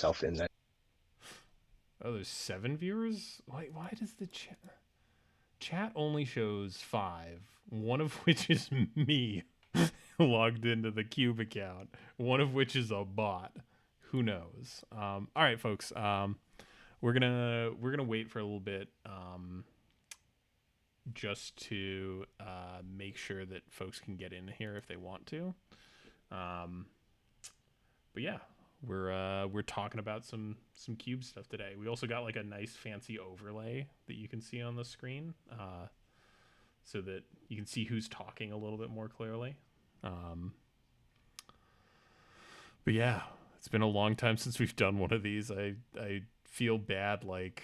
myself in that. Oh, there's 7 viewers? Why does the chat only shows 5, one of which is me logged into the Cube account, one of which is a bot. Who knows? All right, folks. We're gonna wait for a little bit, just to make sure that folks can get in here if they want to. But yeah, we're talking about some Cube stuff today. We also got like a nice fancy overlay that you can see on the screen, so that you can see who's talking a little bit more clearly. But yeah, it's been a long time since we've done one of these. I feel bad, like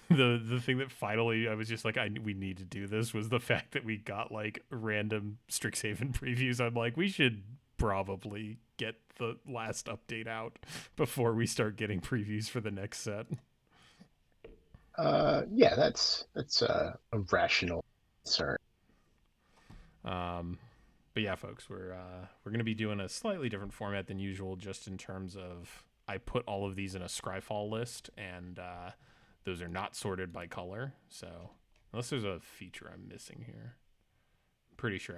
the thing that finally I was just like, we need to do this was the fact that we got like random Strixhaven previews. I'm like, we should probably get the last update out before we start getting previews for the next set. Yeah, that's a rational concern. But yeah, folks, we're going to be doing a slightly different format than usual, just in terms of I put all of these in a Scryfall list, and those are not sorted by color. So unless there's a feature I'm missing here, I'm pretty sure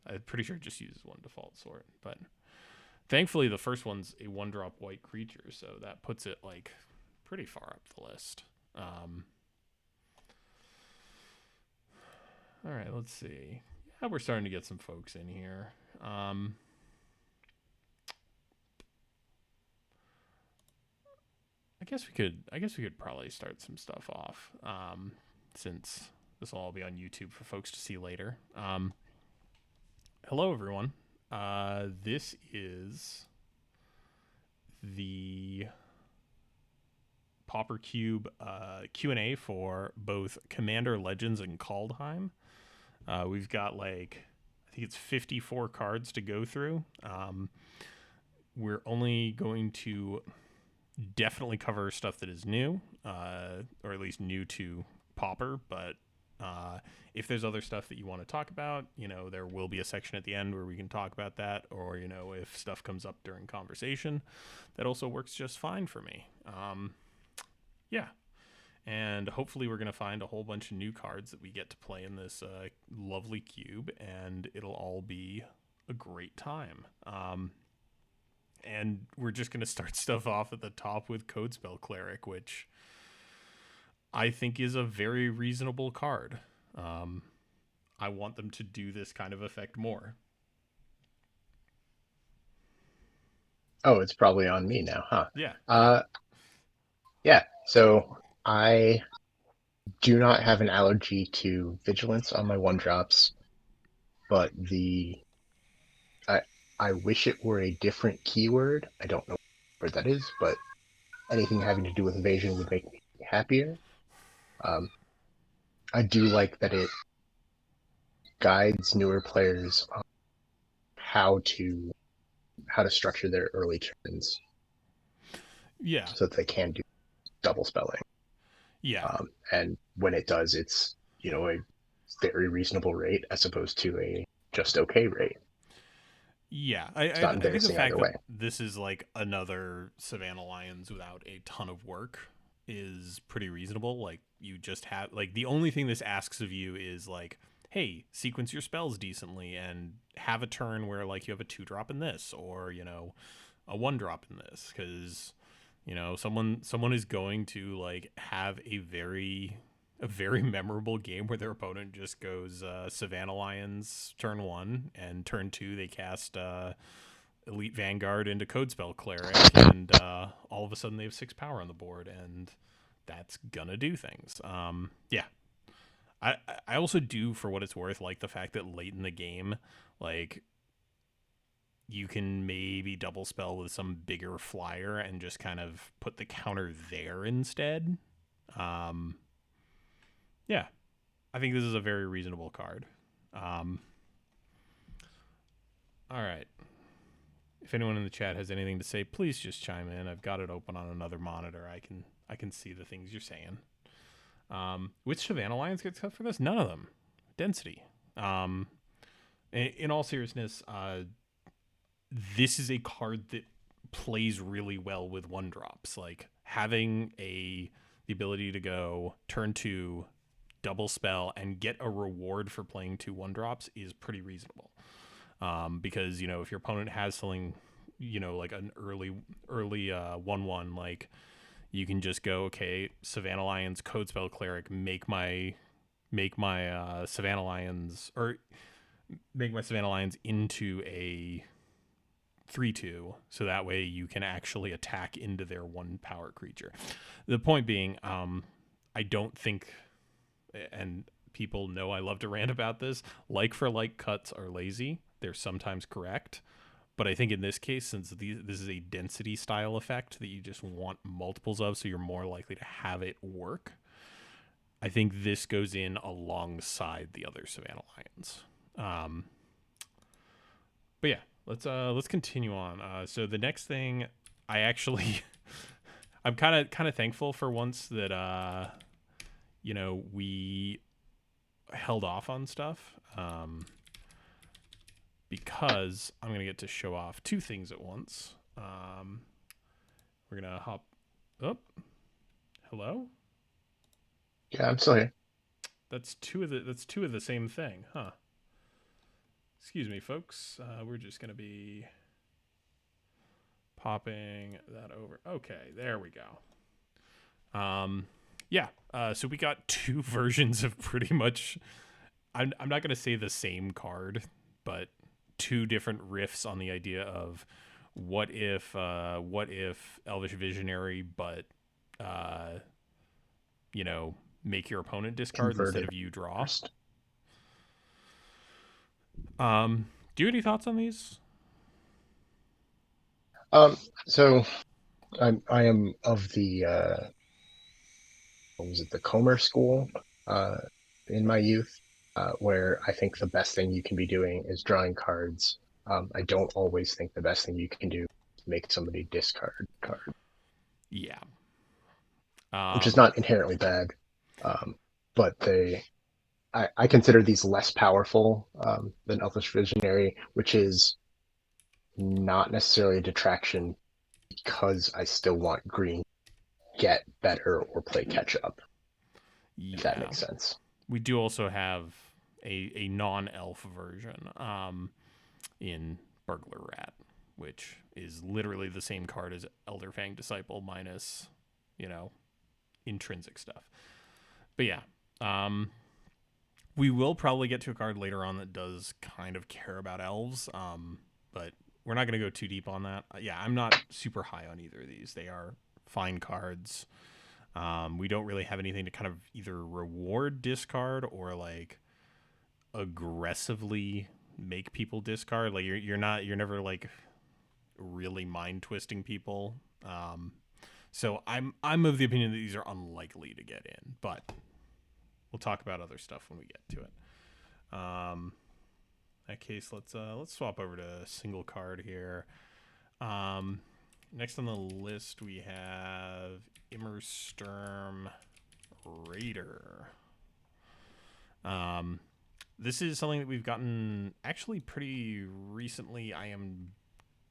I'm pretty sure it just uses one default sort. But thankfully, the first one's a 1-drop white creature, so that puts it like pretty far up the list. All right, let's see. Yeah, we're starting to get some folks in here. I guess we could probably start some stuff off, since this will all be on YouTube for folks to see later. Hello, everyone. This is the Pauper Cube Q&A for both Commander Legends and Kaldheim. We've got I think it's 54 cards to go through. We're only going to definitely cover stuff that is new, or at least new to Pauper, but if there's other stuff that you want to talk about, there will be a section at the end where we can talk about that, or, if stuff comes up during conversation, that also works just fine for me. Yeah. And hopefully we're going to find a whole bunch of new cards that we get to play in this lovely cube, and it'll all be a great time. And we're just going to start stuff off at the top with Codespell Cleric, which I think is a very reasonable card. I want them to do this kind of effect more. Oh, it's probably on me now, huh? Yeah. Yeah. So I do not have an allergy to vigilance on my 1-drops, but I wish it were a different keyword. I don't know what that is, but anything having to do with evasion would make me happier. I do like that it guides newer players on how to structure their early turns. Yeah. So that they can do double spelling. Yeah. And when it does, it's, a very reasonable rate as opposed to a just okay rate. Yeah, It's not I think the embarrassing fact either way. that this is like another Savannah Lions without a ton of work is pretty reasonable. Like, you just have, like, the only thing this asks of you is like, hey, sequence your spells decently and have a turn where like you have a 2-drop in this, or a 1-drop in this, because someone is going to like have a very memorable game where their opponent just goes Savannah Lions turn 1, and turn 2 they cast Elite Vanguard into Codespell Cleric, and all of a sudden they have 6 power on the board, and that's gonna do things. Yeah. I also do, for what it's worth, like the fact that late in the game, like, you can maybe double spell with some bigger flyer and just kind of put the counter there instead. Yeah, I think this is a very reasonable card. All right. If anyone in the chat has anything to say, please just chime in. I've got it open on another monitor. I can see the things you're saying. Which Savannah Lions gets cut for this? None of them. Density. In all seriousness, this is a card that plays really well with 1-drops. Like having the ability to go turn 2, double spell, and get a reward for playing 2 1-drops is pretty reasonable. Because, if your opponent has something, like an early 1/1, like you can just go, okay, Savannah Lions, Code Spell Cleric, make my Savannah Lions, or make my Savannah Lions into a 3/2, so that way you can actually attack into their 1 power creature. The point being, I don't think, and people know I love to rant about this, like for like cuts are lazy. They're sometimes correct. But I think in this case, since this is a density style effect that you just want multiples of, so you're more likely to have it work, I think this goes in alongside the other Savannah Lions. But yeah, let's continue on. So the next thing, I actually, I'm kind of thankful for once that we held off on stuff. Because I'm going to get to show off 2 things at once. We're going to hop up. Hello? Yeah, I'm still here. That's two of the same thing, huh? Excuse me, folks. We're just going to be popping that over. Okay, there we go. Yeah, so we got 2 versions of pretty much, I'm not going to say the same card, but 2 different riffs on the idea of what if Elvish Visionary, but make your opponent discard Converted instead of you draw. first. Do you have any thoughts on these? So I am of the what was it, the Comer school in my youth, where I think the best thing you can be doing is drawing cards. I don't always think the best thing you can do is make somebody discard card. Yeah. Which is not inherently bad, but I consider these less powerful than Elvish Visionary, which is not necessarily a detraction because I still want green get better or play catch up. Yeah. If that makes sense. We do also have a non-elf version in Burglar Rat, which is literally the same card as Elderfang Disciple minus, intrinsic stuff. But yeah, we will probably get to a card later on that does kind of care about elves, but we're not going to go too deep on that. Yeah, I'm not super high on either of these. They are fine cards. We don't really have anything to kind of either reward discard or like aggressively make people discard. Like you're never like really mind twisting people. So I'm of the opinion that these are unlikely to get in, but we'll talk about other stuff when we get to it. In that case, let's swap over to single card here. Next on the list we have Emmersturm Raider. This is something that we've gotten actually pretty recently. I am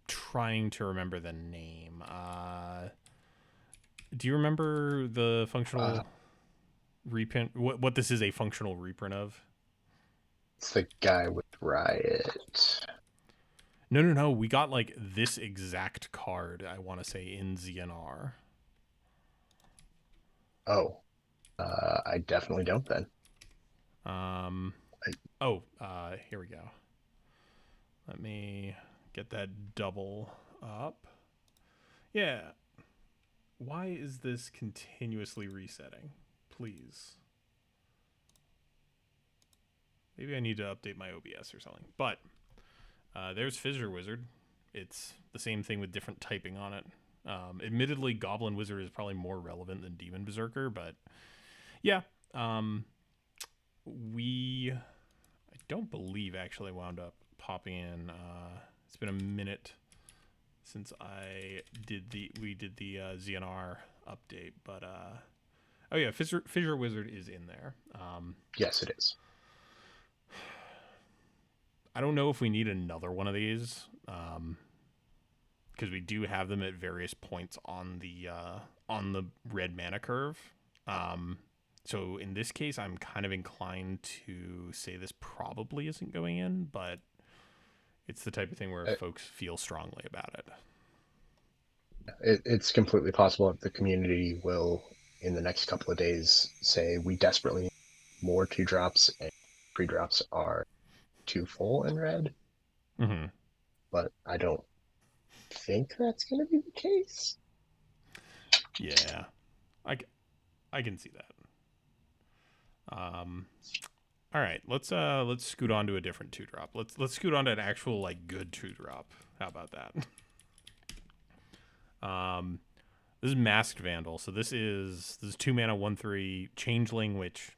trying to remember the name. Do you remember the functional reprint? What this is a functional reprint of? It's the guy with Riot. No. We got like this exact card, I want to say, in ZNR. Oh. I definitely don't then. Here we go. Let me get that double up. Yeah. Why is this continuously resetting? Please. Maybe I need to update my OBS or something. But there's Fissure Wizard. It's the same thing with different typing on it. Admittedly, Goblin Wizard is probably more relevant than Demon Berserker, but yeah. I don't believe actually wound up popping in. It's been a minute since we did the ZNR update, but oh yeah, Fissure Wizard is in there. Yes, it is. I don't know if we need another one of these, because we do have them at various points on the red mana curve. So in this case, I'm kind of inclined to say this probably isn't going in, but it's the type of thing where folks feel strongly about it. It's completely possible that the community will, in the next couple of days, say we desperately need more 2-drops, and 3-drops are too full in red. Mm-hmm. But I don't think that's going to be the case. Yeah, I can see that. All right, let's scoot on to a different 2-drop. Let's scoot on to an actual like good 2-drop. How about that? This is Masked Vandal. So this is 2 mana 1/3 changeling, which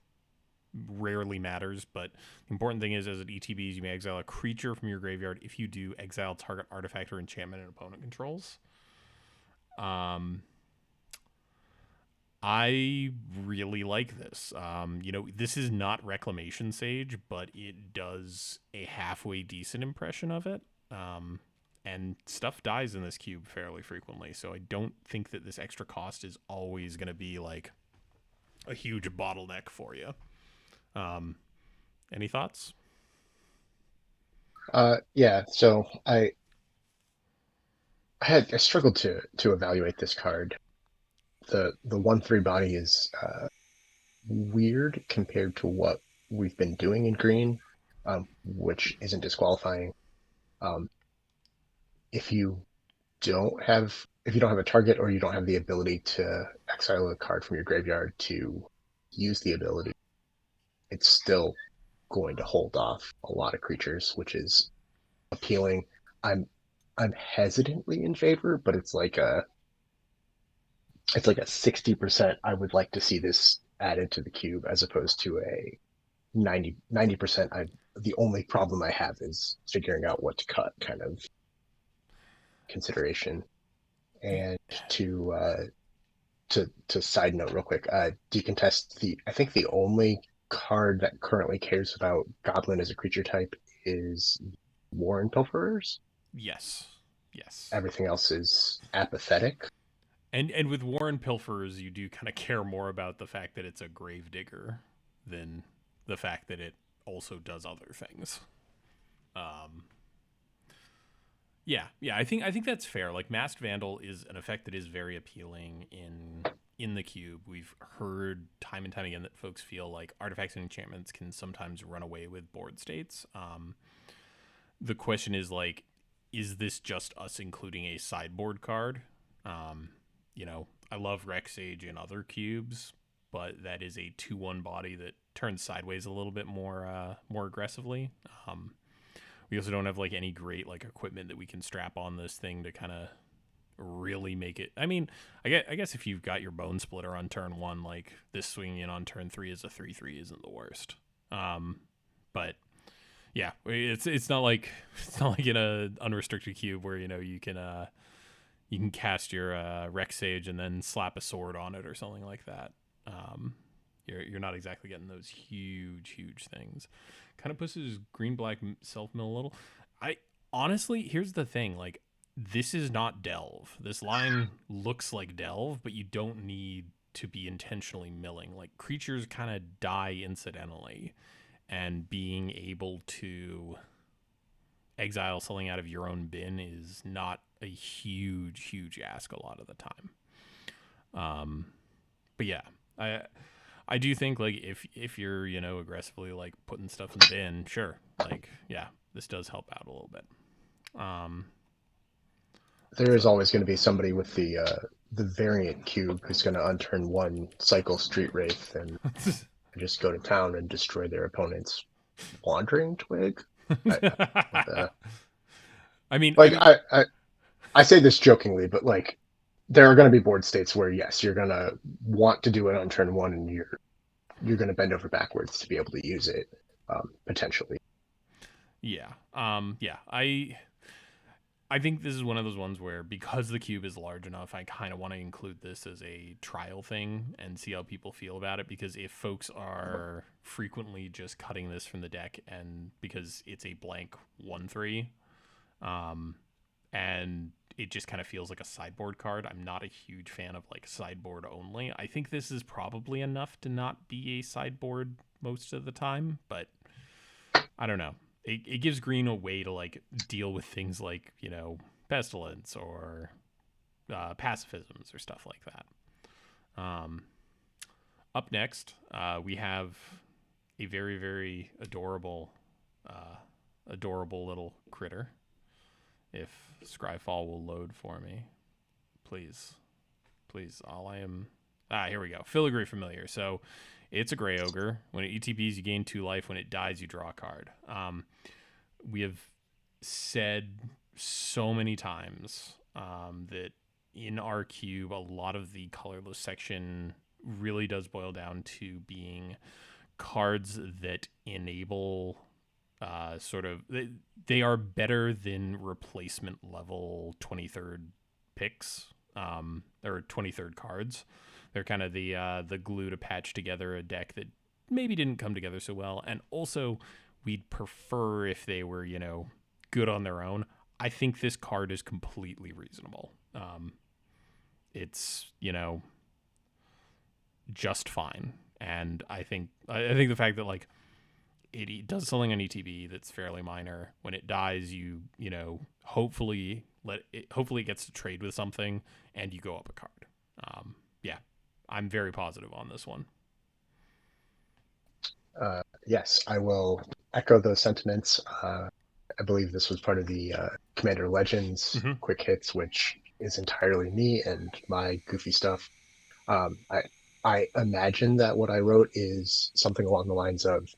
rarely matters, but the important thing is as it ETBs, you may exile a creature from your graveyard. If you do, exile target artifact or enchantment an opponent controls. I really like this. This is not Reclamation Sage, but it does a halfway decent impression of it. And stuff dies in this cube fairly frequently, so I don't think that this extra cost is always going to be like a huge bottleneck for you. Any thoughts? Yeah. So I struggled to evaluate this card. The 1/3 body is weird compared to what we've been doing in green, which isn't disqualifying. If you don't have a target or you don't have the ability to exile a card from your graveyard to use the ability, it's still going to hold off a lot of creatures, which is appealing. I'm hesitantly in favor, but it's like a 60% I would like to see this added to the cube as opposed to a 90%. The only problem I have is figuring out what to cut kind of consideration. And to side note real quick, decontest I think the only card that currently cares about Goblin as a creature type is Warren Pilferers. Yes. Everything else is apathetic. And with Warren Pilferers, you do kind of care more about the fact that it's a Gravedigger than the fact that it also does other things. Yeah, I think that's fair. Like Masked Vandal is an effect that is very appealing in the cube. We've heard time and time again that folks feel like artifacts and enchantments can sometimes run away with board states. The question is like, is this just us including a sideboard card? I love Rex Sage in other cubes, but that is a 2/1 body that turns sideways a little bit more aggressively. We also don't have like any great like equipment that we can strap on this thing to kind of really make it. I mean, I guess if you've got your Bone Splitter on turn 1, like this swinging in on turn 3 as a 3/3 isn't the worst. But yeah, it's not like in a unrestricted cube where you can cast your Rex Sage and then slap a sword on it or something like that. You're not exactly getting those huge things. Kind of pushes green-black self-mill a little. I honestly, here's the thing, like this is not Delve. This line looks like Delve, but you don't need to be intentionally milling. Like creatures kind of die incidentally, and being able to exile something out of your own bin is not a huge ask a lot of the time. But yeah, I do think like if you're aggressively like putting stuff in the bin, sure, like yeah, this does help out a little bit. There is always going to be somebody with the variant cube who's going to unturn 1 cycle Street Wraith and just go to town and destroy their opponent's Wandering Twig. I say this jokingly, but like there are going to be board states where yes, you're going to want to do it on turn 1, and you're going to bend over backwards to be able to use it potentially. Yeah. I think this is one of those ones where because the cube is large enough, I kind of want to include this as a trial thing and see how people feel about it. Because if folks are frequently just cutting this from the deck and because it's a blank 1/3, and it just kind of feels like a sideboard card. I'm not a huge fan of like sideboard only. I think this is probably enough to not be a sideboard most of the time, but I don't know. It gives green a way to like deal with things like, you know, Pestilence or pacifisms or stuff like that. Up next, we have a very, very adorable little critter. If Scryfall will load for me, please. Here we go. Filigree Familiar. So it's a gray ogre. When it ETBs, you gain 2 life. When it dies, you draw a card. We have said so many times that in our cube, a lot of the colorless section really does boil down to being cards that enable they are better than replacement level 23rd picks or 23rd cards. They're kind of the glue to patch together a deck that maybe didn't come together so well. And also, we'd prefer if they were, you know, good on their own. I think this card is completely reasonable. It's, you know, just fine. And I think the fact that like it does something on ETB that's fairly minor. When it dies, you know, hopefully it gets to trade with something, and you go up a card. Yeah, I'm very positive on this one. Yes, I will echo those sentiments. I believe this was part of the Commander Legends quick hits, which is entirely me and my goofy stuff. I imagine that what I wrote is something along the lines of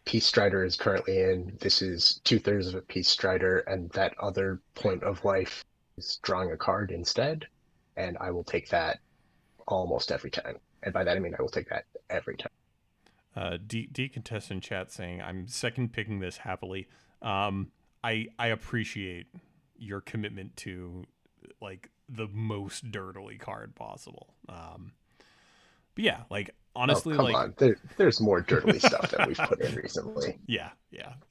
Peace Strider is currently in. This is 2/3 of a Peace Strider, and that other point of life is drawing a card instead. And I will take that almost every time. And by that I mean I will take that every time. Decontest in chat saying I'm second picking this happily. I appreciate your commitment to like the most dirtily card possible. But yeah, like honestly, come on. There's more dirtily stuff that we've put in recently. Yeah.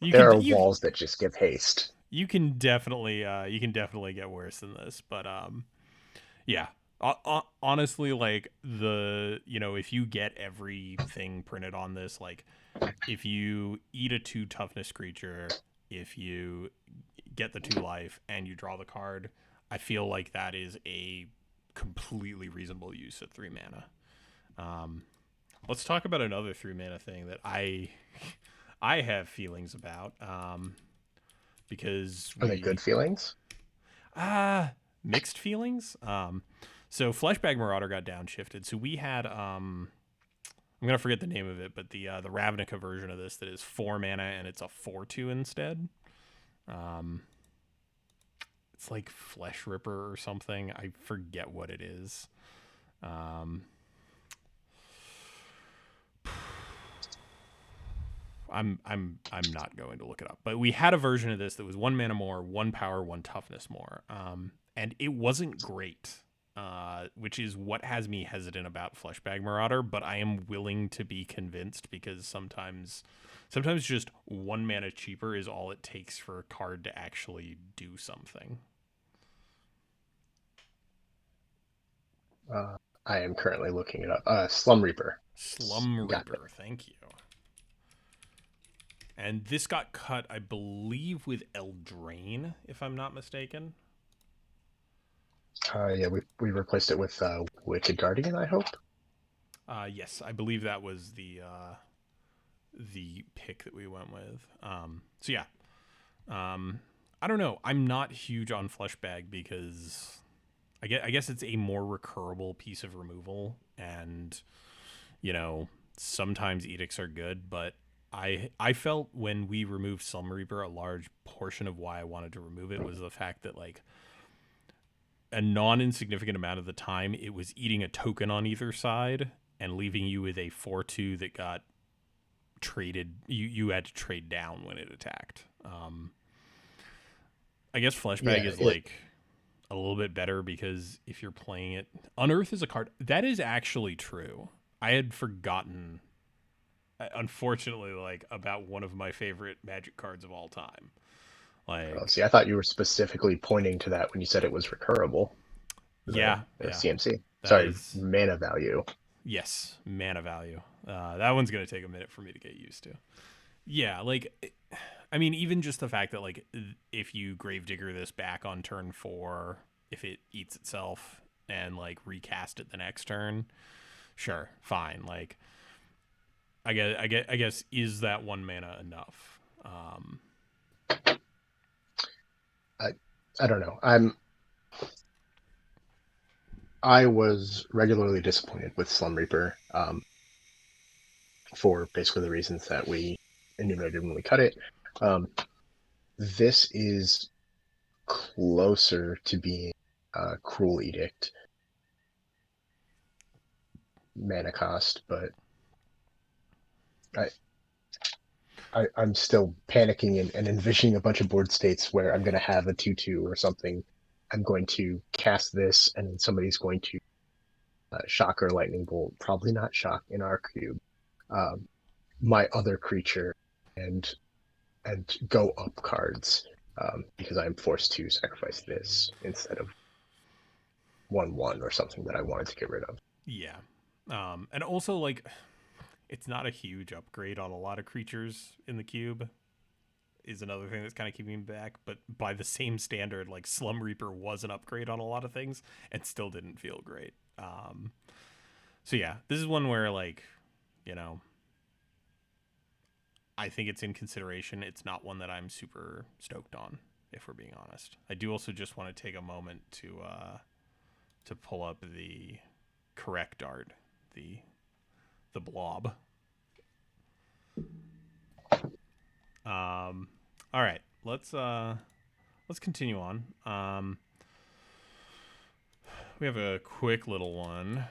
There are walls that just give haste. You can definitely get worse than this, but yeah. Honestly, like if you get everything printed on this, like if you eat a 2 toughness creature, if you get the 2 life and you draw the card, I feel like that is a completely reasonable use of 3 mana. Let's talk about another 3 mana thing that I have feelings about. Because are they good feelings? Mixed feelings. So Bag Marauder got downshifted. So we had I'm gonna forget the name of it, but the Ravnica version of this that is 4 mana and it's a 4/2 instead. It's like Flesh Ripper or something. I forget what it is. I'm not going to look it up, but we had a version of this that was 1 mana more, 1 power, 1 toughness more, and it wasn't great, which is what has me hesitant about Bag Marauder. But I am willing to be convinced because sometimes just 1 mana cheaper is all it takes for a card to actually do something. I am currently looking it up. Slum Reaper. Slum Reaper, thank you. And this got cut, I believe, with Eldraine, if I'm not mistaken. Yeah, we replaced it with Wicked Guardian, I hope. Yes, I believe that was the pick that we went with. So yeah, I don't know. I'm not huge on Bag because I guess it's a more recurable piece of removal, and sometimes edicts are good, but I felt when we removed Slum Reaper, a large portion of why I wanted to remove it was the fact that like a non-insignificant amount of the time it was eating a token on either side and leaving you with a 4/2 that got traded. You had to trade down when it attacked. I guess Bag is like a little bit better because if you're playing it, Unearth is a card that is actually true. I had forgotten, unfortunately, like about one of my favorite Magic cards of all time. Like, Oh, see, I thought you were specifically pointing to that when you said it was recurable. yeah, The yeah, CMC. that Sorry, is, mana value. yes, mana value. That one's gonna take a minute for me to get used to. Yeah, like, I mean, even just the fact that like if you Gravedigger this back on turn 4, if it eats itself and like recast it the next turn, sure, fine. Like, I guess, is that 1 mana enough? I, I don't know. I was regularly disappointed with Slum Reaper for basically the reasons that we enumerated when we cut it. This is closer to being Cruel Edict mana cost, but I, I'm still panicking and envisioning a bunch of board states where I'm going to have a 2/2 or something. I'm going to cast this, and then somebody's going to shock or lightning bolt. Probably not shock in our cube. Um, my other creature, and go up cards because I'm forced to sacrifice this instead of 1/1 or something that I wanted to get rid of. Yeah, and also like it's not a huge upgrade on a lot of creatures in the cube. Is another thing that's kind of keeping me back, but by the same standard, like Slum Reaper was an upgrade on a lot of things and still didn't feel great. So yeah, this is one where like, you know, I think it's in consideration. It's not one that I'm super stoked on, if we're being honest. I do also just want to take a moment to pull up the correct art, the blob. All right, let's continue on. We have a quick little one,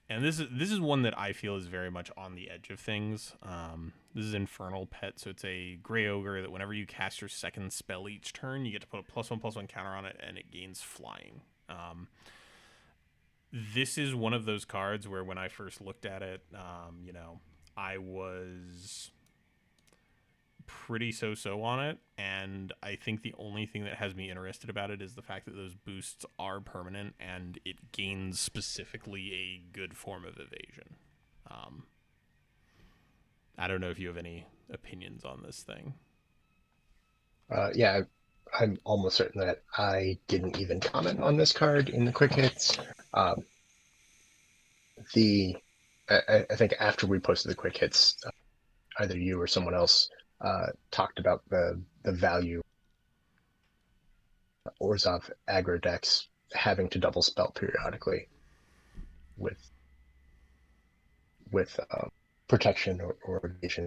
and this is one that I feel is very much on the edge of things. This is Infernal Pet, so it's a gray ogre that whenever you cast your second spell each turn, you get to put a +1/+1 counter on it, and it gains flying. This is one of those cards where when I first looked at it, you know, I was pretty so-so on it, and I think the only thing that has me interested about it is the fact that those boosts are permanent and it gains specifically a good form of evasion. I don't know if you have any opinions on this thing. Yeah, I'm almost certain that I didn't even comment on this card in the quick hits. The I think after we posted the quick hits, either you or someone else talked about the value Orzhov aggro decks having to double spell periodically with protection or evasion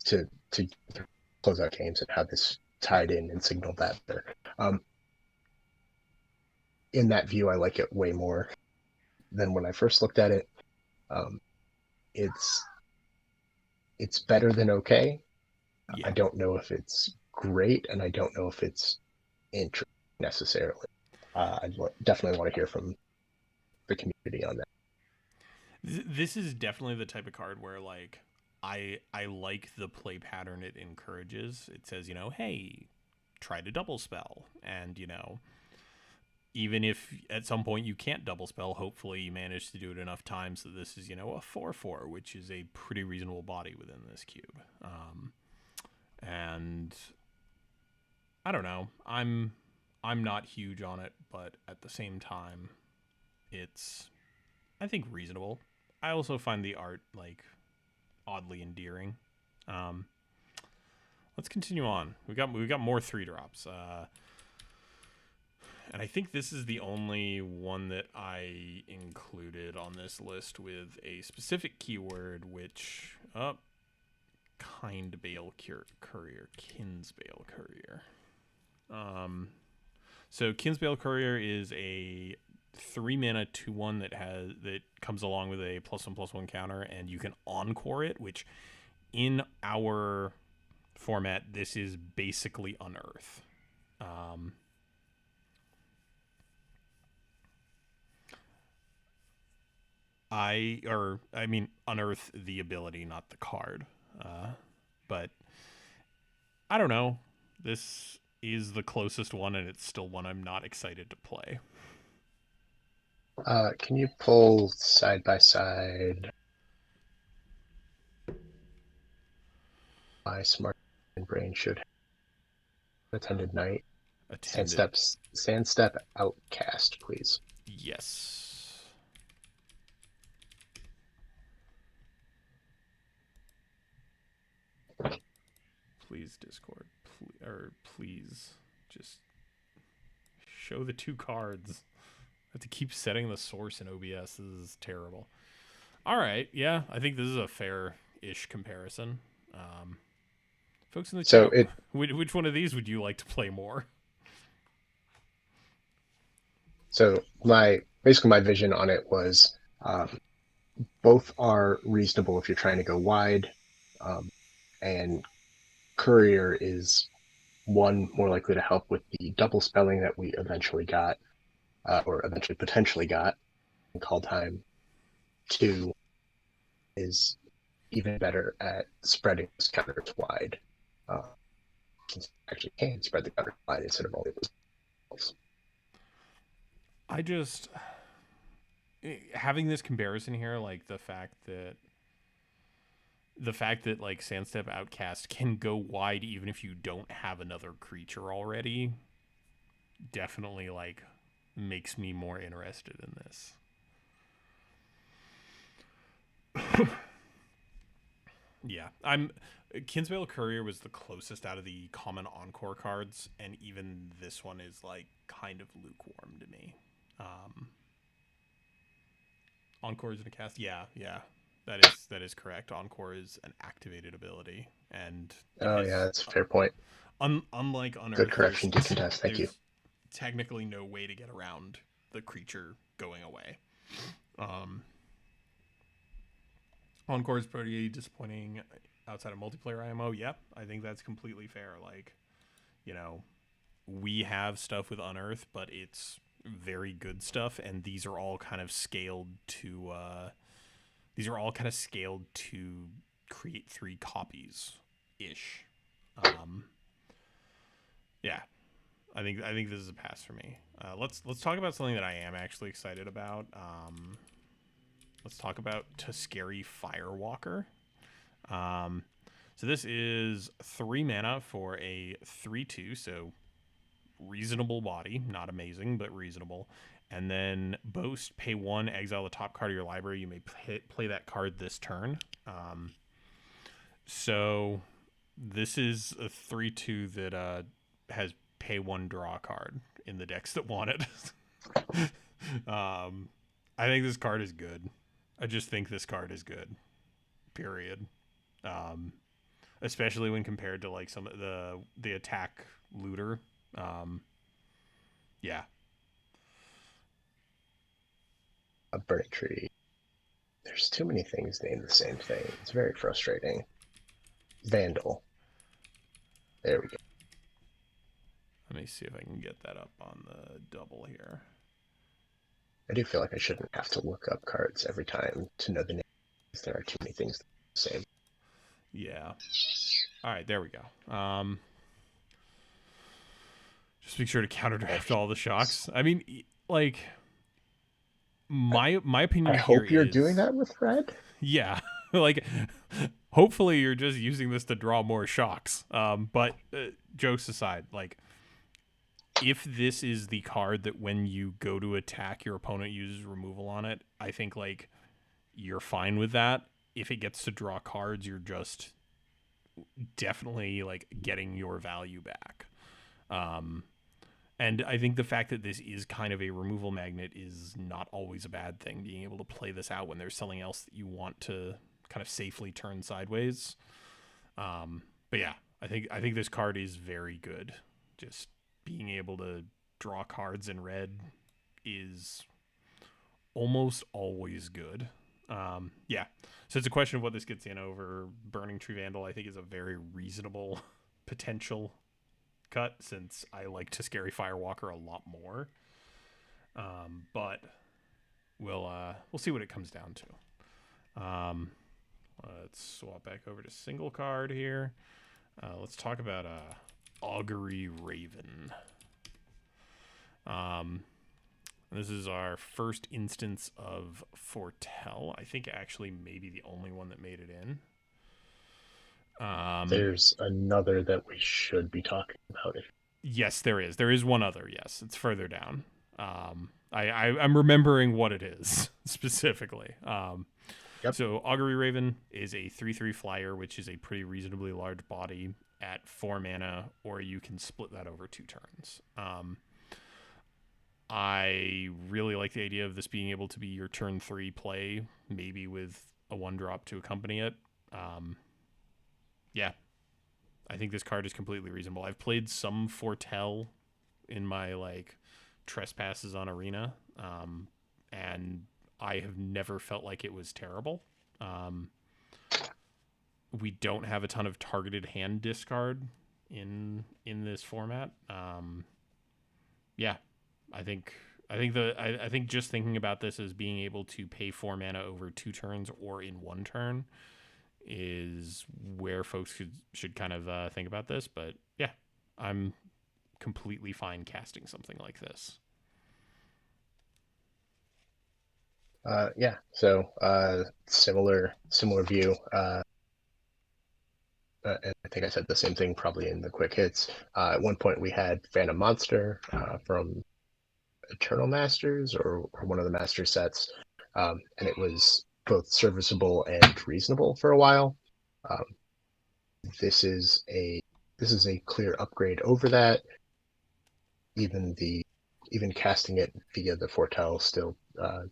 to close out games, and how this tied in and signaled that there. In that view, I like it way more than when I first looked at it. It's better than okay. Yeah. I don't know if it's great, and I don't know if it's interesting necessarily. I definitely want to hear from the community on that. This is definitely the type of card where like I like the play pattern it encourages. It says, you know, hey, try to double spell, and you know, even if at some point you can't double spell, hopefully you manage to do it enough times that this is, you know, a 4/4, which is a pretty reasonable body within this cube. And I don't know, I'm not huge on it, but at the same time, it's, I think, reasonable. I also find the art like oddly endearing. Um, let's continue on. We got more 3-drops. And I think this is the only one that I included on this list with a specific keyword, which Kindbale Courier, Kinsbale Courier. So Kinsbale Courier is a 3-mana 2/1 that comes along with a +1/+1 counter, and you can encore it, which in our format this is basically unearth. I mean unearth the ability, not the card. But I don't know. This is the closest one, and it's still one I'm not excited to play. Can you pull side by side my smart brain should have attended night? Attended. Sandstep Outcast, please. Yes. Please, Discord. Please just show the 2 cards. I have to keep setting the source in OBS. This is terrible. All right. Yeah, I think this is a fair-ish comparison. Folks in the chat, which one of these would you like to play more? So basically my vision on it was both are reasonable if you're trying to go wide, and Courier is one more likely to help with the double spelling that we eventually got, or eventually potentially got in Kaldheim. 2 is even better at spreading those counters wide. Since actually can spread the counters wide instead of only those. I just having this comparison here, like the fact that like Sandstep Outcast can go wide even if you don't have another creature already, definitely like makes me more interested in this. Yeah, Kinsvale Courier was the closest out of the common Encore cards, and even this one is like kind of lukewarm to me. Encore is in a cast. Yeah. That is correct. Encore is an activated ability, and that's a fair point. Unlike Unearth, good correction, Decontest. Thank you. Technically, no way to get around the creature going away. Encore is pretty disappointing outside of multiplayer IMO. Yep, I think that's completely fair. Like, we have stuff with Unearth, but it's very good stuff, and these are all kind of scaled to create 3 copies ish. Yeah, I think this is a pass for me. Let's talk about something that I am actually excited about. Let's talk about Tuscary Firewalker. So this is 3 mana for a 3/2, so reasonable body, not amazing, but reasonable. And then Boast, pay 1, exile the top card of your library. You may play that card this turn. So this is a 3/2 that has pay 1, draw a card in the decks that want it. I think this card is good. I just think this card is good. Period. Especially when compared to like some of the attack looter. Yeah. A burning tree. There's too many things named the same thing. It's very frustrating. Vandal. There we go. Let me see if I can get that up on the double here. I do feel like I shouldn't have to look up cards every time to know the name. There are too many things the same. Yeah. All right, there we go. Just make sure to counter draft all the shocks. I mean, like my opinion. I hope you're doing that with red. Yeah, like hopefully you're just using this to draw more shocks. But jokes aside, like if this is the card that when you go to attack your opponent uses removal on it, I think like you're fine with that. If it gets to draw cards, you're just definitely like getting your value back. And I think the fact that this is kind of a removal magnet is not always a bad thing. Being able to play this out when there's something else that you want to kind of safely turn sideways. But yeah, I think this card is very good. Just being able to draw cards in red is almost always good. Yeah, so it's a question of what this gets in over Burning Tree Vandal. I think is a very reasonable potential cut since I like Tuscary Firewalker a lot more. But we'll see what it comes down to. Let's swap back over to single card here. Let's talk about Augury Raven. This is our first instance of Foretell. I think actually maybe the only one that made it in. There's another that we should be talking about. Yes, there is. There is one other. Yes, it's further down. I'm remembering what it is specifically. Yep. So Augury Raven is a 3/3 flyer, which is a pretty reasonably large body at 4 mana, or you can split that over 2 turns. I really like the idea of this being able to be your turn 3 play, maybe with a 1-drop to accompany it. Yeah, I think this card is completely reasonable. I've played some Foretell in my like trespasses on Arena, and I have never felt like it was terrible. We don't have a ton of targeted hand discard in this format. Yeah, I think just thinking about this as being able to pay 4 mana over 2 turns or in 1 turn is where folks should kind of think about this. But yeah, I'm completely fine casting something like this. Yeah, so similar view. And I think I said the same thing probably in the quick hits. At one point we had Phantom Monster from Eternal Masters or one of the master sets, and it was both serviceable and reasonable for a while. This is a clear upgrade over that. Even casting it via the Foretell still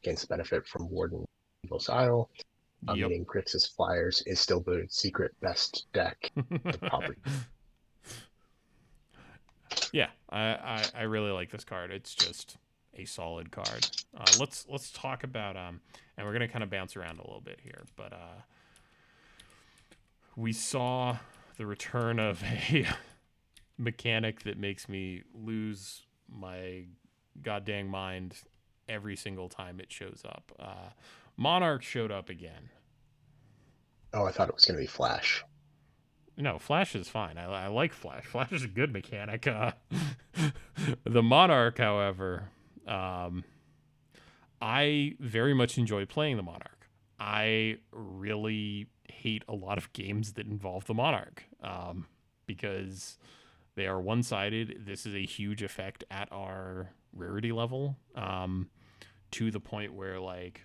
gains benefit from Warden Evil's Isle. Yep. Meaning Grixis Flyers is still the secret best deck of Pauper. Yeah, I really like this card. It's just a solid card. Let's talk about and we're gonna kind of bounce around a little bit here, but we saw the return of a mechanic that makes me lose my goddamn mind every single time it shows up. Monarch showed up again. Oh, I thought it was going to be Flash. No, Flash is fine. I like Flash. Flash is a good mechanic. The Monarch, however, I very much enjoy playing the Monarch. I really hate a lot of games that involve the Monarch because they are one-sided. This is a huge effect at our rarity level to the point where, like,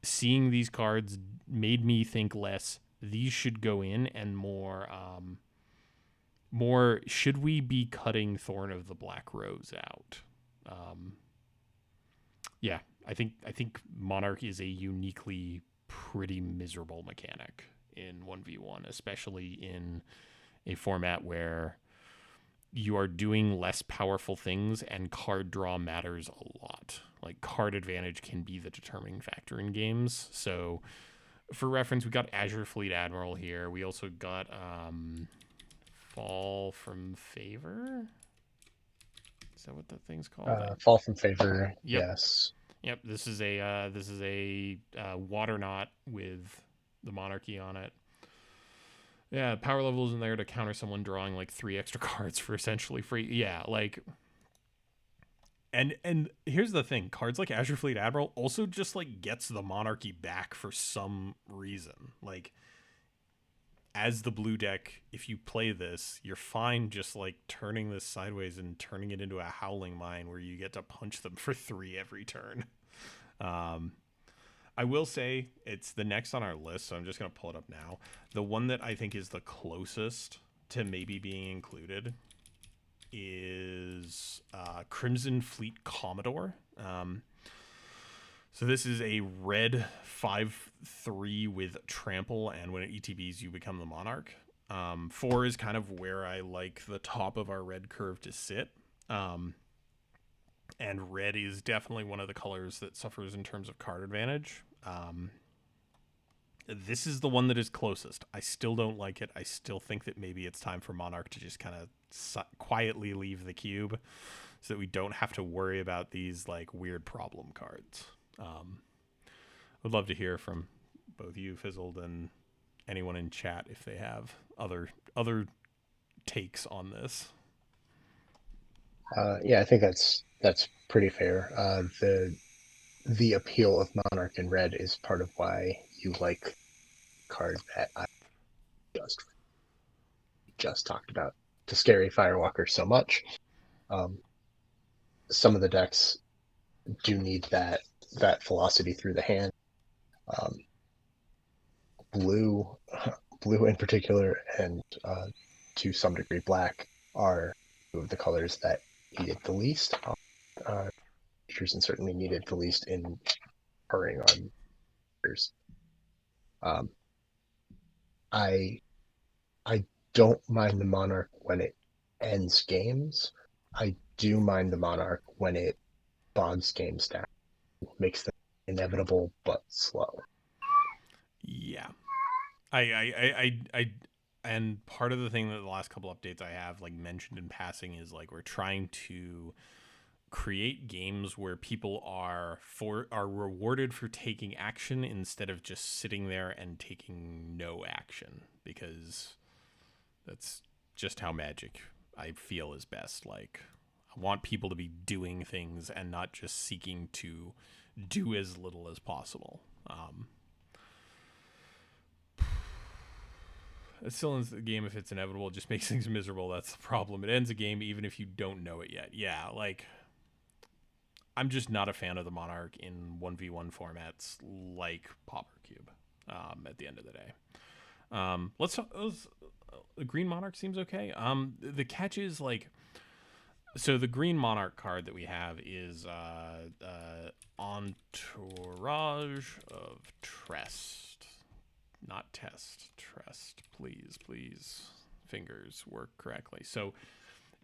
seeing these cards made me think less these should go in and more should we be cutting Thorn of the Black Rose out. Yeah, I think Monarch is a uniquely pretty miserable mechanic in 1v1, especially in a format where you are doing less powerful things and card draw matters a lot. Like, card advantage can be the determining factor in games. So for reference, we got Azure Fleet Admiral here. We also got Fall from Favor. Is that what that thing's called? Fall from Favor. Yep. Yes. Yep. This is a Water Knot with the Monarchy on it. Yeah, power level is in there to counter someone drawing like 3 extra cards for essentially free. Yeah, like, and here's the thing: cards like Azure Fleet Admiral also just like gets the Monarchy back for some reason. Like, as the blue deck, if you play this, you're fine just like turning this sideways and turning it into a Howling Mine where you get to punch them for 3 every turn. I will say it's the next on our list, so I'm just going to pull it up now. The one that I think is the closest to maybe being included is Crimson Fleet Commodore. So this is a red 5/3 with trample, and when it ETBs, you become the Monarch. 4 is kind of where I like the top of our red curve to sit. And red is definitely one of the colors that suffers in terms of card advantage. This is the one that is closest. I still don't like it. I still think that maybe it's time for Monarch to just kind of quietly leave the cube so that we don't have to worry about these like weird problem cards. Would love to hear from both you, Fizzled, and anyone in chat if they have other takes on this. Yeah, I think that's pretty fair. The appeal of Monarch in red is part of why you like card that I just just talked about to scary Firewalker so much. Some of the decks do need that velocity through the hand. Um, blue, blue in particular, and to some degree black are two of the colors that needed the least. Features and certainly needed the least in purring on players. Um, I I don't mind the Monarch when it ends games. I do mind the Monarch when it bogs games down, makes them inevitable but slow. Yeah. I and part of the thing that the last couple updates I have like mentioned in passing is like we're trying to create games where people are rewarded for taking action instead of just sitting there and taking no action, because that's just how Magic I feel is best. Like I want people to be doing things and not just seeking to do as little as possible. It still ends the game if it's inevitable. It just makes things miserable. That's the problem. It ends a game even if you don't know it yet. Yeah, like I'm just not a fan of the Monarch in 1v1 formats like Pauper Cube at the end of the day. The Green Monarch seems okay. The catch is like, so the Green Monarch card that we have is Entourage of Trest. Not test, Trest. Please. Fingers work correctly. So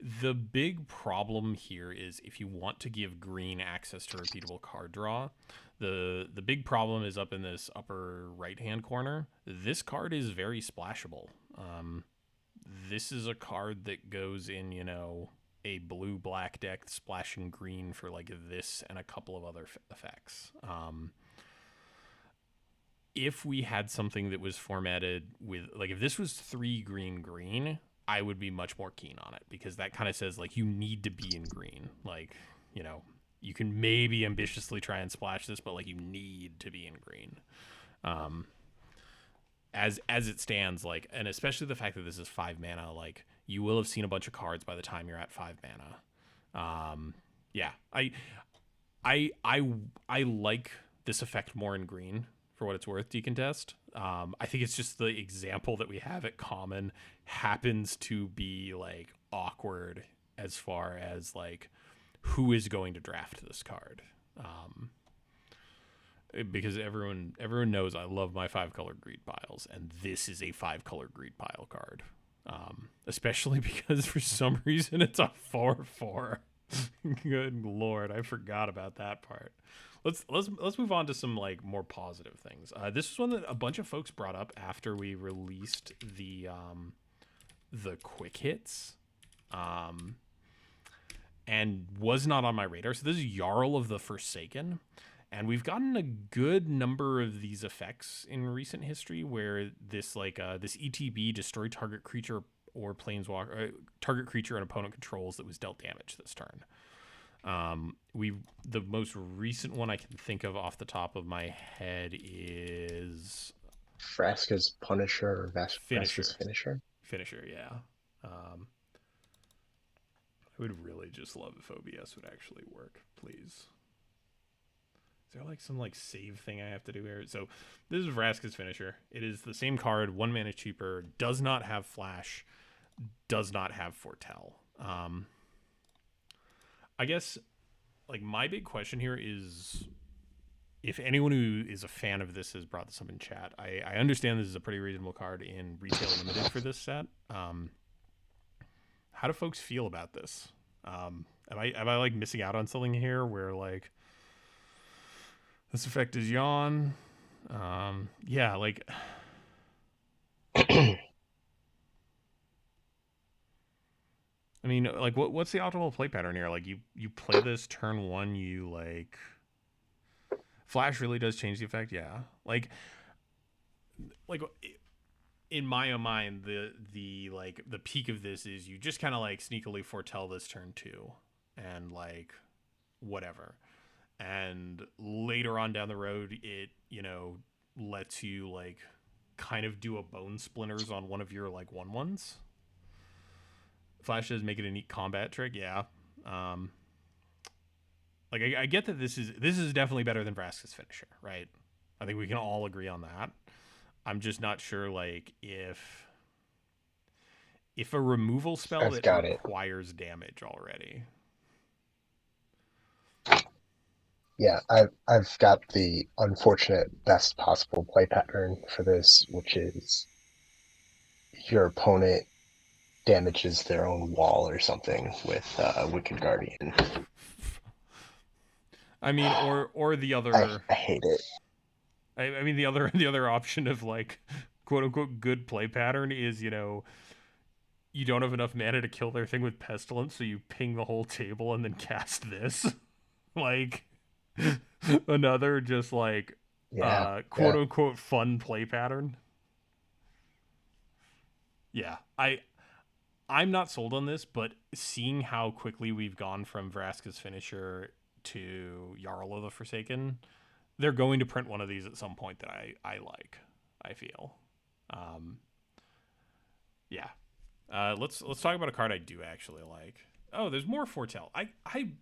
the big problem here is if you want to give green access to repeatable card draw, the big problem is up in this upper right-hand corner. This card is very splashable. This is a card that goes in, a blue-black deck splashing green for like this and a couple of other effects. If we had something that was formatted with, like, if this was 3 green, I would be much more keen on it, because that kind of says like you need to be in green. Like, you can maybe ambitiously try and splash this, but like you need to be in green. As it stands, like, and especially the fact that this is 5 mana, like you will have seen a bunch of cards by the time you're at 5 mana. Yeah, I like this effect more in green for what it's worth, Decontest. I think it's just the example that we have at common happens to be like awkward as far as like who is going to draft this card. Because everyone knows I love my 5-color greed piles, and this is a 5-color greed pile card. Especially because for some reason it's a 4/4. Good Lord, I forgot about that part. Let's move on to some like more positive things. This is one that a bunch of folks brought up after we released the quick hits, and was not on my radar. So this is Jarl of the Forsaken, and we've gotten a good number of these effects in recent history where this this ETB, destroy target creature or planeswalker, target creature an opponent controls that was dealt damage this turn. The most recent one I can think of off the top of my head is Vraska's Punisher or Vraska's Finisher. Finisher, yeah. I would really just love if OBS would actually work, please. Is there like some like save thing I have to do here? So this is Vraska's Finisher. It is the same card, 1 mana cheaper, does not have flash, does not have foretell. I guess like my big question here is, if anyone who is a fan of this has brought this up in chat, I understand this is a pretty reasonable card in retail limited for this set. How do folks feel about this? Am I like missing out on something here where like this effect is yawn? Yeah, like I mean, like what's the optimal play pattern here? Like you play this turn 1, you like flash really does change the effect, yeah. Like in my own mind, the like the peak of this is you just kind of like sneakily foretell this turn 2 and like whatever. And later on down the road, it, lets you like kind of do a bone splinters on one of your like 1/1s. Flashes make it a neat combat trick, yeah. Like I get that this is definitely better than Vraska's finisher, right? I think we can all agree on that. I'm just not sure like if a removal spell I've that got it. requires damage already. Yeah, I've got the unfortunate best possible play pattern for this, which is your opponent damages their own wall or something with Wicked Guardian. I mean, or the other. I hate it. I mean, the other option of like quote unquote good play pattern is you don't have enough mana to kill their thing with Pestilence, so you ping the whole table and then cast this. Like another just like quote unquote fun play pattern. Yeah, I'm not sold on this, but seeing how quickly we've gone from Vraska's finisher to Jarl of the Forsaken, they're going to print one of these at some point that I like. I feel, yeah. Let's talk about a card I do actually like. Oh, there's more foretell.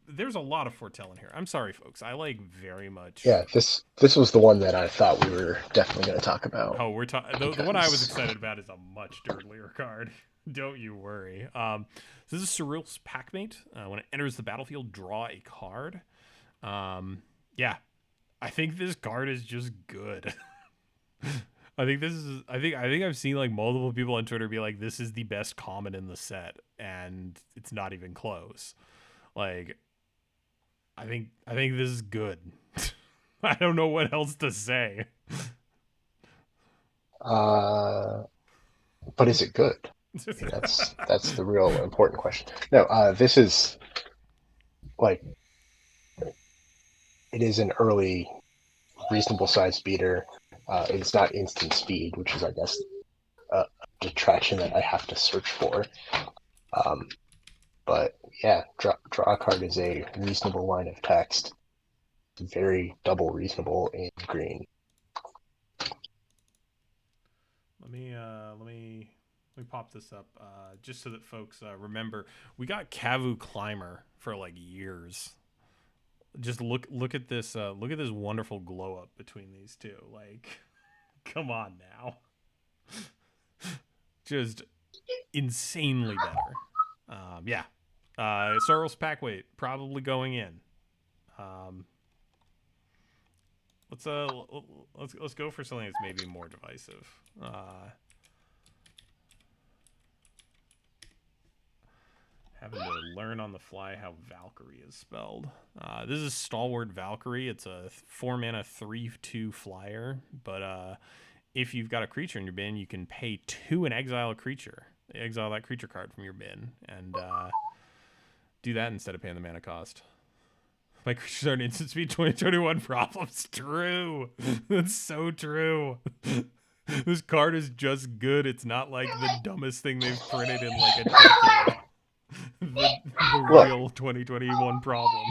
There's a lot of foretell in here. I'm sorry, folks. I like very much. Yeah, this was the one that I thought we were definitely going to talk about. Oh, we're talking. The one I was excited about is a much dirtier card. Don't you worry. So this is Surreal's Packmate. When it enters the battlefield, draw a card. Yeah, I think this card is just good. I think I've seen like multiple people on Twitter be like, this is the best common in the set, and it's not even close. Like, I think this is good. I don't know what else to say. But is it good? I mean, that's the real important question. No, this is like, it is an early reasonable sized beater. It's not instant speed, which is, I guess, a detraction that I have to search for. But yeah, draw a card is a reasonable line of text. Very double reasonable in green. Let me pop this up just so that folks remember. We got Kavu Climber for like years. Just look at this wonderful glow up between these two. Like, come on now. Just insanely better. Yeah. Sorrel's Packweight probably going in. Let's go for something that's maybe more divisive. Having to learn on the fly how Valkyrie is spelled. This is Stalwart Valkyrie. It's a 4-mana 3/2 flyer, but if you've got a creature in your bin, you can pay 2 and exile a creature. Exile that creature card from your bin, and do that instead of paying the mana cost. My creatures are an instant speed 2021 problems. True. That's so true. This card is just good. It's not like the dumbest thing they've printed in like a decade. the real 2021 problem.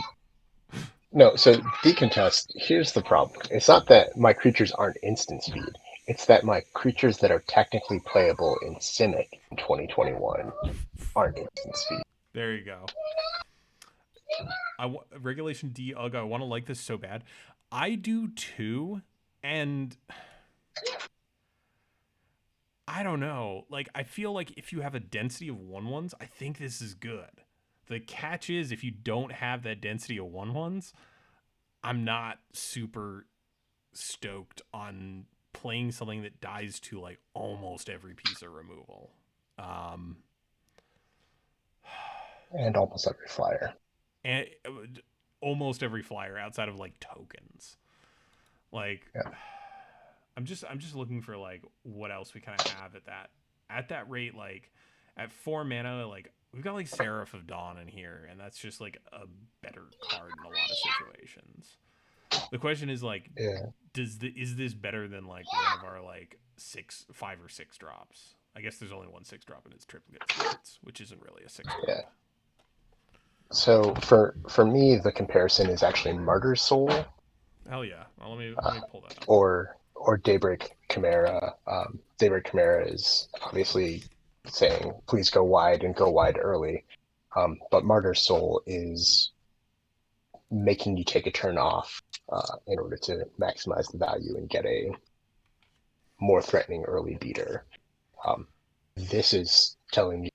No, so decontest, here's the problem. It's not that my creatures aren't instant speed. It's that my creatures that are technically playable in Simic in 2021 aren't instant speed. There you go. Regulation D, ugh, I want to like this so bad. I do too, and I don't know. Like, I feel like if you have a density of 1/1s, I think this is good. The catch is if you don't have that density of 1/1s, I'm not super stoked on playing something that dies to like almost every piece of removal. And almost every flyer. And almost every flyer outside of like tokens. Like, yeah. I'm just looking for like what else we kind of have at that rate. Like at 4 mana, like we've got like Seraph of Dawn in here, and that's just like a better card in a lot of situations. The question is like, Yeah. is this better than like one of our like 5 or 6 drops? I guess there's only one 6 drop and it's triplicate secrets, which isn't really a 6 drop. Yeah. So for me, the comparison is actually Martyr's Soul, Hell yeah! Well, let me pull that up. or Daybreak Camara. Daybreak Camara is obviously saying please go wide and go wide early, but Martyr's Soul is making you take a turn off in order to maximize the value and get a more threatening early beater. This is telling you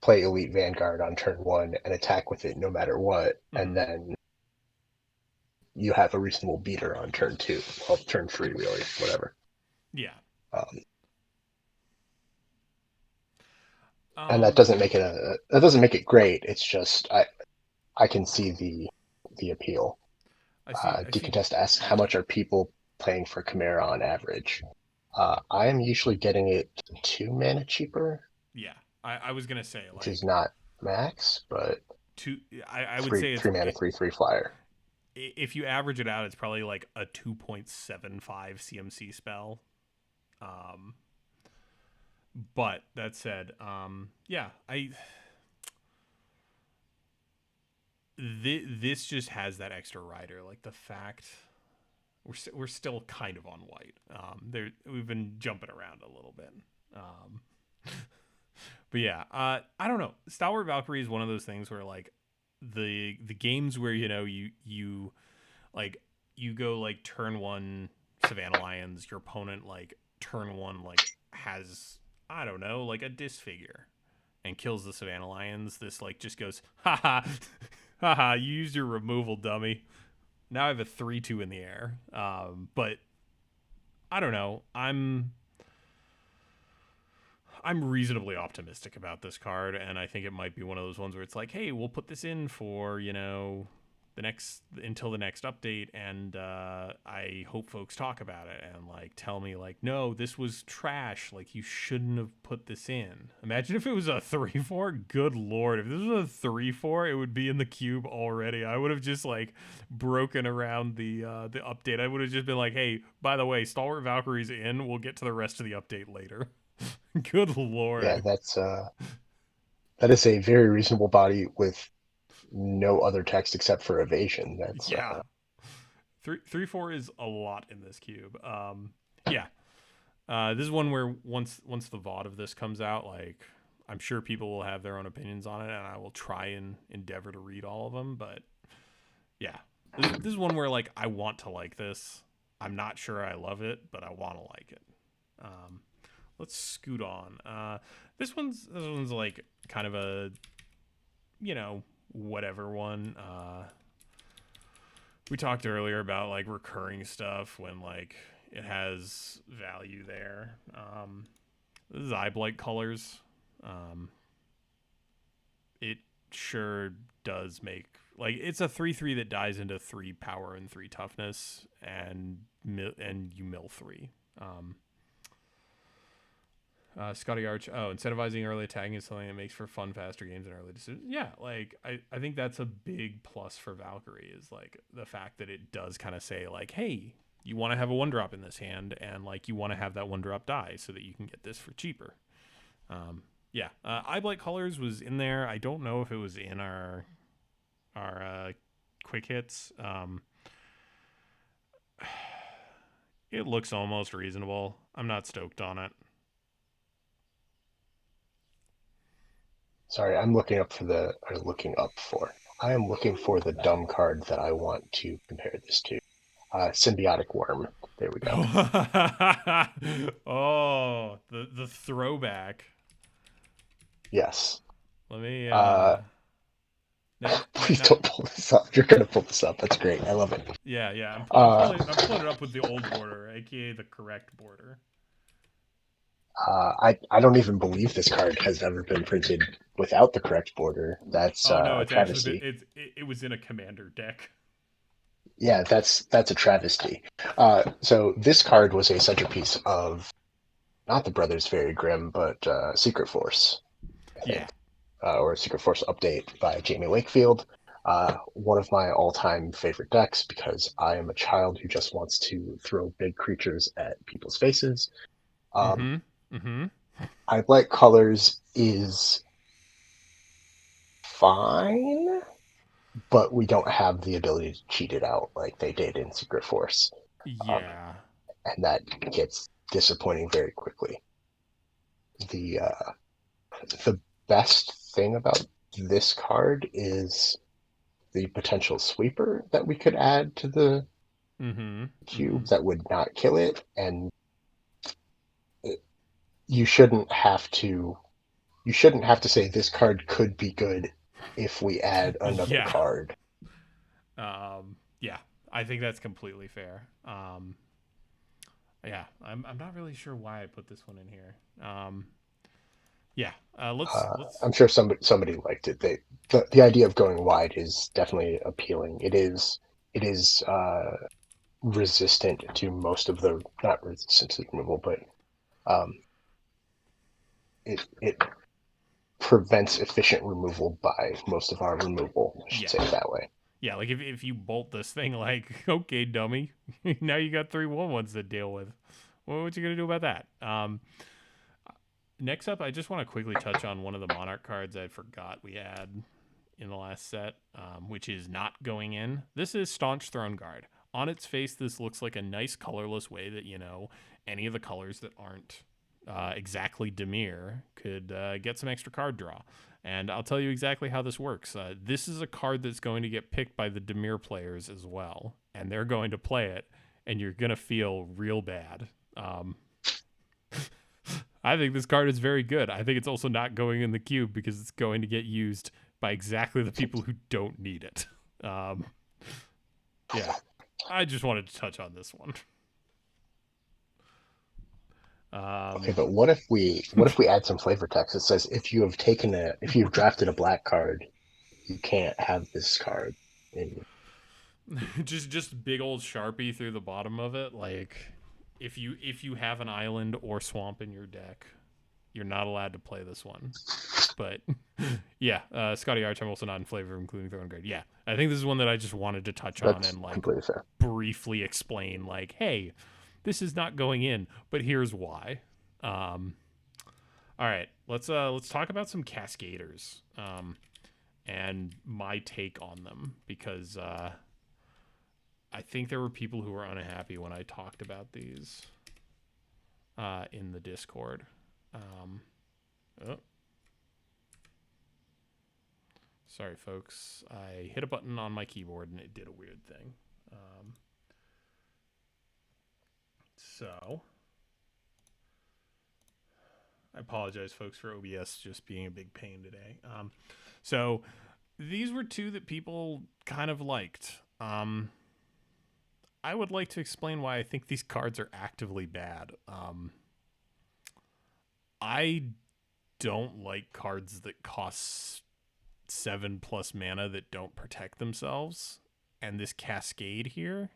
play Elite Vanguard on turn 1 and attack with it no matter what, and then you have a reasonable beater on turn 2, well, turn 3 really, whatever. Yeah. And that doesn't make it great. It's just I can see the appeal. Decontest asks how much are people playing for Camara on average. I am usually getting it 2 mana cheaper. Yeah, I was gonna say like, which is not max, but I would say it's 3 mana 3/3 flyer. If you average it out, it's probably like a 2.75 CMC spell. But that said, yeah, this just has that extra rider, like the fact we're still kind of on white. We've been jumping around a little bit. But yeah, I don't know. Stalwart Valkyrie is one of those things where like the games where you like you go like turn 1 Savannah Lions, your opponent like turn 1 like has, I don't know, like a disfigure and kills the Savannah Lions. This like just goes, haha, haha, you used your removal, dummy. Now I have a 3/2 in the air. But I don't know. I'm reasonably optimistic about this card, and I think it might be one of those ones where it's like, hey, we'll put this in for, until the next update, and I hope folks talk about it and like tell me like, no, this was trash, like you shouldn't have put this in. Imagine if it was a 3/4. Good lord, if this was a 3/4, it would be in the cube already. I would have just like broken around the update. I would have just been like, hey, by the way, Stalwart Valkyrie's in, we'll get to the rest of the update later. Good lord. Yeah, that is a very reasonable body with no other text except for evasion. That's 3/4 is a lot in this cube. Yeah. This is one where once the VOD of this comes out, like I'm sure people will have their own opinions on it, and I will try and endeavor to read all of them. But yeah, this is one where like I want to like this. I'm not sure I love it, but I want to like it. Let's scoot on. This one's like kind of a, whatever one. We talked earlier about like recurring stuff when like it has value there. This is Blight colors. It sure does make like it's a 3/3 that dies into 3 power and 3 toughness, and you mill 3. Scotty Arch. Oh, incentivizing early attacking is something that makes for fun, faster games and early decisions. Yeah, like I think that's a big plus for Valkyrie, is like the fact that it does kind of say like, hey, you want to have a 1-drop in this hand, and like you want to have that 1-drop die so that you can get this for cheaper. Yeah, Blight Colors was in there. I don't know if it was in our quick hits. It looks almost reasonable. I'm not stoked on it. Sorry, I'm looking for the dumb card that I want to compare this to. Symbiotic Worm. There we go. Oh, the throwback. Yes. Let me. Please don't pull this up. You're gonna pull this up. That's great. I love it. Yeah. I'm pulling it up with the old border, aka the correct border. I don't even believe this card has ever been printed without the correct border. That's no, it's travesty. it was in a commander deck. Yeah, that's a travesty. So this card was a centerpiece of not the Brothers Very Grim, but Secret Force. I think. Yeah. Or Secret Force update by Jamie Wakefield. One of my all-time favorite decks because I am a child who just wants to throw big creatures at people's faces. Um, Mm-hmm. Mm-hmm. I like colors is fine, but we don't have the ability to cheat it out like they did in Secret Force. Um, Yeah. and that gets disappointing very quickly. The the best thing about this card is the potential sweeper that we could add to the Mm-hmm. Mm-hmm. cube that would not kill it, and it, you shouldn't have to say this card could be good if we add another Yeah. card. Yeah. I think that's completely fair. Yeah. I'm not really sure why I put this one in here. Yeah. Let's. I'm sure somebody liked it. The idea of going wide is definitely appealing. It is resistant to most of the not resistant to removal, but um, it prevents efficient removal by most of our removal. I should Yeah. say it that way. Yeah. Like if you bolt this thing, like okay, dummy, now you got 3/1/1s to deal with. Well, what you gonna do about that? Next up, I just want to quickly touch on one of the Monarch cards I forgot we had in the last set, which is not going in. This is Staunch Throne Guard. On its face, this looks like a nice colorless way that, any of the colors that aren't exactly Dimir could get some extra card draw. And I'll tell you exactly how this works. This is a card that's going to get picked by the Dimir players as well, and they're going to play it, and you're going to feel real bad. I think this card is very good. I think it's also not going in the cube because it's going to get used by exactly the people who don't need it. Yeah, I just wanted to touch on this one. Okay, but what if we add some flavor text that says if you've drafted a black card, you can't have this card. And just big old Sharpie through the bottom of it. Like if you have an island or swamp in your deck, you're not allowed to play this one. But yeah, Scotty Arch, I'm also not in flavor, including Throne Guard. Yeah, I think this is one that I just wanted to touch on that's and like completely fair. briefly explain, like, hey, this is not going in, but here's why. All right, let's talk about some Cascaders, and my take on them because I think there were people who were unhappy when I talked about these in the Discord. Oh. Sorry, folks. I hit a button on my keyboard and it did a weird thing. So, I apologize, folks, for OBS just being a big pain today. So, these were two that people kind of liked. I would like to explain why I think these cards are actively bad. I don't like cards that cost 7+ mana that don't protect themselves, and this Cascade here.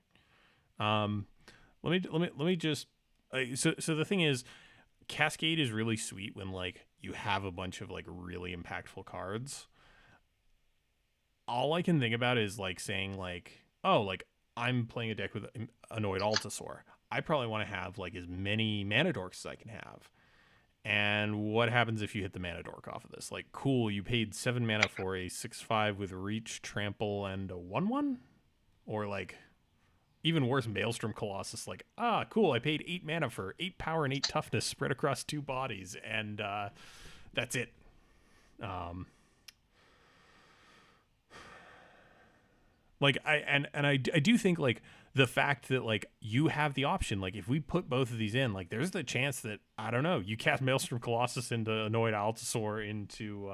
Let me just. So the thing is, Cascade is really sweet when like you have a bunch of like really impactful cards. All I can think about is like saying like, oh, like I'm playing a deck with Annoyed Altasaur. I probably want to have like as many mana dorks as I can have. And what happens if you hit the mana dork off of this? Like, cool, you paid 7 mana for a 6/5 with reach, trample, and a 1/1? Or like, even worse, Maelstrom Colossus. Like, cool, I paid 8 mana for 8 power and 8 toughness spread across 2 bodies, and that's it. Like I do think like the fact that like you have the option, like if we put both of these in, like there's the chance that I don't know, you cast Maelstrom Colossus into Annoyed Altasaur into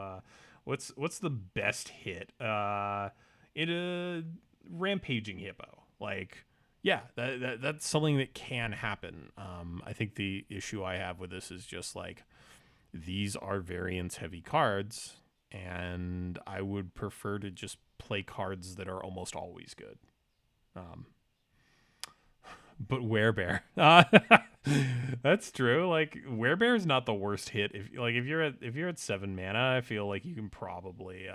what's the best hit? In a Rampaging Hippo. Like yeah, that's something that can happen. I think the issue I have with this is just like these are variance heavy cards, and I would prefer to just play cards that are almost always good. But Werebear, that's true. Like Werebear is not the worst hit. If you're at 7 mana, I feel like you can probably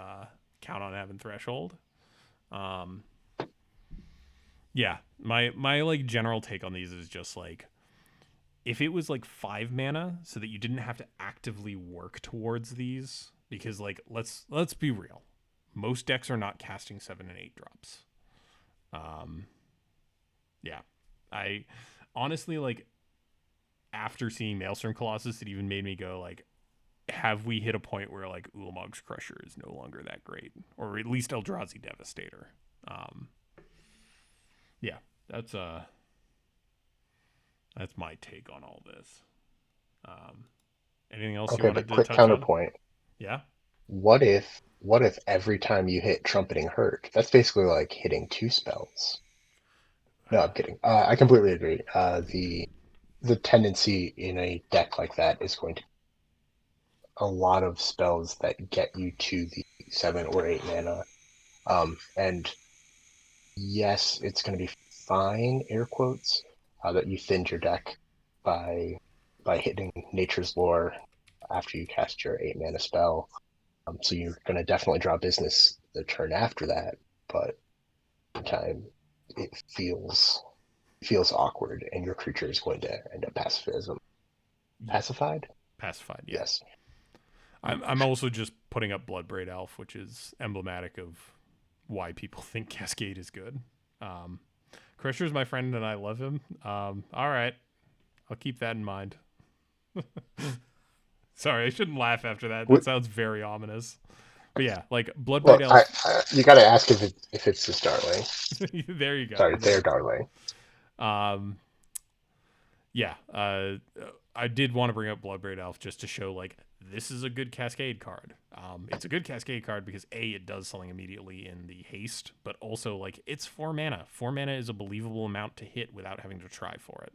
count on having Threshold. Um, yeah, my like general take on these is just like if it was like 5 mana, so that you didn't have to actively work towards these, because like let's be real, most decks are not casting 7 and 8 drops. Um, yeah, I honestly like after seeing Maelstrom Colossus, it even made me go like, have we hit a point where like Ulamog's Crusher is no longer that great, or at least Eldrazi Devastator? Um, yeah, that's uh that's my take on all this. Um, anything else you Okay, wanted but to quick touch on? counterpoint. Yeah. What if every time you hit Trumpeting Hurt, that's basically like hitting two spells. No, I'm kidding. I completely agree. The tendency in a deck like that is going to be a lot of spells that get you to the 7 or 8 mana. And yes, it's going to be fine, air quotes, that you thinned your deck by hitting Nature's Lore after you cast your 8 mana spell. So you're going to definitely draw business the turn after that, but time it feels awkward, and your creature is going to end up Yeah. pacified. Pacified. Yeah. Yes. I'm also just putting up Bloodbraid Elf, which is emblematic of why people think Cascade is good. Um, Crusher's my friend and I love him. All right, I'll keep that in mind. Sorry, I shouldn't laugh after that. That sounds very ominous. But yeah, like Bloodbraid Well, Elf. you got to ask if it's his darling. There you go. Sorry, their darling. Um, yeah, I did want to bring up Bloodbraid Elf just to show like this is a good Cascade card. It's a good Cascade card because it does something immediately in the haste, but also like it's 4 mana. 4 mana is a believable amount to hit without having to try for it.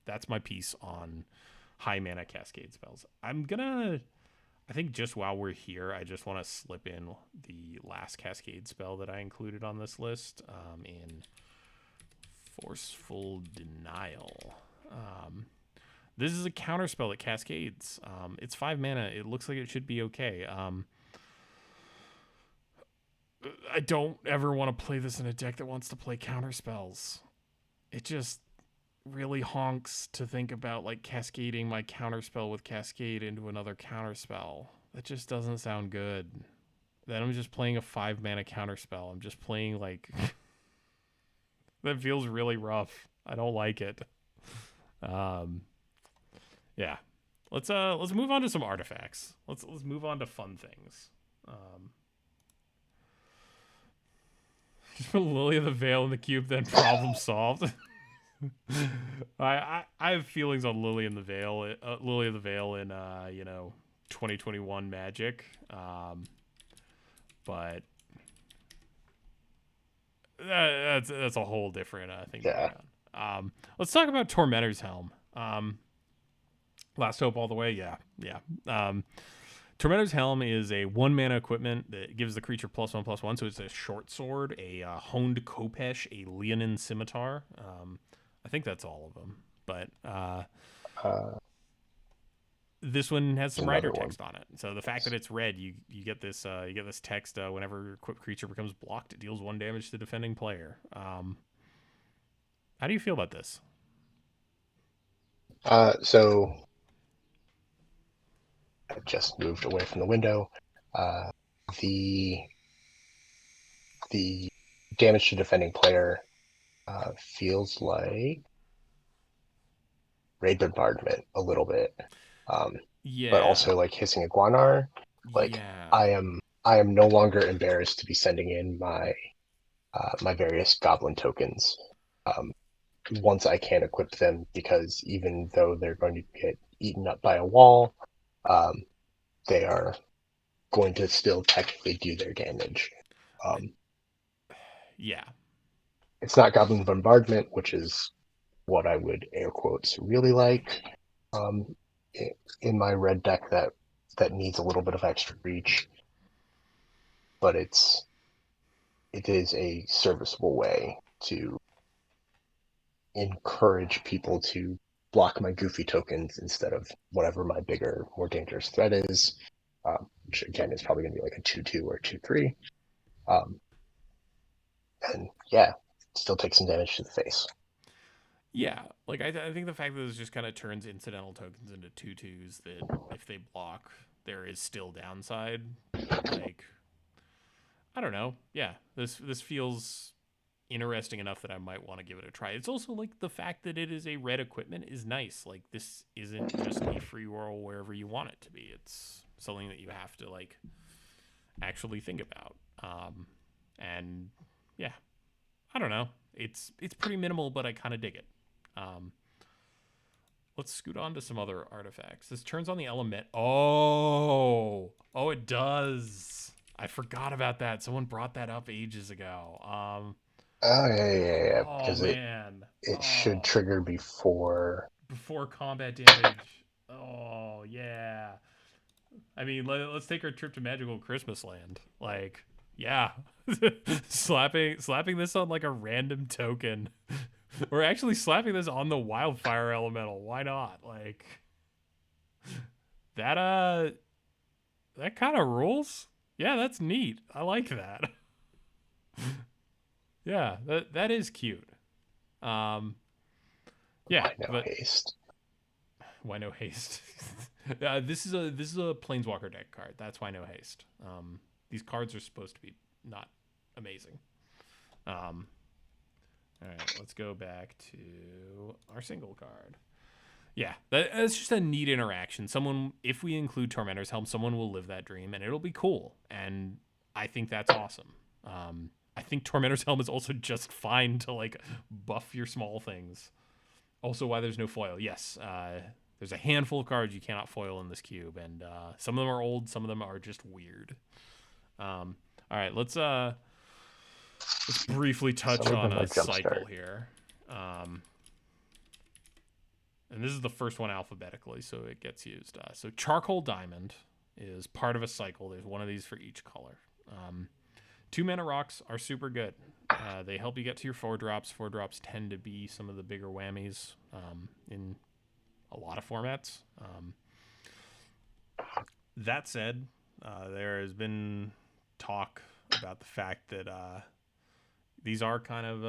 That's my piece on high mana Cascade spells. I think just while we're here, I just want to slip in the last Cascade spell that I included on this list in Forceful Denial. This is a counter spell that cascades. It's 5 mana. It looks like it should be okay. I don't ever want to play this in a deck that wants to play counter spells. It just really honks to think about like cascading my counter spell with cascade into another counter spell. That just doesn't sound good. Then I'm just playing a 5 mana counter spell. I'm just playing like that feels really rough. I don't like it. Yeah. Let's move on to some artifacts. Let's move on to fun things. Just put Lily of the Veil in the cube, then problem solved. I have feelings on Lily of the Veil in 2021 Magic. But that's a whole different thing to bring on. Let's talk about Tormentor's Helm. Last Hope all the way, yeah. Tormentor's Helm is a 1 mana equipment that gives the creature +1/+1. So it's a short sword, a honed Kopesh, a Leonin scimitar. I think that's all of them, but this one has some rider text on it. So the fact that it's red, you get this text whenever your equipped creature becomes blocked, it deals 1 damage to the defending player. How do you feel about this? So I just moved away from the window. The damage to defending player feels like raid bombardment a little bit. Yeah. But also like hissing iguanar. Like yeah. I am no longer embarrassed to be sending in my my various goblin tokens once I can equip them, because even though they're going to get eaten up by a wall, they are going to still technically do their damage. Yeah. It's not goblin bombardment, which is what I would air quotes really like in my red deck that needs a little bit of extra reach, but it is a serviceable way to encourage people to block my goofy tokens instead of whatever my bigger, more dangerous threat is, which again is probably going to be like a 2/2 or 2/3. and yeah, still take some damage to the face. Yeah, like I think the fact that this just kind of turns incidental tokens into 2/2s that if they block, there is still downside. Like, I don't know. Yeah, this feels interesting enough that I might want to give it a try. It's also like the fact that it is a red equipment is nice. Like, this isn't just a free roll wherever you want it to be. It's something that you have to like actually think about. And yeah, I don't know. It's pretty minimal, but I kind of dig it. Um, let's scoot on to some other artifacts. This turns on the element. Oh, it does. I forgot about that. Someone brought that up ages ago. Oh yeah, Oh because man. it should Oh, trigger before combat damage. Oh yeah. I mean, let's take our trip to Magical Christmas Land. Like, yeah, slapping this on like a random token, or actually slapping this on the Wildfire Elemental. Why not? Like that. That kind of rules. Yeah, that's neat. I like that. Yeah, that is cute. Um, yeah, Why no but haste? why no haste? This is a Planeswalker deck card. That's why no haste. These cards are supposed to be not amazing. Um, all right, let's go back to our single card. Yeah, that's just a neat interaction. Someone, if we include Tormentor's Helm, someone will live that dream, and it'll be cool. And I think that's awesome. I think Tormentor's Helm is also just fine to like buff your small things. Also, why there's no foil? Yes, there's a handful of cards you cannot foil in this cube, and some of them are old, some of them are just weird. All right, let's briefly touch Some of on them are a cycle jumpstart. here. And this is the first one alphabetically, so it gets used. So Charcoal Diamond is part of a cycle. There's one of these for each color. 2-mana rocks are super good. They help you get to your 4-drops. 4-drops tend to be some of the bigger whammies in a lot of formats. That said, there has been talk about the fact that these are kind of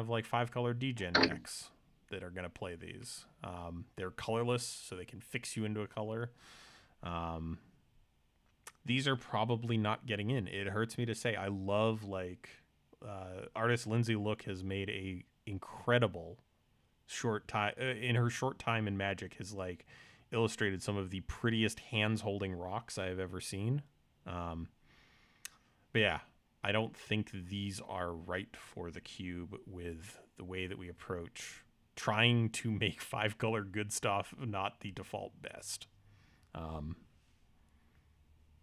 like 5-color degen decks that are going to play these. They're colorless, so they can fix you into a color. These are probably not getting in. It hurts me to say. I love like artist Lindsay Look has made a incredible short time in her short time in Magic has like illustrated some of the prettiest hands holding rocks I have ever seen. Um, but yeah, I don't think these are right for the cube with the way that we approach trying to make 5-color good stuff not the default best. Um,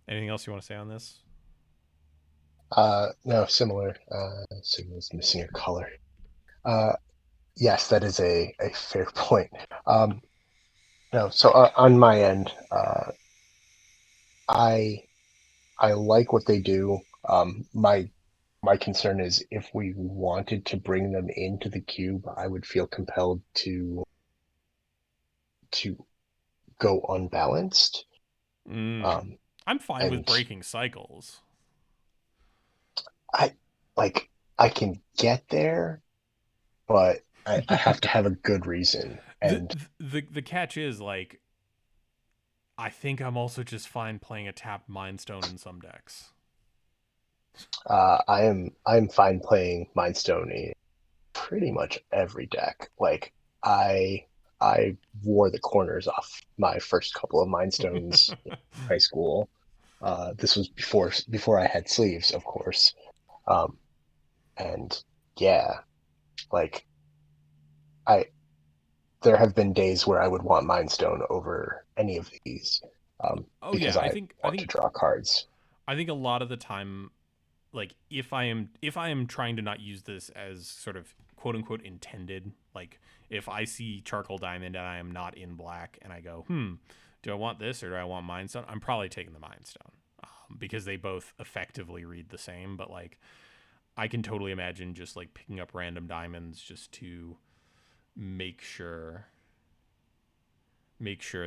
anything else you want to say on this? No, similar. Signal's missing a color. Uh, yes, that is a fair point. No, so on my end, I I like what they do. My concern is if we wanted to bring them into the cube, I would feel compelled to go unbalanced. Mm. Um, I'm fine with and breaking cycles. I like I can get there, but I have to have a good reason. the, And the catch is like I think I'm also just fine playing a tapped Mind Stone in some decks. I'm fine playing Mind Stone in pretty much every deck. Like I I wore the corners off my first couple of Mind Stones in high school. This was before I had sleeves, of course. Um, and yeah, like I there have been days where I would want Mind Stone over any of these Oh because yeah, I want to draw cards. I think a lot of the time, like if I am trying to not use this as sort of quote unquote intended, like if I see Charcoal Diamond and I am not in black and I go, do I want this or do I want Mind Stone? I'm probably taking the Mind Stone because they both effectively read the same. But like I can totally imagine just like picking up random diamonds just to make sure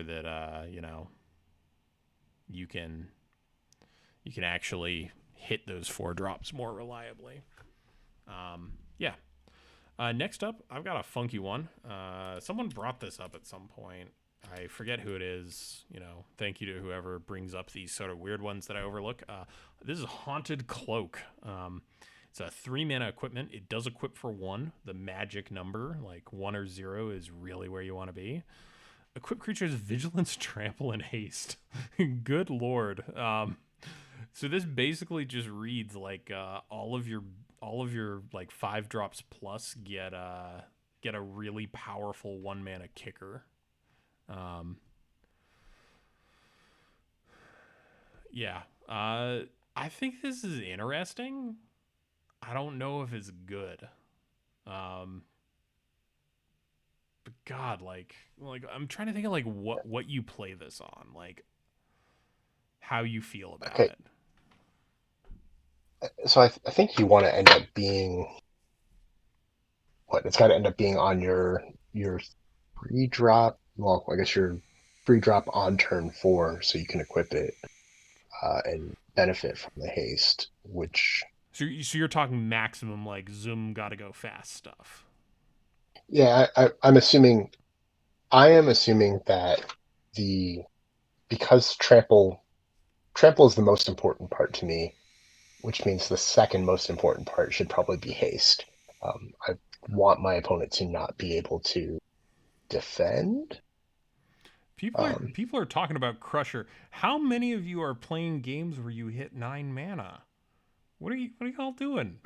that you can actually hit those 4 drops more reliably. Yeah. Next up, I've got a funky one. Someone brought this up at some point. I forget who it is. Thank you to whoever brings up these sort of weird ones that I overlook. This is Haunted Cloak. It's a 3-mana equipment. It does equip for 1. The magic number, like 1 or 0, is really where you want to be. Equip creatures Vigilance, Trample, and Haste. Good lord. So this basically just reads like all of your like 5 drops plus get a really powerful 1-mana kicker. Yeah. I think this is interesting. I don't know if it's good. But God, like I'm trying to think of like what you play this on, like how you feel about it. So I think you want to end up being what? It's got to end up being on your 3-drop. Well, I guess your 3-drop on turn 4, so you can equip it and benefit from the haste. Which so you're talking maximum like zoom, gotta go fast stuff. Yeah, I'm assuming. I am assuming that because trample is the most important part to me, which means the second most important part should probably be haste. I want my opponent to not be able to defend. People are talking about Crusher. How many of you are playing games where you hit 9 mana? What are y'all doing?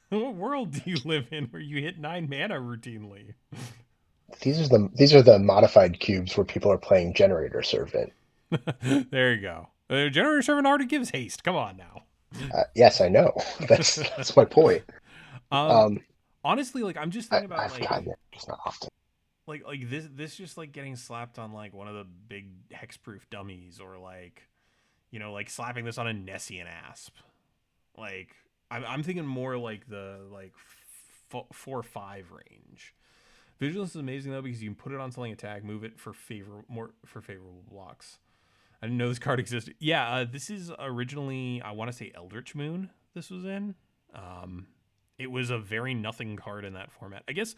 What world do you live in where you hit 9 mana routinely? These are the modified cubes where people are playing Generator Servant. There you go. Generator Servant already gives haste. Come on now. Yes, I know. That's my point. Honestly, like I'm just thinking about I've gotten it, just not often. Like this just like getting slapped on like one of the big hexproof dummies, or like like slapping this on a Nessian Asp. Like I'm thinking more like the 4-5 range. Vigilance is amazing though because you can put it on something, attack, move it for favorable blocks. I didn't know this card existed. Yeah, this is originally, I want to say, Eldritch Moon. This was in. It was a very nothing card in that format. I guess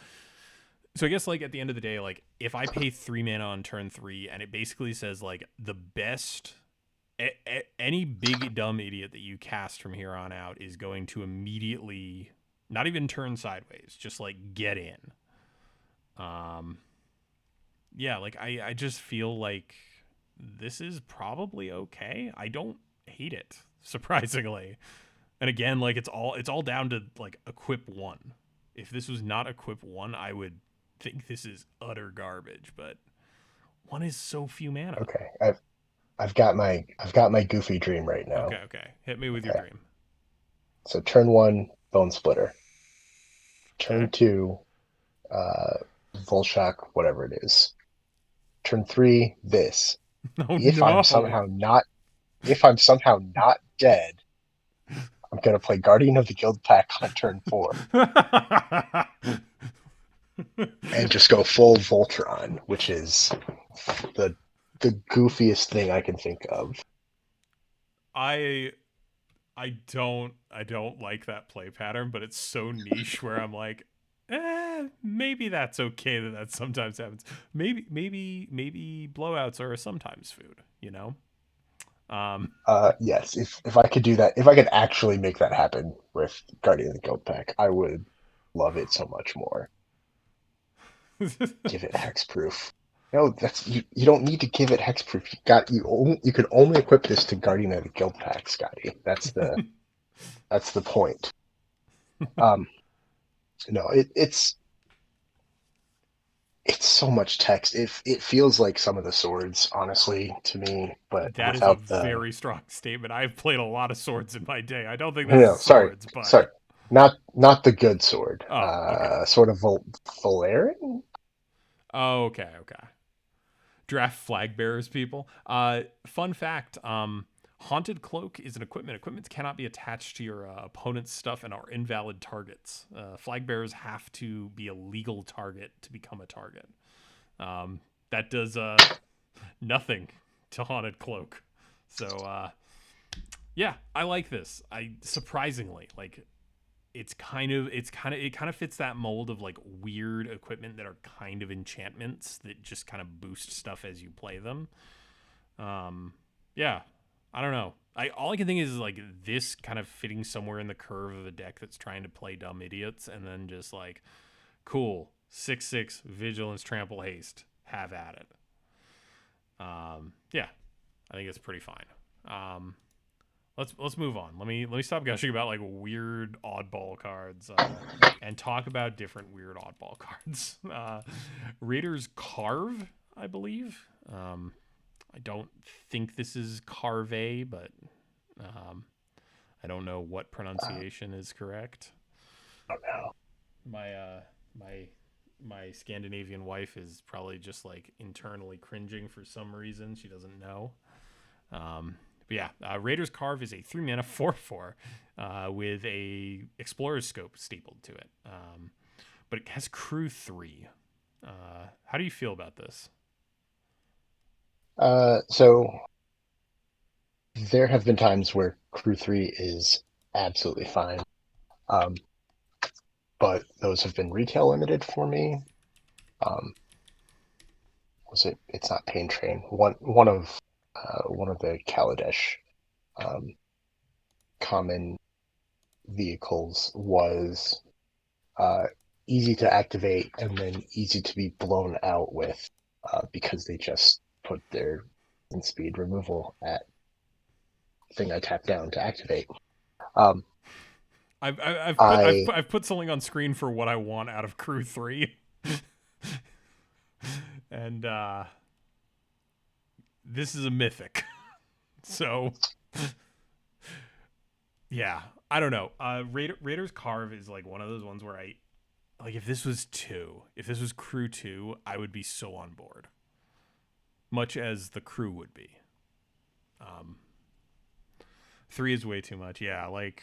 like at the end of the day, like if I pay 3 mana on turn 3 and it basically says like the best, any big dumb idiot that you cast from here on out is going to immediately, not even turn sideways, just like get in. Yeah, like I just feel like this is probably okay. I don't hate it, surprisingly. And again, like it's all down to like equip 1. If this was not equip 1, I would think this is utter garbage, but 1 is so few mana. Okay. I've got my goofy dream right now. Okay. Hit me with your dream. So turn 1, Bone Splitter. Turn 2, Volshock, whatever it is. Turn 3, this. If I'm somehow not dead, I'm gonna play Guardian of the Guild Pack on turn 4. And just go full Voltron, which is the goofiest thing I can think of. I don't like that play pattern, but it's so niche where I'm like, maybe that's okay that sometimes happens. Maybe blowouts are a sometimes food, Yes, if I could do that, if I could actually make that happen with Guardian of the Guild Pack, I would love it so much more. Give it hexproof. No, that's you don't need to give it hexproof. You could only equip this to Guardian of the Guild Pack, Scotty. That's the point. No, it's so much text. It feels like some of the swords, honestly, to me, but that is a very strong statement. I've played a lot of swords in my day. I don't think that's swords, but sorry. Not the good sword. Okay. Sort of Valerian? Oh, okay. Draft flag bearers, people. Fun fact, Haunted Cloak is an equipment. Equipments cannot be attached to your opponent's stuff and are invalid targets. Flag bearers have to be a legal target to become a target. That does nothing to Haunted Cloak. So, yeah, I like this. Surprisingly, like, it kind of fits that mold of like weird equipment that are kind of enchantments that just kind of boost stuff as you play them. Yeah, I don't know. All I can think is like this kind of fitting somewhere in the curve of a deck that's trying to play dumb idiots, and then just like, cool, 6/6 vigilance, trample, haste, have at it. Yeah, I think it's pretty fine. Let's move on. Let me stop gushing about like weird oddball cards and talk about different weird oddball cards. Raiders Carve, I believe. I don't think this is Carve, but I don't know what pronunciation is correct. I don't know. My Scandinavian wife is probably just like internally cringing for some reason. She doesn't know. But yeah, Raiders Carve is a 3-mana 4/4 with a Explorer's Scope stapled to it. But it has Crew 3. How do you feel about this? So there have been times where Crew 3 is absolutely fine. But those have been retail limited for me. It's not Pain Train. One of the Kaladesh common vehicles was easy to activate and then easy to be blown out with because they just put their speed removal at thing I tap down to activate. I've put something on screen for what I want out of Crew 3. And this is a mythic. So yeah, I don't know. Raiders Carve is like one of those ones where I like if this was Crew 2, I would be so on board. Much as the crew would be. 3 is way too much. Yeah, like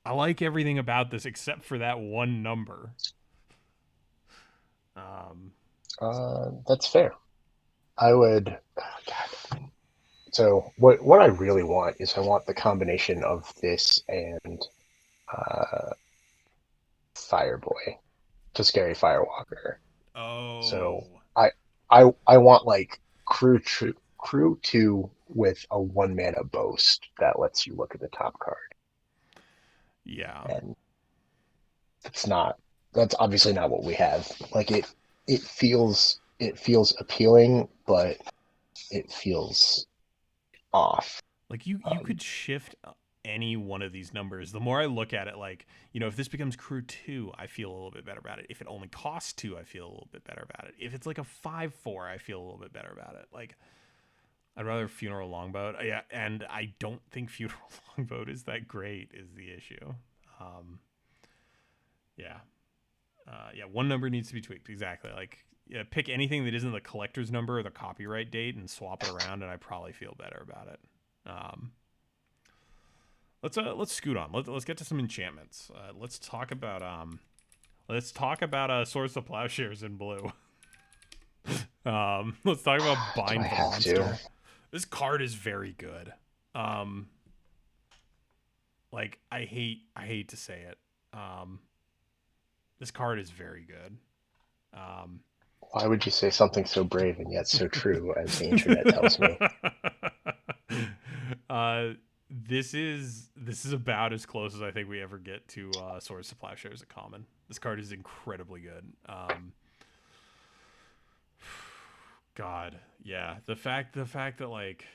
I like everything about this except for that one number. That's fair. I would. God. So what I really want is I want the combination of this and Fireboy to scary Firewalker. Oh. So I want like crew 2 with a 1-mana boast that lets you look at the top card. Yeah. And that's obviously not what we have. Like it feels appealing, but it feels off. Like you could shift any one of these numbers. The more I look at it, like, you know, if this becomes Crew 2, I feel a little bit better about it. If it only costs 2, I feel a little bit better about it. If it's like a 5/4, I feel a little bit better about it. Like, I'd rather Funeral Longboat. Yeah, and I don't think Funeral Longboat is that great is the issue. Yeah. Yeah, one number needs to be tweaked. Exactly. Like, yeah, pick anything that isn't the collector's number or the copyright date and swap it around, and I probably feel better about it. Let's scoot on. Let's get to some enchantments. Let's talk about Swords to Plowshares in blue. Let's talk about Bind the Monster. This card is very good. Like I hate to say it. This card is very good. Why would you say something so brave and yet so true, as the internet tells me? This is about as close as I think we ever get to Swords to Plowshares at common. This card is incredibly good. God, yeah. The fact that like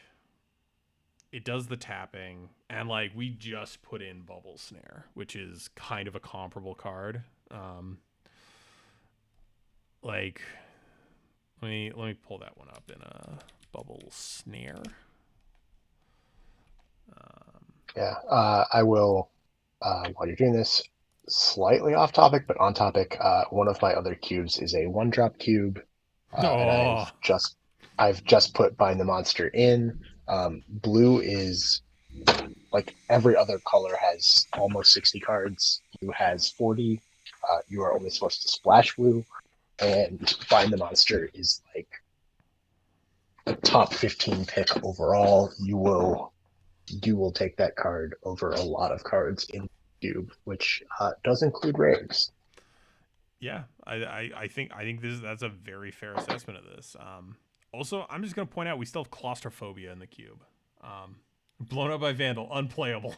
it does the tapping, and like we just put in Bubble Snare, which is kind of a comparable card. Like let me pull that one up in a Bubble Snare. Yeah, I will. While you're doing this, slightly off topic, but on topic, one of my other cubes is a 1-drop cube, and I've just put Bind the Monster in. Blue is like every other color has almost 60 cards. Blue has 40. You are only supposed to splash blue, and Bind the Monster is like a top 15 pick overall. You will take that card over a lot of cards in cube, which does include rares. Yeah, I think that's a very fair assessment of this. Also, I'm just gonna point out we still have claustrophobia in the cube. Blown up by Vandal, unplayable.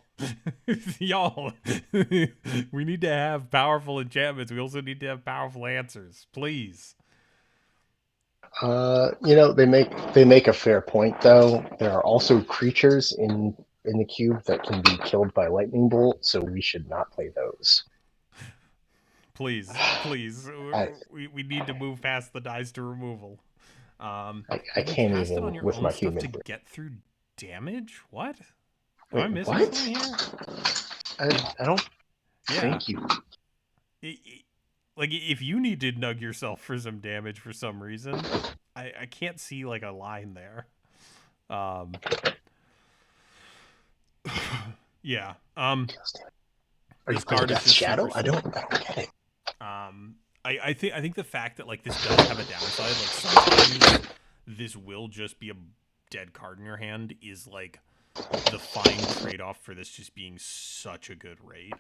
Y'all, we need to have powerful enchantments. We also need to have powerful answers, please. They make a fair point though. There are also creatures in the cube that can be killed by lightning bolt, so we should not play those. Please, please, I we need to move past the dice to removal. I You can can't cast it on even your with own my stuff human to brain. get through damage. What? Am Wait, I missing what? something here? I don't Yeah. think you. Like if you need to nug yourself for some damage for some reason, I can't see like a line there. Um, yeah. Are you This playing card is Death just super Shadow? slow. I don't get it. I think the fact that like this does have a downside, like sometimes this will just be a dead card in your hand is like the fine trade off for this just being such a good rate.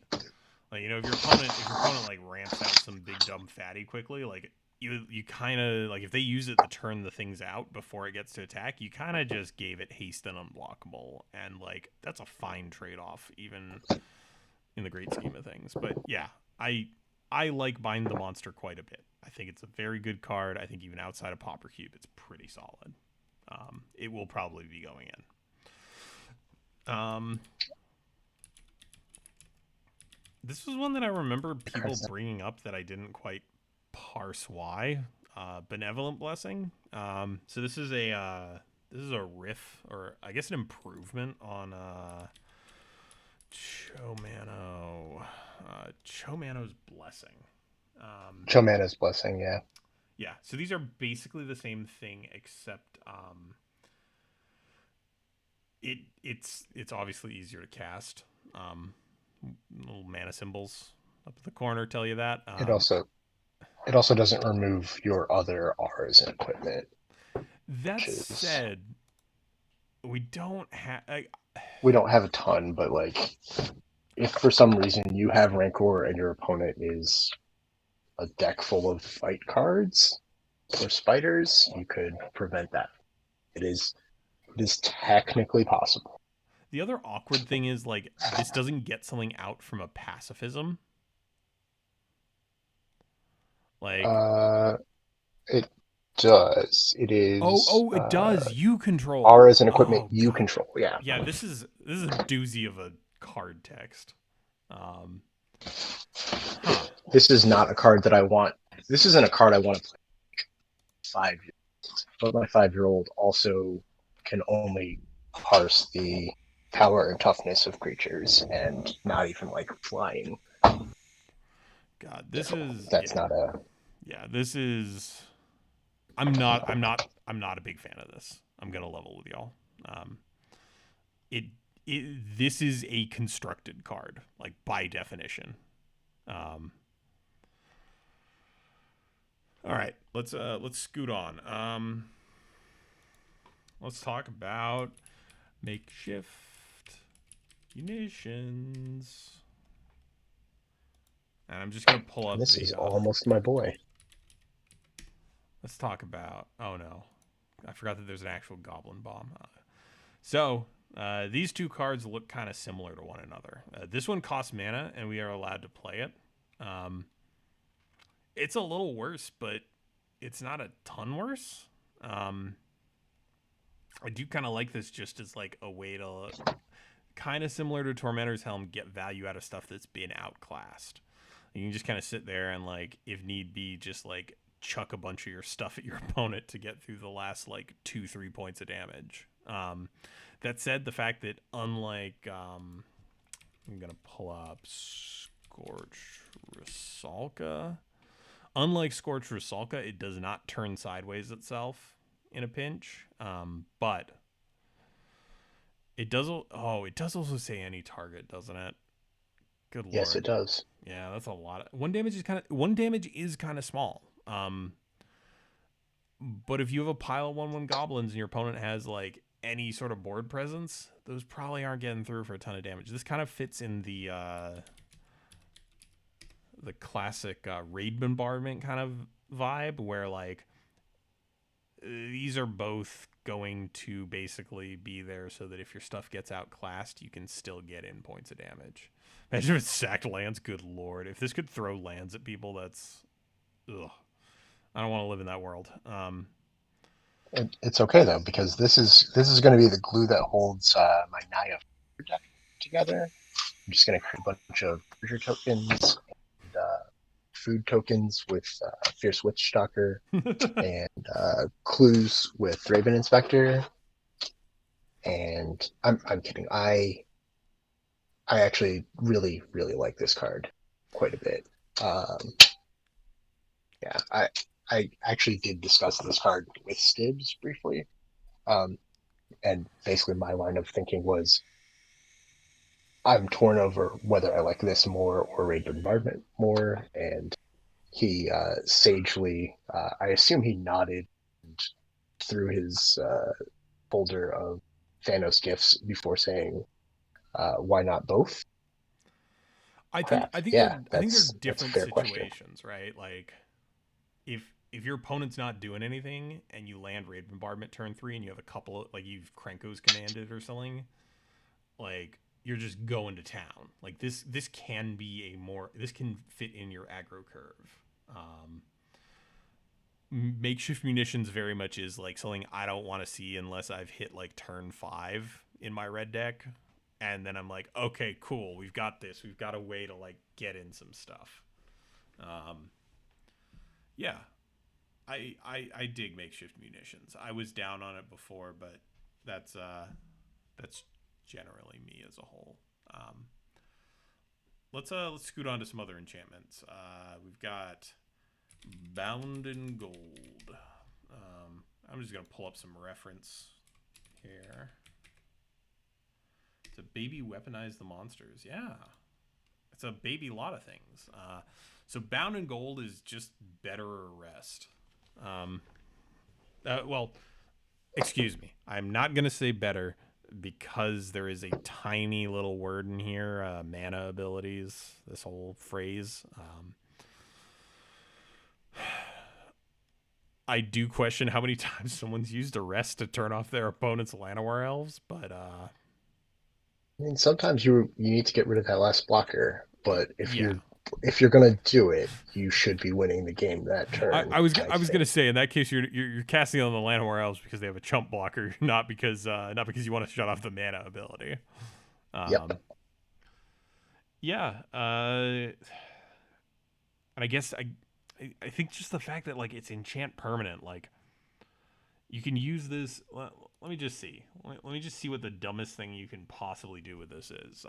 Like, if your opponent like ramps out some big dumb fatty quickly, like you kind of like if they use it to turn the things out before it gets to attack, you kind of just gave it haste and unblockable, and like that's a fine trade off even in the great scheme of things. But yeah, I like Bind the Monster quite a bit. I think it's a very good card. I think even outside of Pauper Cube, it's pretty solid. It will probably be going in. This was one that I remember people bringing up that I didn't quite parse why. Benevolent Blessing. So this is a riff, or I guess an improvement on Chomano's Blessing. Chomana's Blessing, yeah. Yeah, so these are basically the same thing, except it's obviously easier to cast. Little mana symbols up at the corner tell you that. It also doesn't remove your other R's and equipment. That said, we don't have. We don't have a ton, but like, if for some reason you have Rancor and your opponent is a deck full of fight cards or spiders, you could prevent that. It is technically possible. The other awkward thing is like this doesn't get something out from a pacifism. Like it does. It is. It does. You control. Auras and equipment you control. Yeah. Yeah. This is a doozy of a card text. This is not a card that I want. This isn't a card I want to play 5 years old. But my 5-year-old also can only parse the power and toughness of creatures and not even like flying. God, this is not a. Yeah, this is. I'm not a big fan of this. I'm gonna level with y'all. This is a constructed card, like by definition. All right, let's scoot on. Let's talk about Makeshift Munitions. And I'm just gonna pull up. This is almost my boy. Let's talk about. Oh no, I forgot that there's an actual Goblin Bomb. So these two cards look kind of similar to one another. This one costs mana, and we are allowed to play it. It's a little worse, but it's not a ton worse. I do kind of like this just as like a way to, kind of similar to Tormentor's Helm, get value out of stuff that's been outclassed. You can just kind of sit there and like, if need be, just like chuck a bunch of your stuff at your opponent to get through the last like 2-3 points of damage. That said, the fact that unlike I'm gonna pull up Scorch Rusalka. Unlike Scorch Rusalka, it does not turn sideways itself in a pinch, but it does. Oh, it does also say any target, doesn't it? Good lord. Yes, it does. Yeah, that's a lot. One damage is kind of small. But if you have a pile of 1/1 goblins and your opponent has like any sort of board presence, those probably aren't getting through for a ton of damage. This kind of fits in the the classic raid bombardment kind of vibe, where like these are both going to basically be there so that if your stuff gets outclassed, you can still get in points of damage. Imagine if it sacked lands. Good lord, if this could throw lands at people, that's ugh. I don't want to live in that world. It's okay though, because this is going to be the glue that holds my Naya deck together. I'm just going to create a bunch of treasure tokens and food tokens with Fierce Witch Stalker and clues with Raven Inspector. And I'm kidding. I actually really really like this card quite a bit. Yeah, I actually did discuss this card with Stibbs briefly, and basically my line of thinking was I'm torn over whether I like this more or Raid Bombardment more, and he sagely, I assume he nodded through his folder of Thanos gifts before saying, "Why not both?" I think Crap. I think Yeah, they're I think they're that's a different fair question. situations, right? Like if your opponent's not doing anything and you land raid bombardment turn 3 and you have a couple of, like you've Krenko's commanded or something, like you're just going to town. Like this can be a more, this can fit in your aggro curve. Makeshift munitions very much is like something I don't want to see unless I've hit like turn 5 in my red deck, and then I'm like, okay, cool, we've got this. We've got a way to like get in some stuff. Yeah, I dig makeshift munitions. I was down on it before, but that's generally me as a whole. Let's scoot on to some other enchantments. We've got Bound in Gold. I'm just gonna pull up some reference here. It's a baby weaponize the monsters. Yeah, it's a baby lot of things. So Bound in Gold is just better arrest. Well, excuse me. I'm not gonna say better because there is a tiny little word in here. Mana abilities. This whole phrase. I do question how many times someone's used arrest to turn off their opponent's Llanowar elves, but I mean, sometimes you need to get rid of that last blocker, but yeah. if you're gonna do it, you should be winning the game that turn. I was gonna say in that case you're casting on the Llanowar elves because they have a chump blocker, not because you want to shut off the mana ability. Yep. Yeah, and I guess I think just the fact that like it's enchant permanent, like you can use this. Let me just see. Let me just see what the dumbest thing you can possibly do with this is.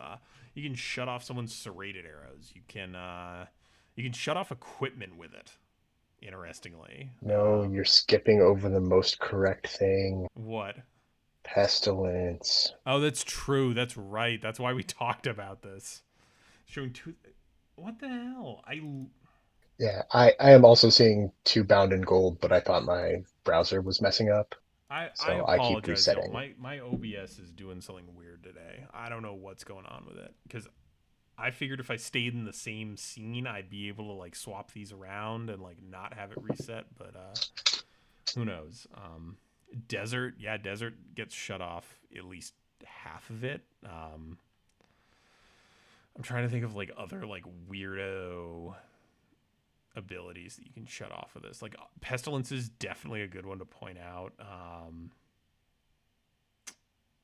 You can shut off someone's serrated arrows. You can shut off equipment with it. Interestingly, No, you're skipping over the most correct thing. what? Pestilence. Oh, that's true. That's right. That's why we talked about this. Showing two. What the hell? Yeah, I am also seeing two bound in gold, but I thought my browser was messing up, I so I keep apologize, y'all. resetting. My OBS is doing something weird today. I don't know what's going on with it because I figured if I stayed in the same scene, I'd be able to like swap these around and like not have it reset. But who knows? Desert, yeah, desert gets shut off at least half of it. I'm trying to think of like other like weirdo abilities that you can shut off of this. Like pestilence is definitely a good one to point out.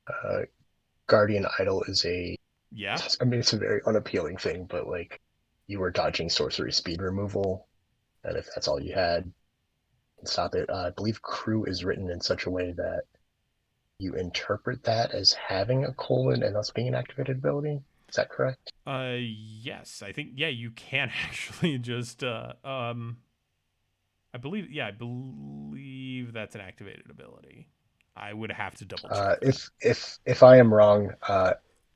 Uh, Guardian Idol is Yeah, I mean, it's a very unappealing thing, but like you were dodging sorcery speed removal, and if that's all you had, stop it. I believe crew is written in such a way that you interpret that as having a colon and thus being an activated ability. Is that correct? yes, I think yeah, you can actually just I believe that's an activated ability. I would have to double check that. If I am wrong,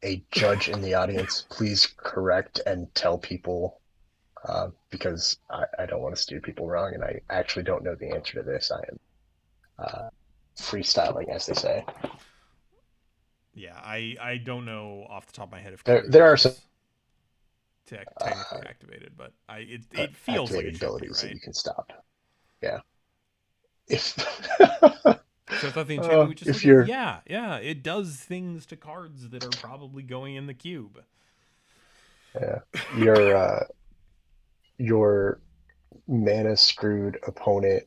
a judge in the audience, please correct and tell people, because I don't want to steer people wrong, and I actually don't know the answer to this. I am freestyling, as they say. Yeah, I don't know off the top of my head if There crew there are some does. technically activated, but it feels like it activated should be, abilities that right? you can stop. Yeah. If So I thought the enchantment would just look if at, you're yeah, it does things to cards that are probably going in the cube. yeah, your mana screwed opponent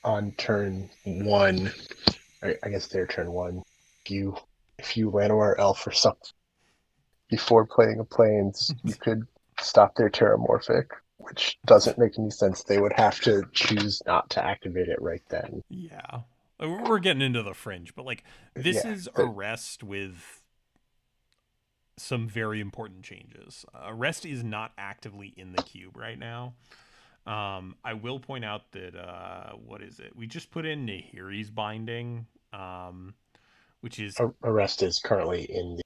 on turn one, I guess their turn one. If you Llanowar Elf or something before playing a planes, you could stop their Terramorphic, which doesn't make any sense. They would have to choose not to activate it right then. Yeah. We're getting into the fringe, but like this Yeah, is Arrest with some very important changes. Arrest is not actively in the cube right now. I will point out that what is it? We just put in Nahiri's Binding, which is Arrest is currently in the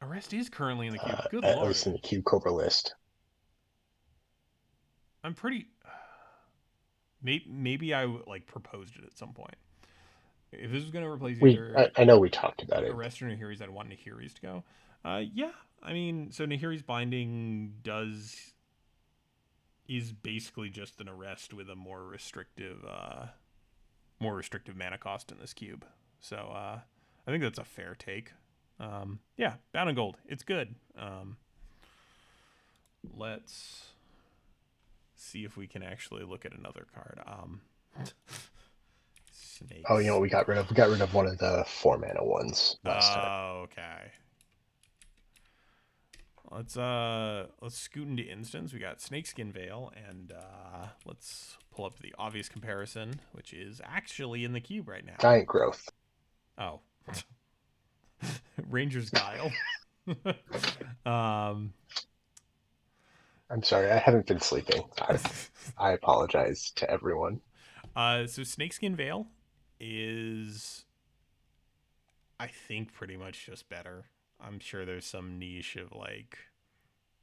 Arrest is currently in the cube. Good at least in lord. the Cube Cobra list. I'm pretty. Maybe I like proposed it at some point. If this was going to replace either I know we talked about it. Arrest or Nahiri's, I'd want Nahiri's to go. Yeah, I mean, so Nahiri's Binding is basically just an Arrest with a more restrictive mana cost in this cube. So I think that's a fair take. Yeah, Bound and Gold, it's good. Let's see if we can actually look at another card. Snakes. Oh, you know what we got rid of? We got rid of one of the 4-mana ones last time. Oh, okay. Let's scoot into instance. We got Snakeskin Veil, and let's pull up the obvious comparison, which is actually in the cube right now. Giant Growth. Oh. Ranger's Guile. I'm sorry, I haven't been sleeping. I apologize to everyone. So Snakeskin Veil is, I think, pretty much just better. I'm sure there's some niche of like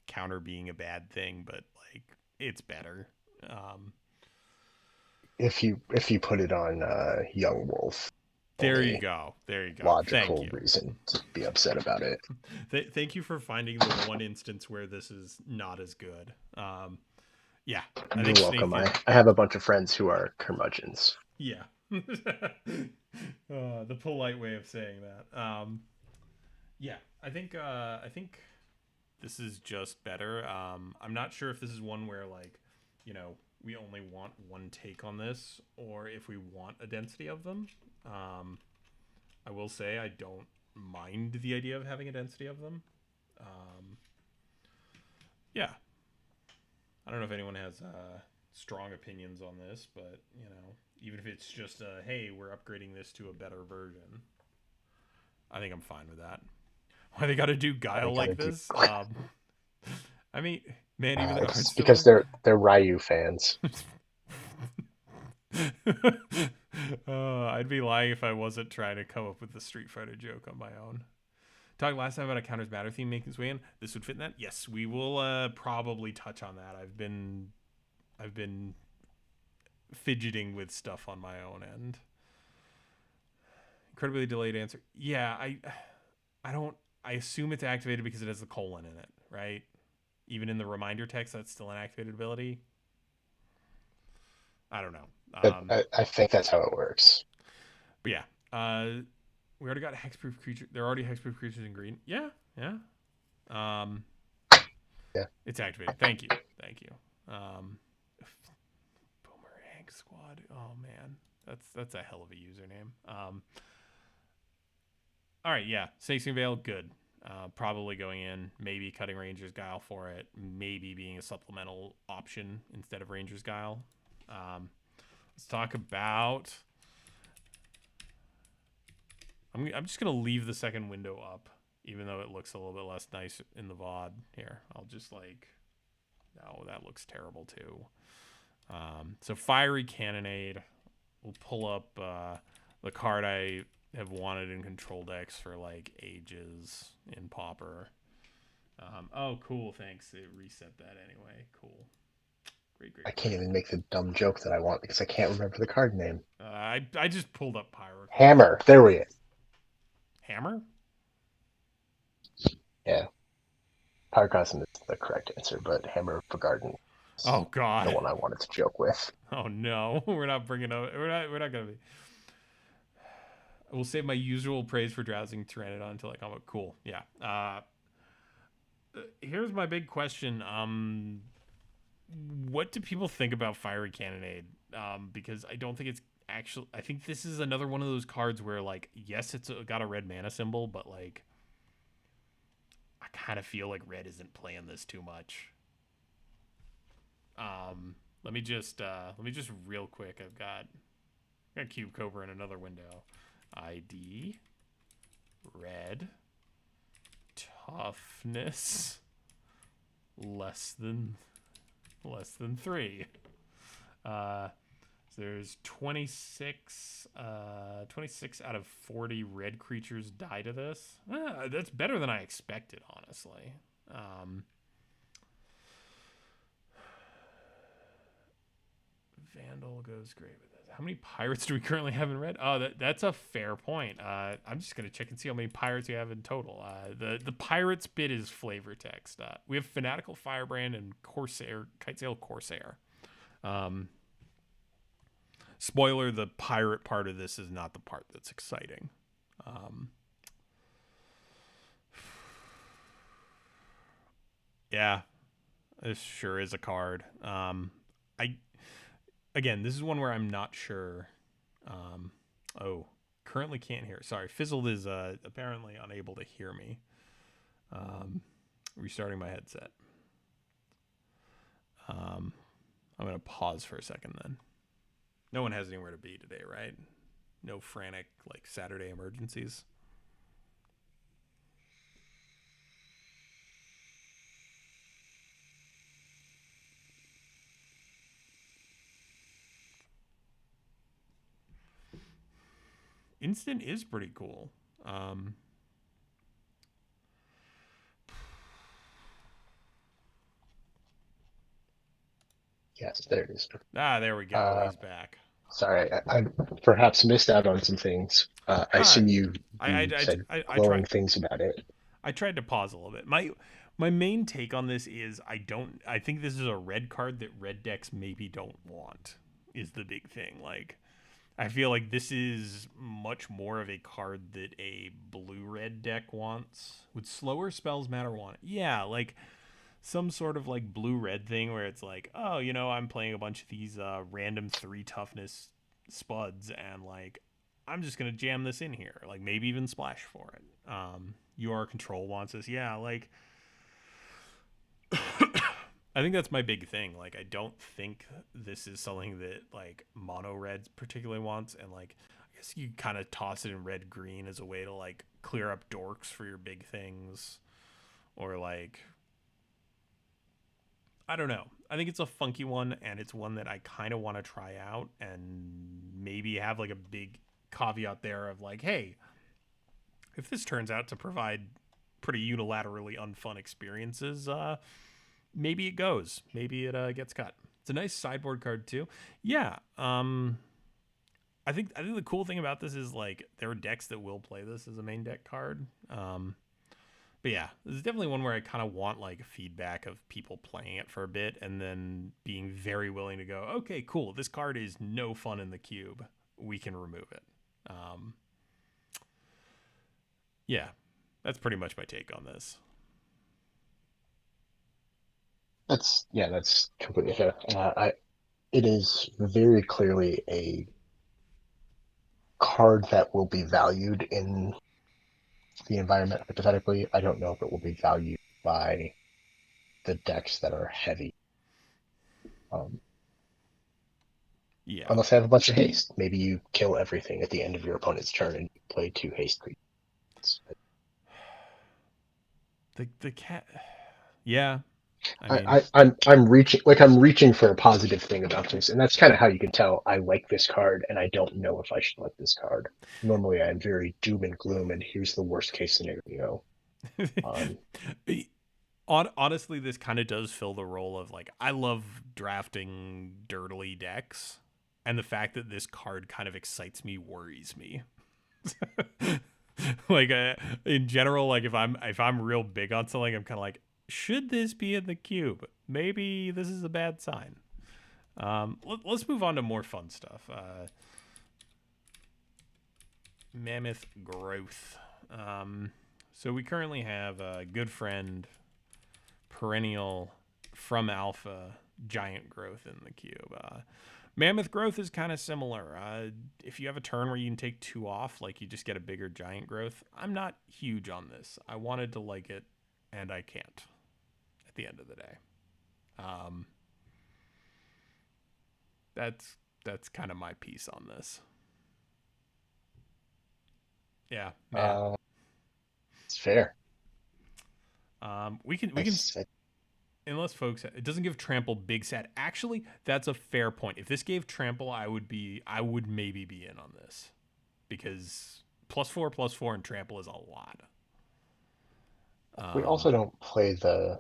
counter being a bad thing, but like it's better. If you put it on Young Wolf, there you go. There you go. Logical Thank you. reason to be upset about it. Thank you for finding the one instance where this is not as good. Yeah, I think You're welcome. I have a bunch of friends who are curmudgeons. Yeah. The polite way of saying that. Yeah, I think this is just better. I'm not sure if this is one where like, we only want one take on this, or if we want a density of them. I will say I don't mind the idea of having a density of them. Yeah. I don't know if anyone has strong opinions on this, but even if it's just hey, we're upgrading this to a better version, I think I'm fine with that. Why they got to do Guile like this? I mean, man, even the it's because they're Ryu fans. I'd be lying if I wasn't trying to come up with the Street Fighter joke on my own. Talked last time about a Counters Matter theme making its way in. This would fit in that. Yes, we will probably touch on that. I've been fidgeting with stuff on my own end. Incredibly delayed answer. Yeah, I assume it's activated because it has the colon in it, right? Even in the reminder text, that's still an activated ability. I don't know. I think that's how it works. But yeah, we already got hexproof creature. There are already hexproof creatures in green. Yeah. Yeah. It's activated. Thank you. Boomerang Squad. Oh man, that's a hell of a username. All right, yeah. Snakeskin Veil, good. Probably going in. Maybe cutting Ranger's Guile for it. Maybe being a supplemental option instead of Ranger's Guile. Let's talk about. I'm just gonna leave the second window up, even though it looks a little bit less nice in the VOD. Here, I'll just like. No, that looks terrible too. So Fiery Cannonade. We'll pull up the card I have wanted in control decks for like ages in Pauper. Oh, cool. Thanks. It reset that anyway. Cool. Great. I can't even make the dumb joke that I want because I can't remember the card name. I just pulled up Pyro. Hammer. There we go. Hammer? Yeah. Pyroclasm is the correct answer, but Hammer of Garden is Oh God. the one I wanted to joke with. Oh no, we're not bringing up. We're not gonna be. We'll save my usual praise for drowsing Tyrannodon until I come up. Cool. Yeah. Here's my big question. What do people think about Fiery Cannonade? Because I don't think it's actually. I think this is another one of those cards where, like, yes, it's got a red mana symbol, but like, I kind of feel like red isn't playing this too much. Let me just real quick. I've got Cube Cobra in another window. ID red toughness less than 3. So there's 26 out of 40 red creatures die to this. That's better than I expected, honestly. Vandal goes great with this. How many pirates do we currently have in red? Oh, that's a fair point. I'm just going to check and see how many pirates we have in total. The pirates bit is flavor text. We have Fanatical Firebrand and Corsair, Kitesail Corsair. Spoiler, the pirate part of this is not the part that's exciting. Yeah, this sure is a card. Again, this is one where I'm not sure. Currently can't hear. Sorry, Fizzled is apparently unable to hear me. Restarting my headset. I'm going to pause for a second then. No one has anywhere to be today, right? No frantic, like, Saturday emergencies. Instant is pretty cool. Yes, there it is. There we go. He's back. Sorry, I perhaps missed out on some things. I assume you said glowing things about it. I tried to pause a little bit. My main take on this is I think this is a red card that red decks maybe don't want, is the big thing. Like, I feel like this is much more of a card that a blue-red deck wants. Would slower spells matter want it? Yeah, like some sort of like blue-red thing where it's like, oh, I'm playing a bunch of these random 3 toughness spuds, and like, I'm just going to jam this in here. Like, maybe even splash for it. UR Control wants this. Yeah, like... I think that's my big thing. Like, I don't think this is something that, like, mono red particularly wants. And, like, I guess you kind of toss it in red green as a way to, like, clear up dorks for your big things. Or, like, I don't know. I think it's a funky one, and it's one that I kind of want to try out and maybe have, like, a big caveat there of, like, hey, if this turns out to provide pretty unilaterally unfun experiences, maybe it goes. Maybe it gets cut. It's a nice sideboard card too. Yeah. I think the cool thing about this is, like, there are decks that will play this as a main deck card. But yeah, this is definitely one where I kind of want, like, feedback of people playing it for a bit and then being very willing to go, okay, cool. This card is no fun in the cube. We can remove it. Yeah, that's pretty much my take on this. That's completely fair. It is very clearly a card that will be valued in the environment, hypothetically. I don't know if it will be valued by the decks that are heavy. Yeah. Unless they have a bunch of haste. Maybe you kill everything at the end of your opponent's turn and you play 2 haste creatures. The cat. Yeah. I'm reaching for a positive thing about this, and that's kind of how you can tell I like this card, and I don't know if I should like this card. Normally, I'm very doom and gloom, and here's the worst case scenario. Honestly, this kind of does fill the role of, like, I love drafting dirtily decks, and the fact that this card kind of excites me worries me. Like, in general, like, if I'm real big on something, I'm kind of like, should this be in the cube? Maybe this is a bad sign. Let's move on to more fun stuff. Mammoth Growth. So we currently have a good friend, perennial from Alpha, Giant Growth in the cube. Mammoth Growth is kind of similar. If you have a turn where you can take 2 off, like you just get a bigger Giant Growth, I'm not huge on this. I wanted to like it, and I can't at the end of the day. That's kind of my piece on this. Yeah, man. It's fair. We can unless folks, it doesn't give trample big set. Actually, that's a fair point. If this gave trample, I would maybe be in on this, because +4/+4 and trample is a lot. We also don't play the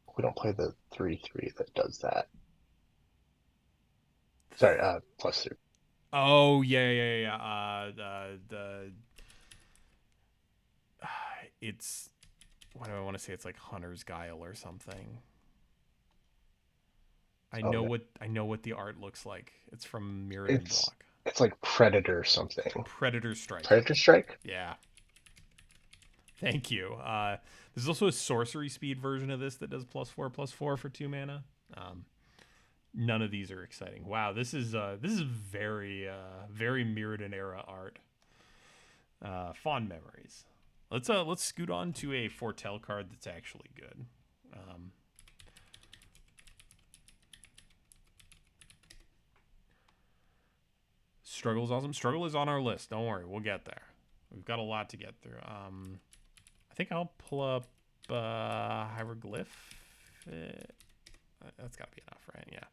3/3 that does that. Sorry, +3. Oh yeah. It's, what do I want to say? It's like Hunter's Guile or something. I know what the art looks like. It's from Mirrodin Block. It's like Predator something. Predator Strike. Predator Strike? Yeah. Thank you. There's also a sorcery speed version of this that does +4/+4 for 2 mana. None of these are exciting. Wow, this is very very Mirrodin era art. Fond memories. Let's scoot on to a foretell card that's actually good. Struggle is awesome. Struggle is on our list. Don't worry, we'll get there. We've got a lot to get through. I think I'll pull up Hieroglyph. That's got to be enough, right? Yeah.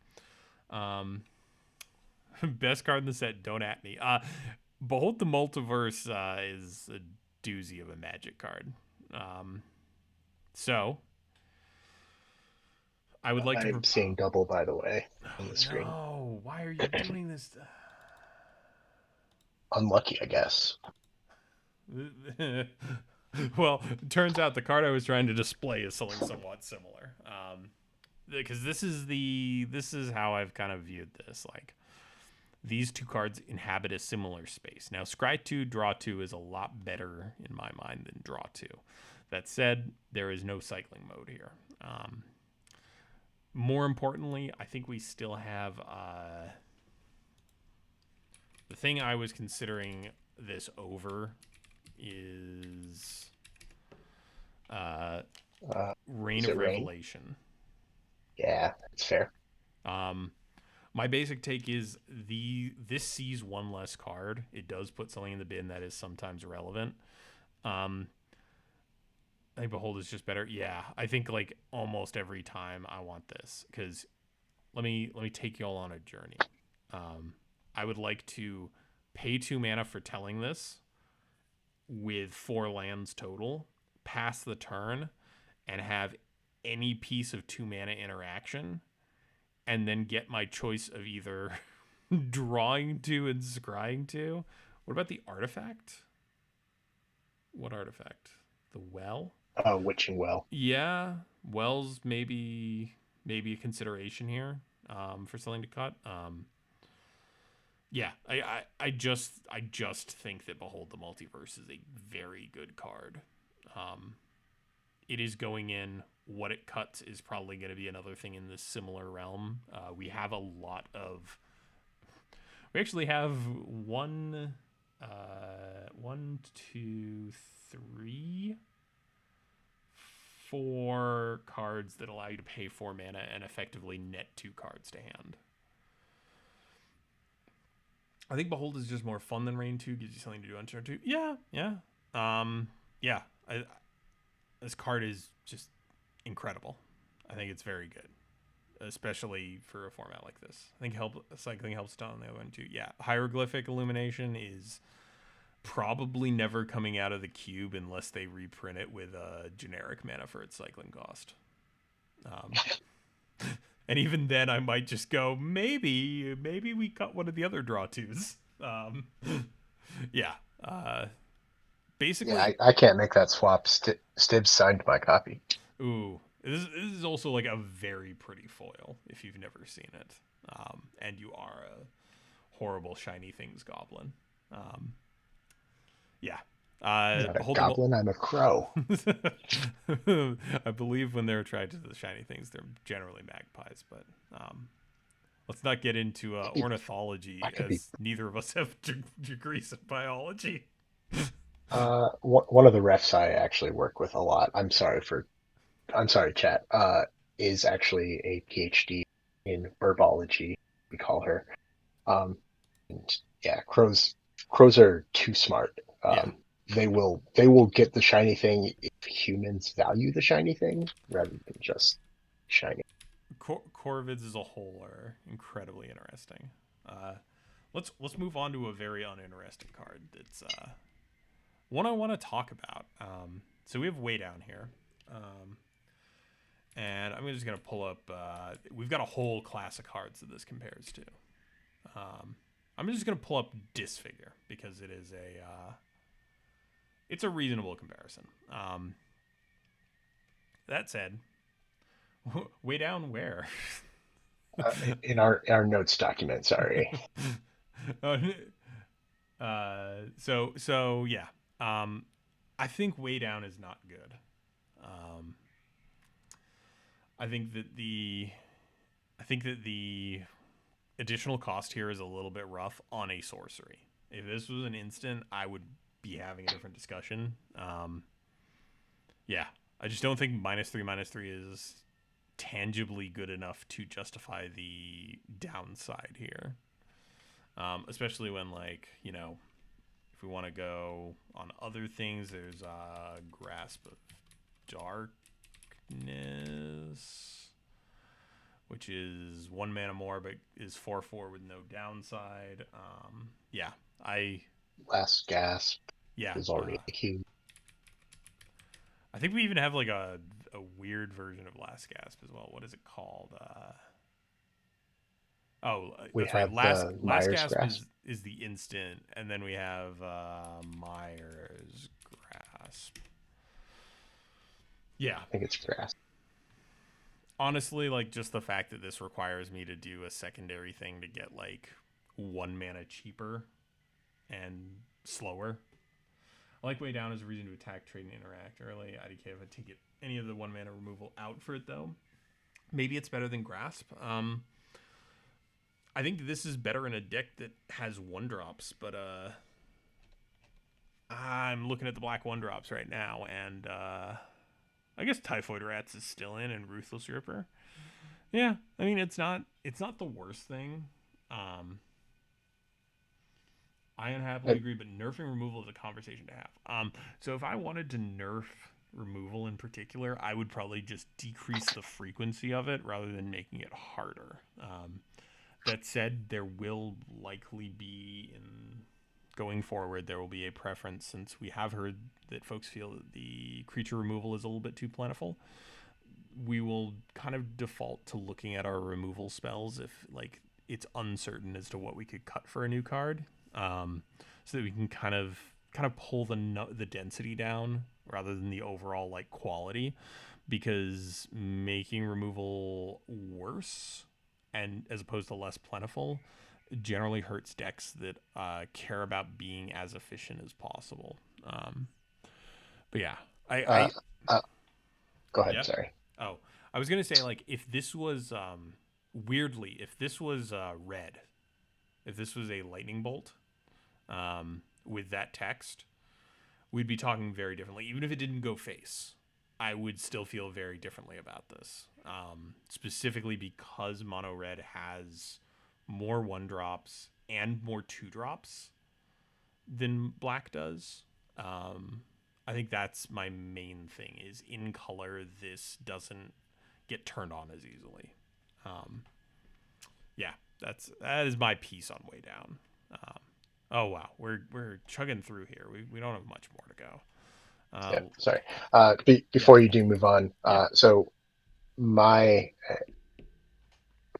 Best card in the set, don't at me. Behold the Multiverse is a doozy of a Magic card. So I would like to... I'm seeing double, by the way, on the screen. No, why are you doing this? Unlucky, I guess. Well, it turns out the card I was trying to display is something somewhat similar. Because this is how I've kind of viewed this. Like, these 2 cards inhabit a similar space. Now, Scry 2, Draw 2 is a lot better in my mind than Draw 2. That said, there is no cycling mode here. More importantly, I think we still have the thing I was considering this over is Reign of Revelation. Yeah, that's fair. My basic take is this sees 1 less card. It does put something in the bin that is sometimes relevant. I think Behold is just better. Yeah, I think like almost every time I want this, because let me take y'all on a journey. I would like to pay 2 mana for telling this with 4 lands total, pass the turn, and have any piece of 2 mana interaction, and then get my choice of either drawing 2 and scrying 2. What about the artifact? What artifact? The Well? Witching Well. Yeah, Wells maybe a consideration here for something to cut. Yeah, I just think that Behold the Multiverse is a very good card. It is going in. What it cuts is probably going to be another thing in this similar realm. We have a lot of... We actually have 1, 2, 3, 4 cards that allow you to pay 4 mana and effectively net 2 cards to hand. I think Behold is just more fun than Reign 2. Gives you something to do on turn 2. Yeah. This card is just incredible. I think it's very good, especially for a format like this. I think cycling helps down the other one too. Yeah, Hieroglyphic Illumination is probably never coming out of the cube unless they reprint it with a generic mana for its cycling cost. And even then, I might just go, maybe we cut one of the other draw 2s. Basically, yeah, I can't make that swap. Stibbs signed my copy. Ooh, this is also like a very pretty foil if you've never seen it, and you are a horrible shiny things goblin. Um, yeah, I'm not a hold them. goblin, I'm a crow. I believe when they're attracted to the shiny things, they're generally magpies, but let's not get into ornithology, I could be. as neither of us have degrees in biology. One of the refs I actually work with a lot. I'm sorry, chat. Is actually a PhD in herbology. We call her. Um, and yeah, crows are too smart. Yeah, They will get the shiny thing if humans value the shiny thing rather than just shiny. corvids as a whole are incredibly interesting. Uh, let's move on to a very uninteresting card. That's one I want to talk about. So we have way down here. And I'm just going to pull up. We've got a whole class of cards that this compares to. I'm just going to pull up Disfigure because it's a reasonable comparison. That said, way down where? In our notes document, sorry. uh, so yeah. I think way down is not good. Um, I think that the additional cost here is a little bit rough on a sorcery. If this was an instant, I would be having a different discussion. Yeah, I just don't think -3/-3 is tangibly good enough to justify the downside here. Especially when, like, if we want to go on other things, there's Grasp of Darkness, which is 1 mana more, but is 4/4 with no downside. Yeah, Last gasp yeah. is already huge. I think we even have like a weird version of Last Gasp as well. What is it called? We That's right. have Last the Last Myers Gasp grasp. is the instant, and then we have Myers Grasp. Yeah. I think it's grasp. Honestly, like, just the fact that this requires me to do a secondary thing to get like 1 mana cheaper and slower. I like way down as a reason to attack, trade, and interact early. IDK if I take any of the 1 mana removal out for it though. Maybe it's better than Grasp. I think this is better in a deck that has 1-drops, but I'm looking at the black 1-drops right now, and I guess Typhoid Rats is still in, and Ruthless Ripper. Yeah, I mean it's not the worst thing. I unhappily agree, but nerfing removal is a conversation to have. So if I wanted to nerf removal in particular, I would probably just decrease the frequency of it rather than making it harder. That said, there will likely be, going forward, there will be a preference, since we have heard that folks feel that the creature removal is a little bit too plentiful. We will kind of default to looking at our removal spells if, like, it's uncertain as to what we could cut for a new card, so that we can kind of pull the density down rather than the overall, like, quality, because making removal worse and as opposed to less plentiful generally hurts decks that care about being as efficient as possible. But yeah, Go ahead. yeah. Sorry. Oh, I was gonna say, like, if this was weirdly, if this was red, if this was a lightning bolt, with that text, we'd be talking very differently. Even if it didn't go face, I would still feel very differently about this. Specifically because mono red has more 1-drops and more 2-drops than black does. I think that's my main thing, is in color this doesn't get turned on as easily. Yeah, that is my piece on way down. Oh wow, we're chugging through here. We don't have much more to go. Yeah, sorry. Before you do move on, Yeah. so my,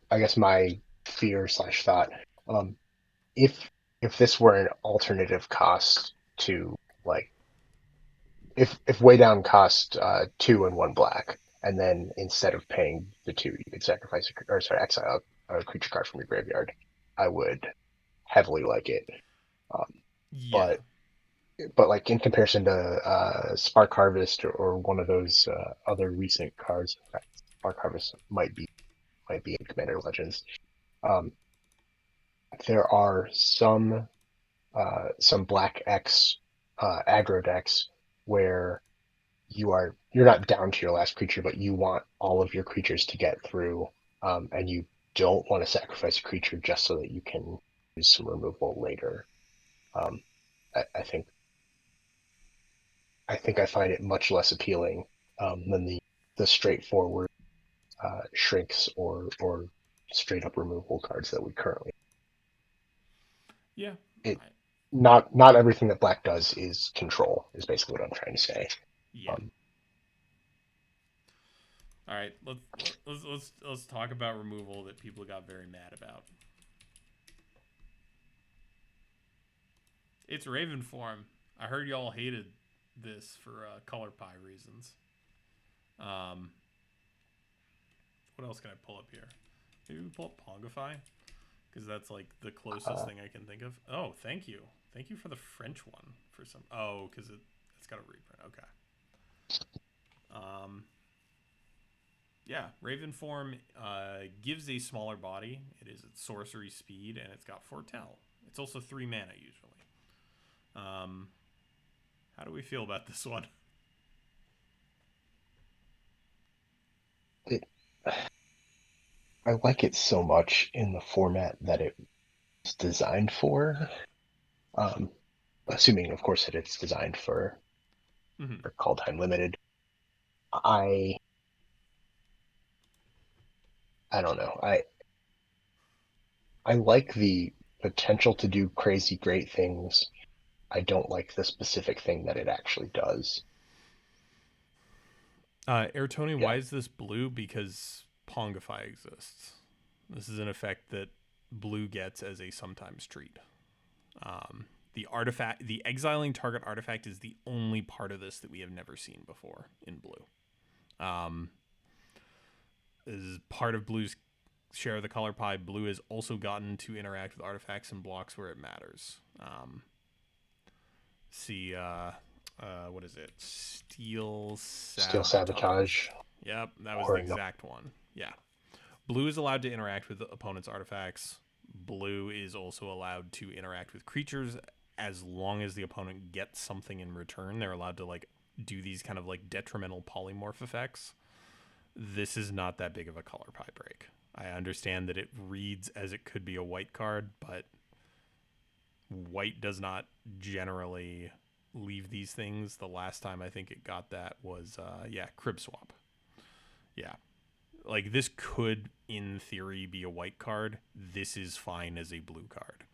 I guess my fear slash thought, um, if this were an alternative cost to, like, if way down cost 2 and 1 black, and then instead of paying the 2, you could exile a creature card from your graveyard. I would heavily like it. Um, Yeah. but like in comparison to Spark Harvest or one of those other recent cards, Spark Harvest might be in Commander Legends. Um, there are some Black X aggro decks where you're not down to your last creature, but you want all of your creatures to get through, and you don't want to sacrifice a creature just so that you can use some removal later. Um, I think I find it much less appealing than the straightforward shrinks or straight up removal cards that we currently. Yeah. It not everything that black does is control. Is basically what I'm trying to say. Yeah. All right, let's talk about removal that people got very mad about. It's Raven form. I heard y'all hated this for color pie reasons. What else can I pull up here? Maybe we pull up Pongify, because that's like the closest thing I can think of. Oh, thank you for the French one for some. Oh, because it's got a reprint. Okay. Yeah, Raven form gives a smaller body. It is its sorcery speed, and it's got Foretell. It's also 3 mana usually. How do we feel about this one? I like it so much in the format that it was designed for. Assuming, of course, that it's designed for Kaldheim Limited. I don't know. I like the potential to do crazy great things. I don't like the specific thing that it actually does. Air Tony, why is this blue? Because Pongify exists. This is an effect that blue gets as a sometimes treat. The exiling target artifact is the only part of this that we have never seen before in blue. This is part of blue's share of the color pie. Blue has also gotten to interact with artifacts and blocks where it matters. What is it? Steel Sabotage. Yep, that was the exact one. Yeah. Blue is allowed to interact with opponent's artifacts. Blue is also allowed to interact with creatures as long as the opponent gets something in return. They're allowed to like do these kind of like detrimental polymorph effects. This is not that big of a color pie break. I understand that it reads as it could be a white card, but white does not generally leave these things. The last time I think it got that was Crib Swap. Yeah. Like this could in theory be a white card. This is fine as a blue card.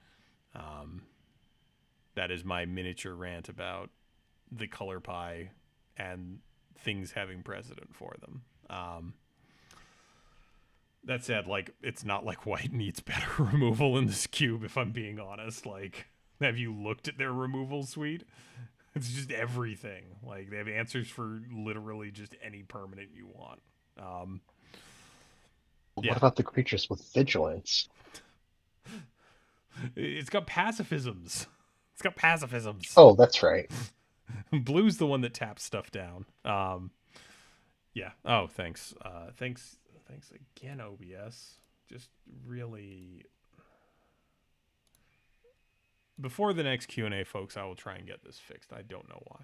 That is my miniature rant about the color pie and things having precedent for them. That said, like it's not like white needs better removal in this cube, if I'm being honest. Like, have you looked at their removal suite? It's just everything. Like they have answers for literally just any permanent you want. What about the creatures with vigilance? It's got pacifisms. Oh, that's right. Blue's the one that taps stuff down. Yeah. Oh, thanks. Thanks again, OBS. Just really. Before the next Q&A, folks, I will try and get this fixed. I don't know why.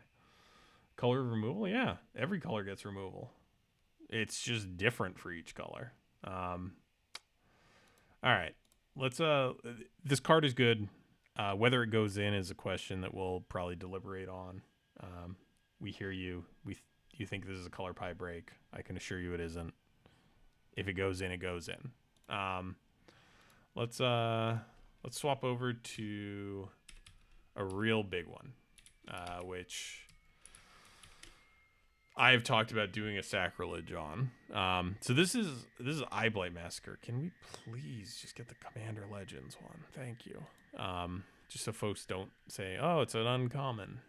Color removal? Yeah, every color gets removal. It's just different for each color. All right. Let's this card is good. Whether it goes in is a question that we'll probably deliberate on. We hear you. You think this is a color pie break. I can assure you it isn't. If it goes in, it goes in. Let's swap over to a real big one, which I have talked about doing a sacrilege on. So this is Blight Massacre. Can we please just get the Commander Legends one? Thank you. Just so folks don't say, oh, it's an uncommon.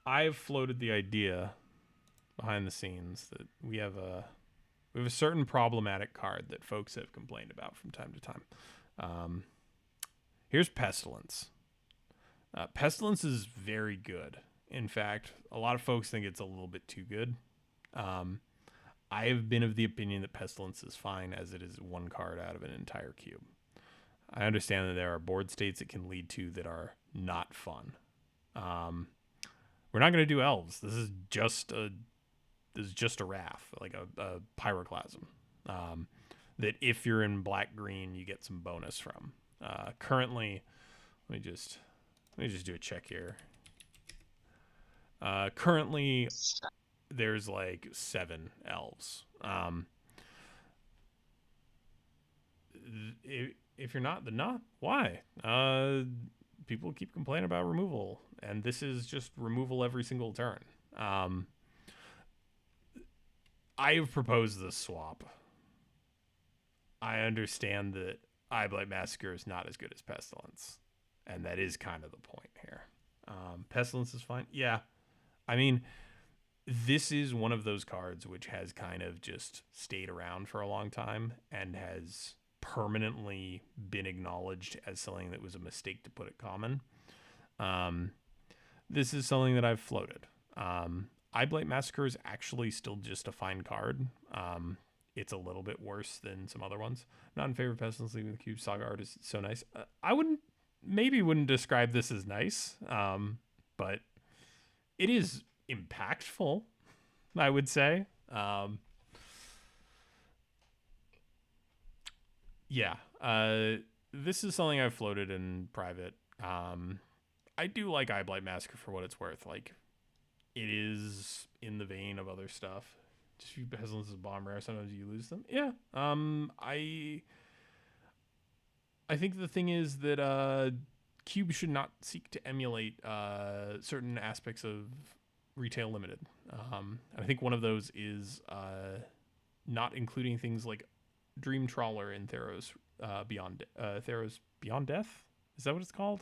I've floated the idea behind the scenes that we have a certain problematic card that folks have complained about from time to time. Here's Pestilence. Pestilence is very good. In fact, a lot of folks think it's a little bit too good. I have been of the opinion that Pestilence is fine as it is one card out of an entire cube. I understand that there are board states it can lead to that are not fun. We're not going to do elves. This is just a wrath, like a pyroclasm. That if you're in black green, you get some bonus from. Currently, let me just do a check here. Currently, there's like 7 elves. If you're not, then not. Why? People keep complaining about removal, and this is just removal every single turn. I have proposed this swap. I understand that Blight Massacre is not as good as Pestilence, and that is kind of the point here. Pestilence is fine. Yeah. I mean, this is one of those cards which has kind of just stayed around for a long time and has permanently been acknowledged as something that was a mistake to put it common. This is something that I've floated. Blight Massacre is actually still just a fine card. It's a little bit worse than some other ones. I'm not in favor of Pestilence leaving the cube. Saga art is so nice. I wouldn't describe this as nice, but it is impactful, I would say. This is something I've floated in private. I do like Blight Massacre for what it's worth. Like, it is in the vein of other stuff. Just few Pestilence is bomb rare. Sometimes you lose them. Yeah. I think the thing is that Cube should not seek to emulate certain aspects of retail limited. I think one of those is not including things like Dream Trawler in Theros Beyond Death. Is that what it's called?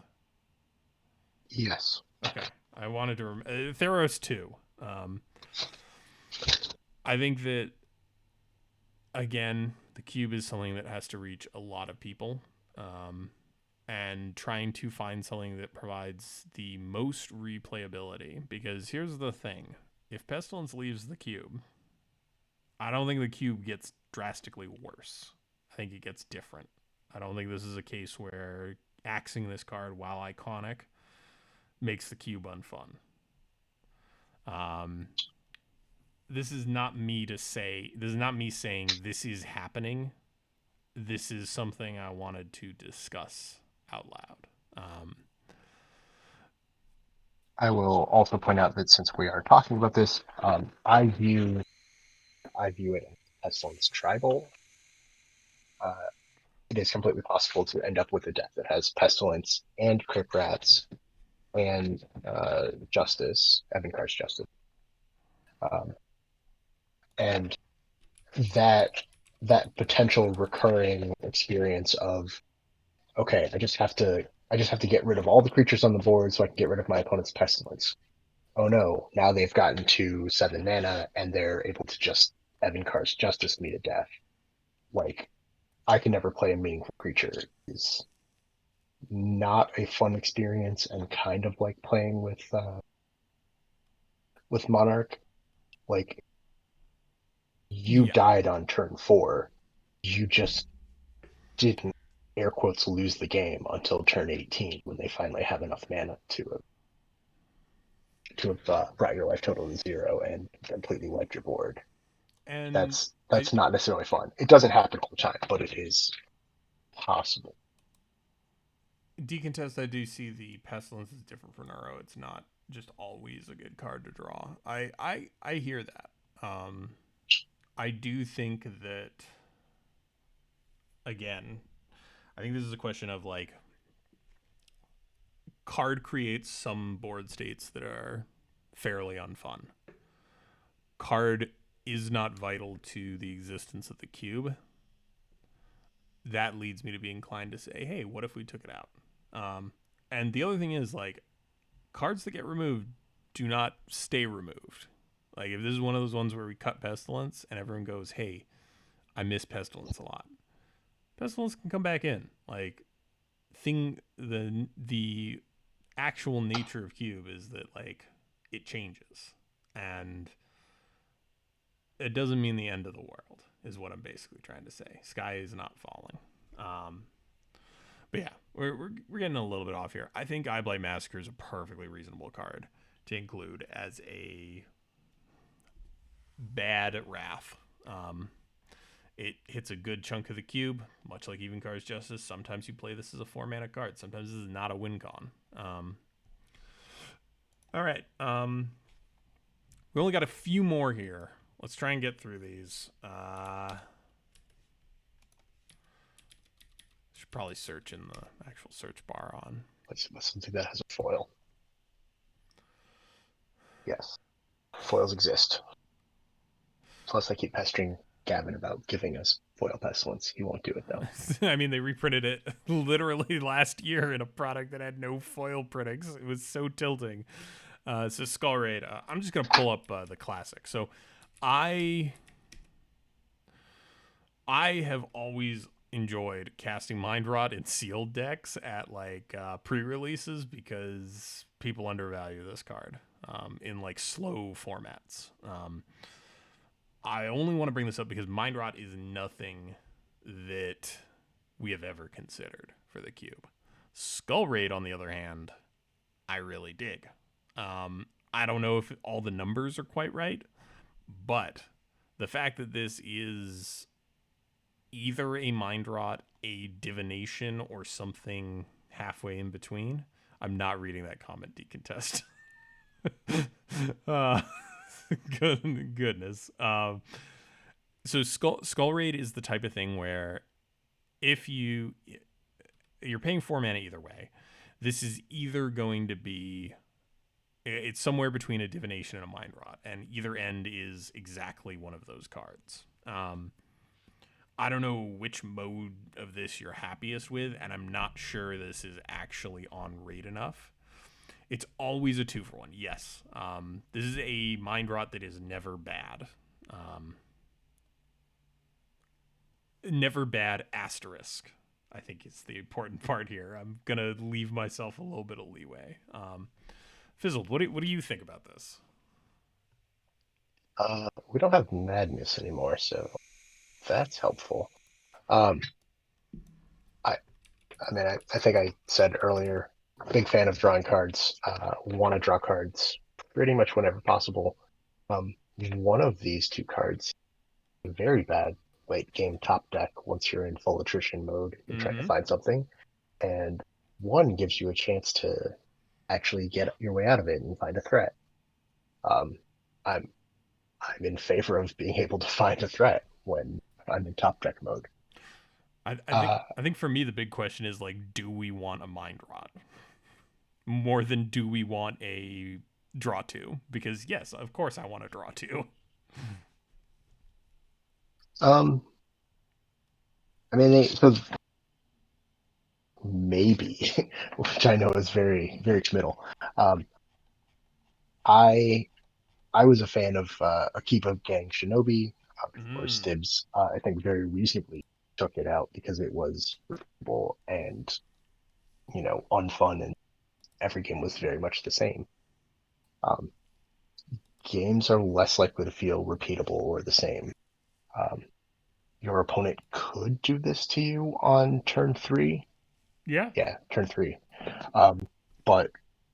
Yes. Okay. I wanted to Theros 2. I think that, again, the cube is something that has to reach a lot of people. And trying to find something that provides the most replayability. Because here's the thing. If Pestilence leaves the cube, I don't think the cube gets drastically worse. I think it gets different. I don't think this is a case where axing this card, while iconic, makes the cube unfun. This is not me saying this is happening. This is something I wanted to discuss out loud. I will also point out that since we are talking about this, I view it as Pestilence tribal. It is completely possible to end up with a deck that has Pestilence and Crypt Rats and Justice, Evankar's Justice. And that potential recurring experience of, okay, I just have to get rid of all the creatures on the board so I can get rid of my opponent's Pestilence. Oh no, now they've gotten to 7 mana and they're able to just Evankar's Justice me to death. Like, I can never play a meaningful creature is not a fun experience, and kind of like playing with Monarch. Like, you died on turn 4. You just didn't, air quotes, lose the game until turn 18 when they finally have enough mana to have brought your life total to 0 and completely wiped your board. And that's not necessarily fun. It doesn't happen all the time, but it is possible. Decontest, I do see the Pestilence is different for Neuro. It's not just always a good card to draw. I hear that. I do think that, again, I think this is a question of, like, card creates some board states that are fairly unfun. Card is not vital to the existence of the cube. That leads me to be inclined to say, hey, what if we took it out? And the other thing is, like, cards that get removed do not stay removed. Like, if this is one of those ones where we cut Pestilence and everyone goes, hey, I miss Pestilence a lot, Pestilence can come back in. Like, the actual nature of Cube is that, like, it changes. And it doesn't mean the end of the world, is what I'm basically trying to say. Sky is not falling. But yeah, we're getting a little bit off here. I think Blight Massacre is a perfectly reasonable card to include as a bad Wrath. It hits a good chunk of the cube, much like Even Car's Justice. Sometimes you play this as a 4-mana card. Sometimes this is not a win con. All right. We only got a few more here. Let's try and get through these. Should probably search in the actual search bar on. Let's something that has a foil. Yes. Foils exist. Plus, I keep pestering Gavin about giving us foil Pestilence. He won't do it, though. I mean, they reprinted it literally last year in a product that had no foil printings. It was so tilting. So Skull Raid. I'm just going to pull up the classic. So I have always enjoyed casting Mind Rot in sealed decks at like pre-releases because people undervalue this card in like slow formats. I only want to bring this up because Mind Rot is nothing that we have ever considered for the cube. Skull Raid, on the other hand, I really dig. I don't know if all the numbers are quite right, but the fact that this is either a Mind Rot, a Divination, or something halfway in between. I'm not reading that comment, Decontest. Goodness. So Skull Raid is the type of thing where if you're paying 4 mana either way, this is either going to be, it's somewhere between a Divination and a Mind Rot, and either end is exactly one of those cards. I don't know which mode of this you're happiest with, and I'm not sure this is actually on rate enough. It's always a 2-for-1, yes. This is a Mind Rot that is never bad. Never bad asterisk, I think is the important part here. I'm going to leave myself a little bit of leeway. Fizzled, what do you think about this? We don't have Madness anymore, so that's helpful. I mean, I think I said earlier, big fan of drawing cards. Want to draw cards pretty much whenever possible. One of these two cards, very bad late game top deck once you're in full attrition mode and trying to find something, and one gives you a chance to actually get your way out of it and find a threat. I'm in favor of being able to find a threat when I'm in top deck mode. I think for me the big question is, like, do we want a Mind Rot more than do we want a draw 2? Because yes, of course I want a draw 2. I mean, so maybe, which I know is very, very committal. I was a fan of Akiba Gang Shinobi before Stibbs. I think very reasonably took it out because it was repeatable and, unfun, and every game was very much the same. Games are less likely to feel repeatable or the same. Your opponent could do this to you on turn 3. Yeah, turn 3. But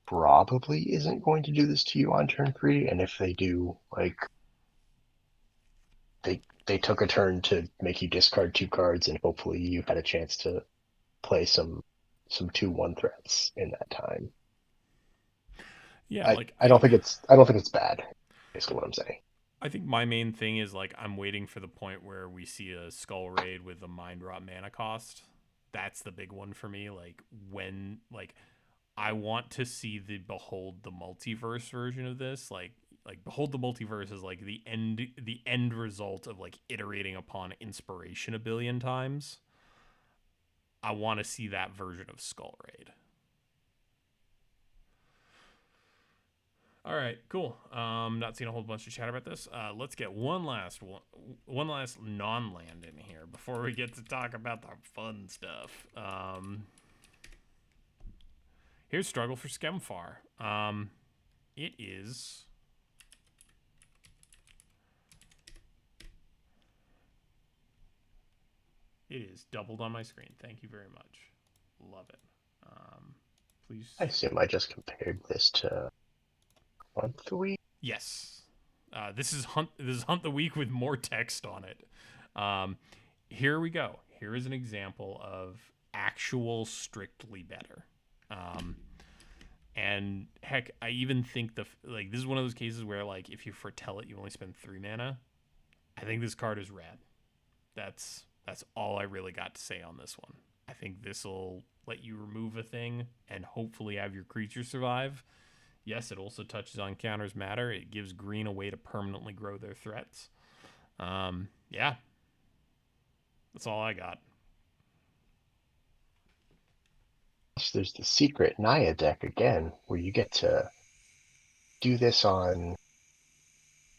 probably isn't going to do this to you on turn 3. And if they do, like, they took a turn to make you discard 2 cards, and hopefully you had a chance to play some 2/1 threats in that time. Yeah, I don't think it's bad. Basically, what I'm saying. I think my main thing is, like, I'm waiting for the point where we see a Skull Raid with a Mind Rot mana cost. That's the big one for me. Like, when, like, I want to see the Behold the Multiverse version of this. Like Behold the Multiverse is like the end result of, like, iterating upon inspiration a billion times. I want to see that version of Skull Raid. All right, cool. Not seeing a whole bunch of chat about this. Let's get one last non-land in here before we get to talk about the fun stuff. Here's Struggle for Skemfar. It is doubled on my screen. Thank you very much. Love it. Please. I assume I just compared this to Month Week. Yes. This is Hunt the Week with more text on it. Here we go. Here is an example of actual strictly better. And heck, I even think this is one of those cases where like if you foretell it, you only spend 3 mana. I think this card is rad. That's all I really got to say on this one. I think this will let you remove a thing and hopefully have your creature survive. Yes, it also touches on counters matter. It gives green a way to permanently grow their threats. Yeah. That's all I got. There's the secret Naya deck again, where you get to do this on,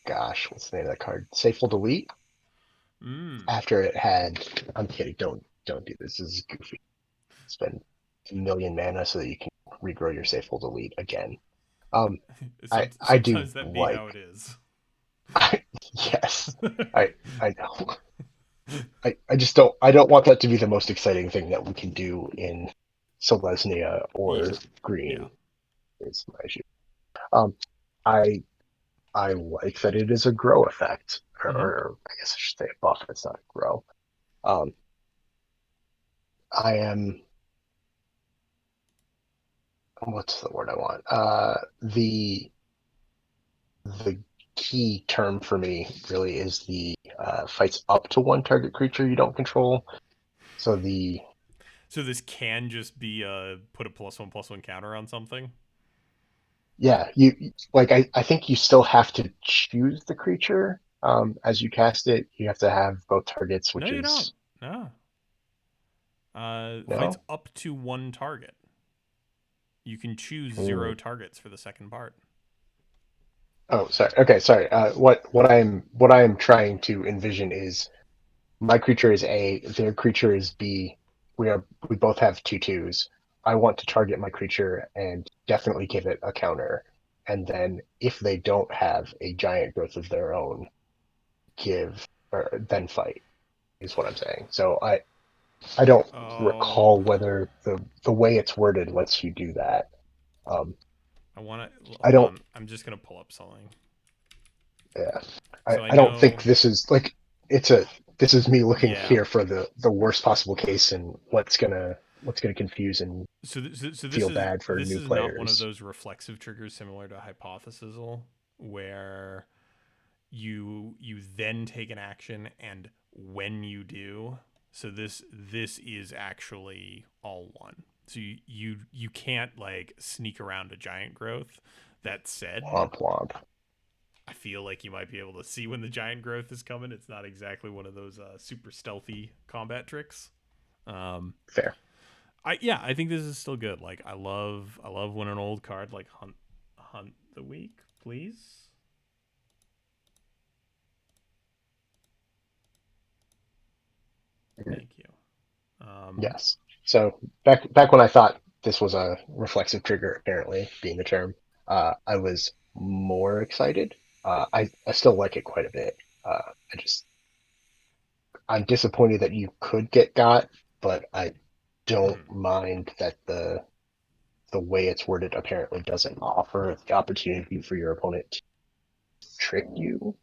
gosh, what's the name of that card? Safeful Delete? After it had, I'm kidding, don't do this. This is goofy. Spend 1,000,000 mana so that you can regrow your Safeful Delete again. I do that be like. how it is. Yes, I know. I just don't want that to be the most exciting thing that we can do in Selesnya or Green. Yeah. Is my issue. I like that it is a grow effect, or I guess I should say a buff. It's not a grow. I am. What's the word I want? The key term for me really is the fights up to one target creature you don't control. So this can just be put a +1/+1 counter on something. Yeah, you like I think you still have to choose the creature as you cast it. You have to have both targets, which no, you is don't. No. No? Fights up to one target. You can choose 0 targets for the second part. Oh, sorry. Okay, sorry. What I'm trying to envision is my creature is A, their creature is B. We both have 2/2s. I want to target my creature and definitely give it a counter. And then if they don't have a giant growth of their own, then fight is what I'm saying. So I don't recall whether the way it's worded lets you do that. I want to. I don't. I'm just gonna pull up something. Yeah, So I don't think this is like this is me looking here for the worst possible case and what's gonna confuse and feel bad for new players. This is not one of those reflexive triggers similar to Hypothesisal, where you then take an action and when you do, so this is actually all one. So you can't like sneak around a giant growth. That said, womp womp. I feel like you might be able to see when the giant growth is coming. It's not exactly one of those super stealthy combat tricks. Fair. I think this is still good. Like I love when an old card like Hunt the Week, please. Thank you. Yes. So back when I thought this was a reflexive trigger, apparently being the term, I was more excited. I still like it quite a bit. I'm disappointed that you could get got, but I don't mind that the way it's worded apparently doesn't offer the opportunity for your opponent to trick you.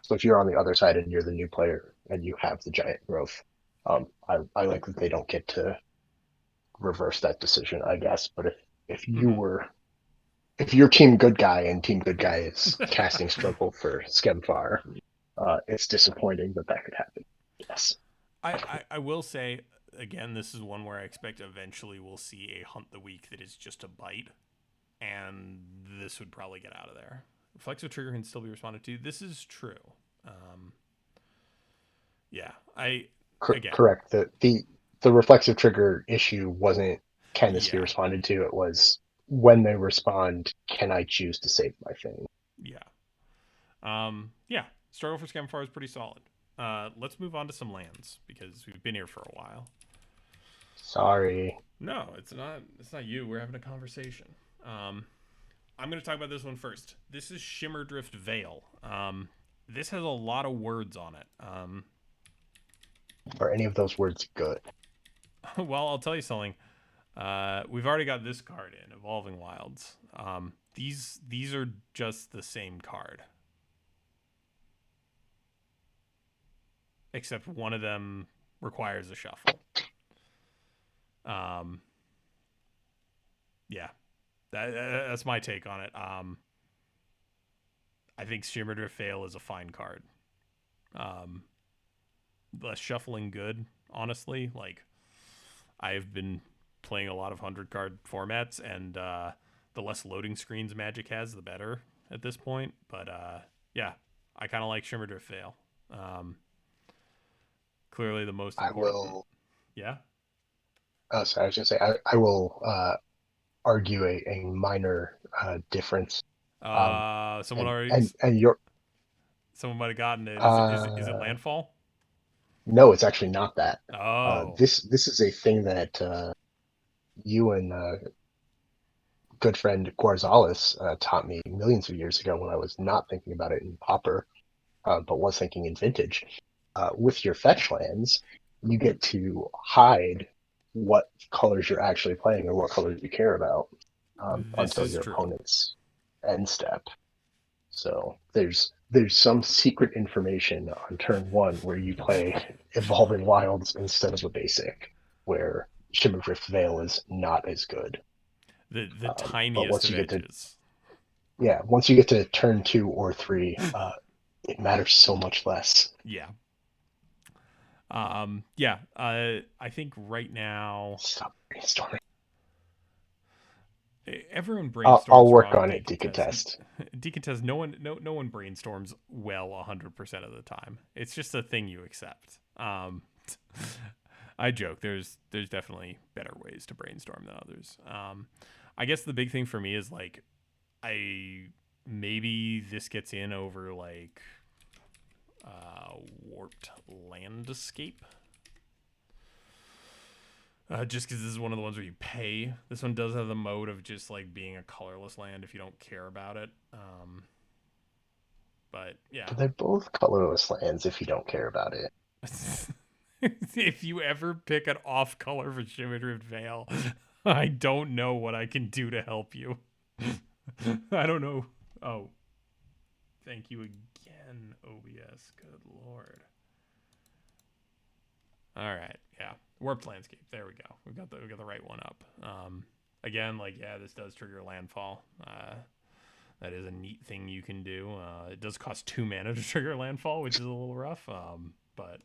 So if you're on the other side and you're the new player and you have the giant growth, I like that they don't get to reverse that decision, I guess. But if you were if you're team good guy and team good guy is casting struggle for Skemfar, it's disappointing that could happen. Yes. I will say again, this is one where I expect eventually we'll see a Hunt the Week that is just a bite, and this would probably get out of there. Reflexive trigger can still be responded to. This is true. Correct. The reflexive trigger issue wasn't can this be responded to? It was when they respond, can I choose to save my thing? Yeah. Yeah. Struggle for Scamfar is pretty solid. Let's move on to some lands because we've been here for a while. Sorry. No, it's not. It's not you. We're having a conversation. Um, I'm going to talk about this one first. This is Shimmerdrift Veil. This has a lot of words on it. Are any of those words good? Well, I'll tell you something. We've already got this card in Evolving Wilds. These are just the same card, except one of them requires a shuffle. Yeah, that's my take on it. I think Shimmerdrift Veil is a fine card. Less shuffling good, honestly. Like, I've been playing a lot of 100 card formats, and the less loading screens Magic has, the better at this point. But yeah, I kind of like Shimmerdrift Veil. Clearly the most I important. will. Yeah. Oh, sorry, I was gonna say I will argue a minor difference. Someone And already. and your Someone might have gotten it. Is it uh landfall? no, it's actually not that. Oh. This is a thing that you and good friend Guarzales taught me millions of years ago when I was not thinking about it in Pauper, but was thinking in Vintage. With your fetch lands, you get to hide what colors you're actually playing or what colors you care about This until is your true. opponent's end step. So there's some secret information on turn one where you play Evolving Wilds instead of a basic, where Shimmerdrift Veil is not as good. The But tiniest once of you get to edges. once you get to turn two or three, it matters so much less. Yeah. Yeah. I think right now Stop brainstorming. everyone I'll brainstorms work wrong. on it, Decontest. Decontest. No one brainstorms well 100% of the time. It's just a thing you accept. I joke. There's definitely better ways to brainstorm than others. I guess the big thing for me is like I maybe this gets in over like warped landscape. Just because this is one of the ones where you pay. This one does have the mode of just like being a colorless land if you don't care about it. But yeah, They're both colorless lands if you don't care about it. if you ever pick an off color for Shimmerdrift Veil, I don't know what I can do to help you. I don't know. Oh, thank you again, OBS. Good lord. All right, yeah, warped landscape. There we go. We got the right one up. Again, like yeah, this does trigger landfall. That is a neat thing you can do. It does cost 2 mana to trigger landfall, which is a little rough. But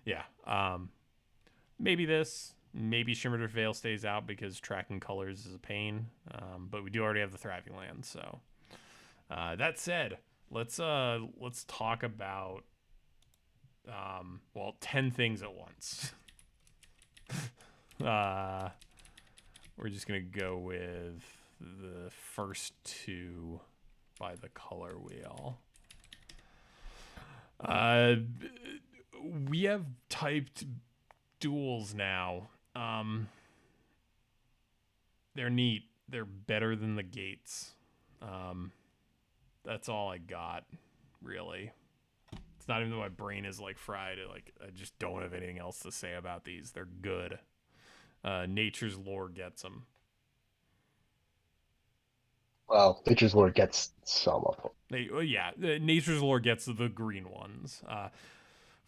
yeah, maybe this. Maybe Shimmerdrift Veil stays out because tracking colors is a pain. But we do already have the Thriving Land. So that said, let's talk about 10 things at once. We're just gonna go with the first two by the color wheel. We have typed duels now. They're neat. They're better than the gates. That's all I got, really. It's not even that my brain is like fried. I just don't have anything else to say about these. They're good. Nature's Lore gets them. Well, Nature's Lore gets some of them. Nature's Lore gets the green ones.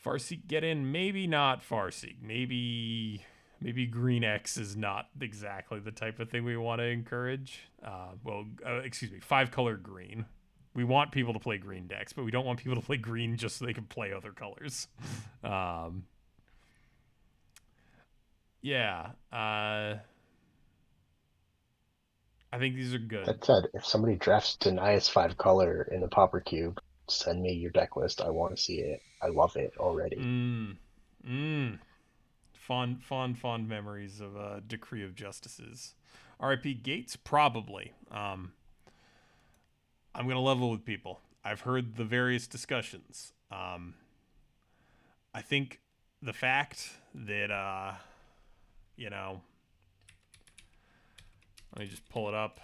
Farseek get in, maybe not Farseek. Maybe Green X is not exactly the type of thing we want to encourage. Excuse me, 5-color green. We want people to play green decks, but we don't want people to play green just so they can play other colors. Yeah. I think these are good. That said, if somebody drafts Denias 5-color in the Pauper Cube, send me your deck list. I want to see it. I love it already. Fond memories of Decree of Justices. R.I.P. Gates, probably. I'm gonna level with people. I've heard the various discussions. I think the fact that you know, let me just pull it up.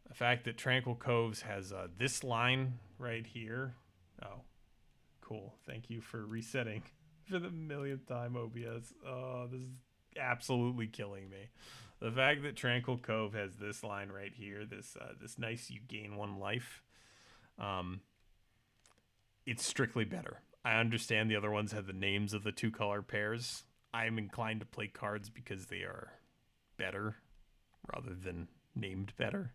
The fact that Tranquil Coves has this line right here. Oh, cool. Thank you for resetting for the millionth time, OBS. Oh, this is absolutely killing me. The fact that Tranquil Cove has this line right here, this nice you gain one life, it's strictly better. I understand the other ones have the names of the two color pairs. I am inclined to play cards because they are better rather than named better.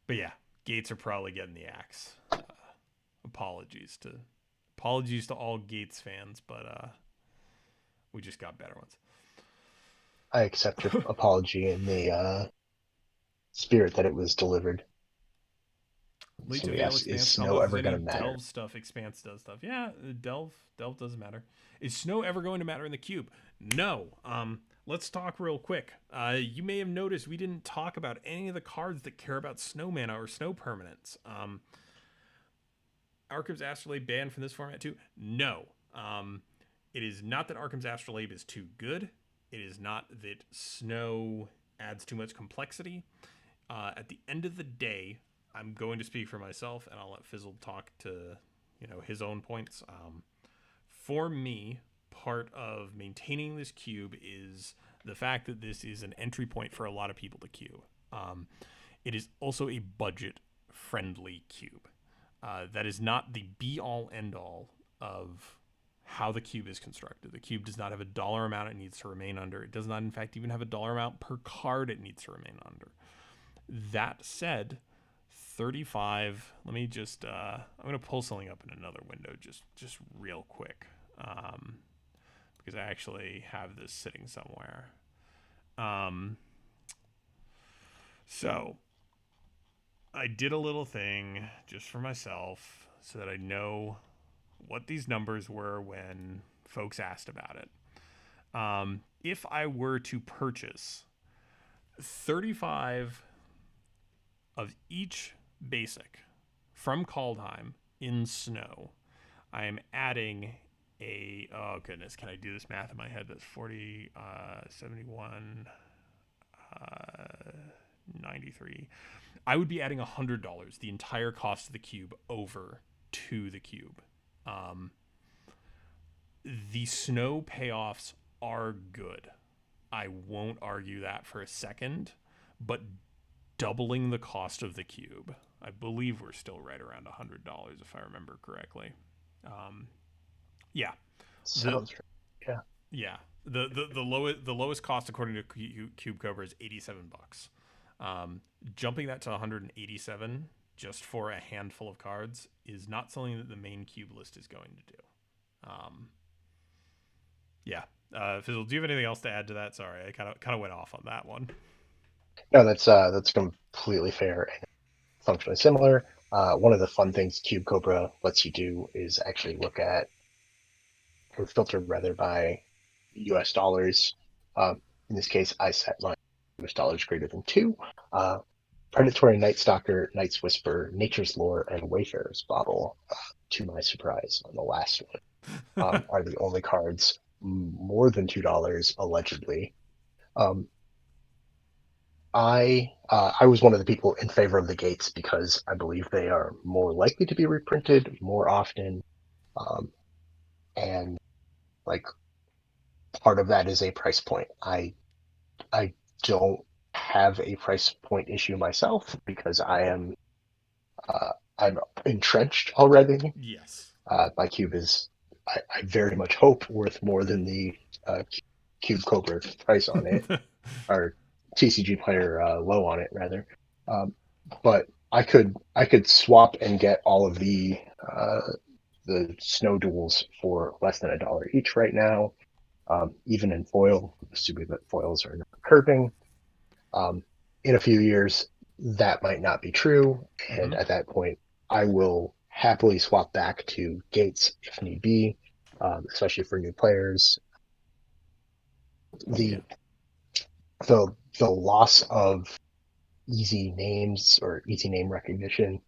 But yeah, Gates are probably getting the axe. Apologies to all Gates fans, but we just got better ones. I accept your apology in the spirit that it was delivered. Lead to Somebody Veil asks, is Expanse snow combos. Is ever any going to of matter? Delve stuff Expanse does stuff? Yeah, Delve doesn't matter. Is snow ever going to matter in the cube? No. Let's talk real quick. You may have noticed we didn't talk about any of the cards that care about snow mana or snow permanents. Arkham's Astrolabe banned from this format too? No. It is not that Arkham's Astrolabe is too good. It is not that snow adds too much complexity. At the end of the day, I'm going to speak for myself, and I'll let Fizzle talk to his own points. For me, part of maintaining this cube is the fact that this is an entry point for a lot of people to cube. It is also a budget-friendly cube. That is not the be-all, end-all of how the cube is constructed. The cube does not have a dollar amount it needs to remain under. It does not, in fact, even have a dollar amount per card it needs to remain under. That said, 35. Let me just. I'm gonna pull something up in another window, just real quick, because I actually have this sitting somewhere. So I did a little thing just for myself so that I know what these numbers were when folks asked about it. If I were to purchase 35 of each basic from Kaldheim in snow, I am adding a, oh goodness, can I do this math in my head? That's 40, 71, 93. I would be adding $100, the entire cost of the cube, over to the cube. The snow payoffs are good. I won't argue that for a second, but doubling the cost of the cube, I believe we're still right around $100 if I remember correctly. Yeah. Sounds right. Yeah. The lowest cost according to Cube Cover is $87. Jumping that to 187 just for a handful of cards is not something that the main cube list is going to do. Yeah. Fizzle, do you have anything else to add to that? Sorry, I kind of went off on that one. No, that's completely fair and functionally similar. One of the fun things Cube Cobra lets you do is actually look at, or filter rather, by US dollars. In this case, I set my US dollars greater than 2. Predatory Night Stalker, Night's Whisper, Nature's Lore, and Wayfarer's Bauble, to my surprise, on the last one, are the only cards more than $2, allegedly. I was one of the people in favor of the gates because I believe they are more likely to be reprinted more often, and like part of that is a price point. I don't have a price point issue myself because I'm entrenched already. Yes. My cube is, I very much hope, worth more than the Cube Cobra price on it, or TCG player low on it rather. But I could swap and get all of the snow duels for less than $1 each right now, even in foil, assuming that foils are not curving. In a few years, that might not be true, and at that point, I will happily swap back to gates if need be, especially for new players. Yeah. The the loss of easy names or easy name recognition.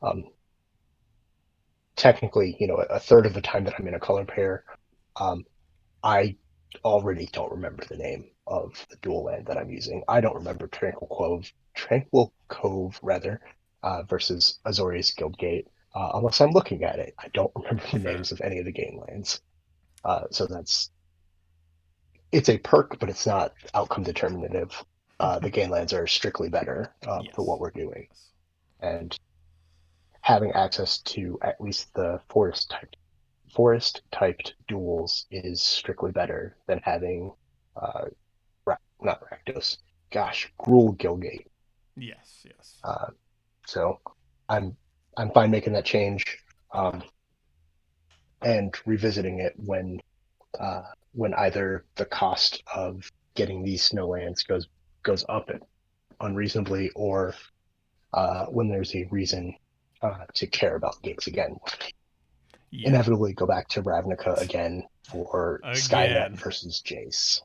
Um, Technically, a third of the time that I'm in a color pair, um, I already don't remember the name of the dual land that I'm using. I don't remember Tranquil Cove rather, versus Azorius Guildgate, unless I'm looking at it. I don't remember the Fair. names of any of the game lands. So it's a perk, but it's not outcome determinative. The game lands are strictly better for what Yes. we're doing, Yes. and having access to at least the forest typed duels is strictly better than having uh, not Rakdos, gosh, Gruul Gilgate. Yes. Yes. Uh, so I'm I'm fine making that change, um, and revisiting it uh, when either the cost of getting these snowlands goes up unreasonably, or when there's a reason to care about gates again. Yeah. Inevitably go back to Ravnica again for Skynet Again. versus Jace.